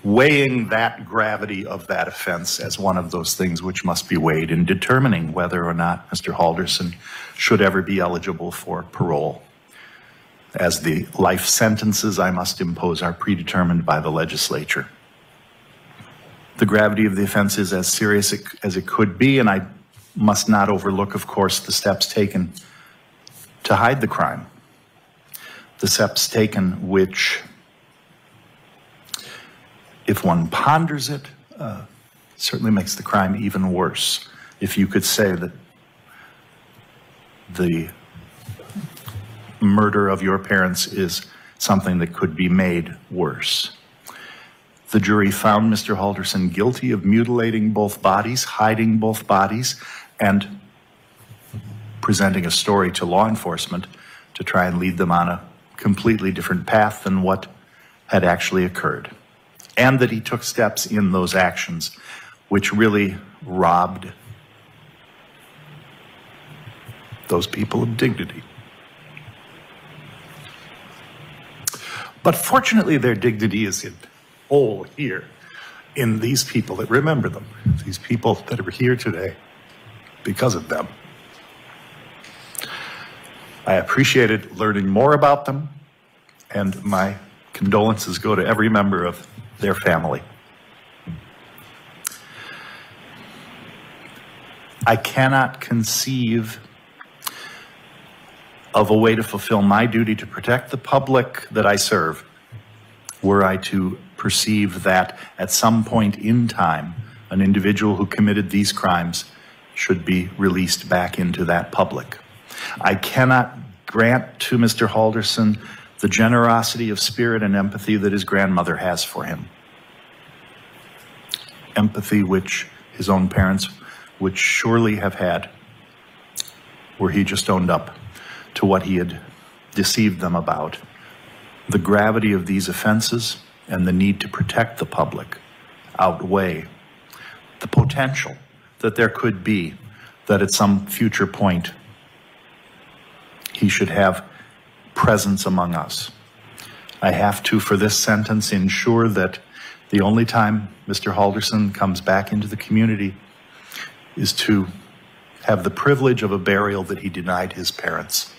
Speaker 14: weighing that gravity of that offense as one of those things which must be weighed in determining whether or not Mr. Halderson should ever be eligible for parole, as the life sentences I must impose are predetermined by the legislature. The gravity of the offense is as serious as it could be, and I must not overlook, of course, the steps taken to hide the crime. The steps taken which, if one ponders it, certainly makes the crime even worse. If you could say that the murder of your parents is something that could be made worse. The jury found Mr. Halderson guilty of mutilating both bodies, hiding both bodies, and presenting a story to law enforcement to try and lead them on a completely different path than what had actually occurred. And that he took steps in those actions which really robbed those people of dignity. But fortunately, their dignity is in whole here, in these people that remember them, these people that are here today because of them. I appreciated learning more about them, and my condolences go to every member of their family. I cannot conceive of a way to fulfill my duty to protect the public that I serve were I to perceive that at some point in time, an individual who committed these crimes should be released back into that public. I cannot grant to Mr. Halderson the generosity of spirit and empathy that his grandmother has for him. Empathy which his own parents would surely have had were he just owned up to what he had deceived them about. The gravity of these offenses and the need to protect the public outweigh the potential that there could be that at some future point he should have presence among us. I have to, for this sentence, ensure that the only time Mr. Halderson comes back into the community is to have the privilege of a burial that he denied his parents.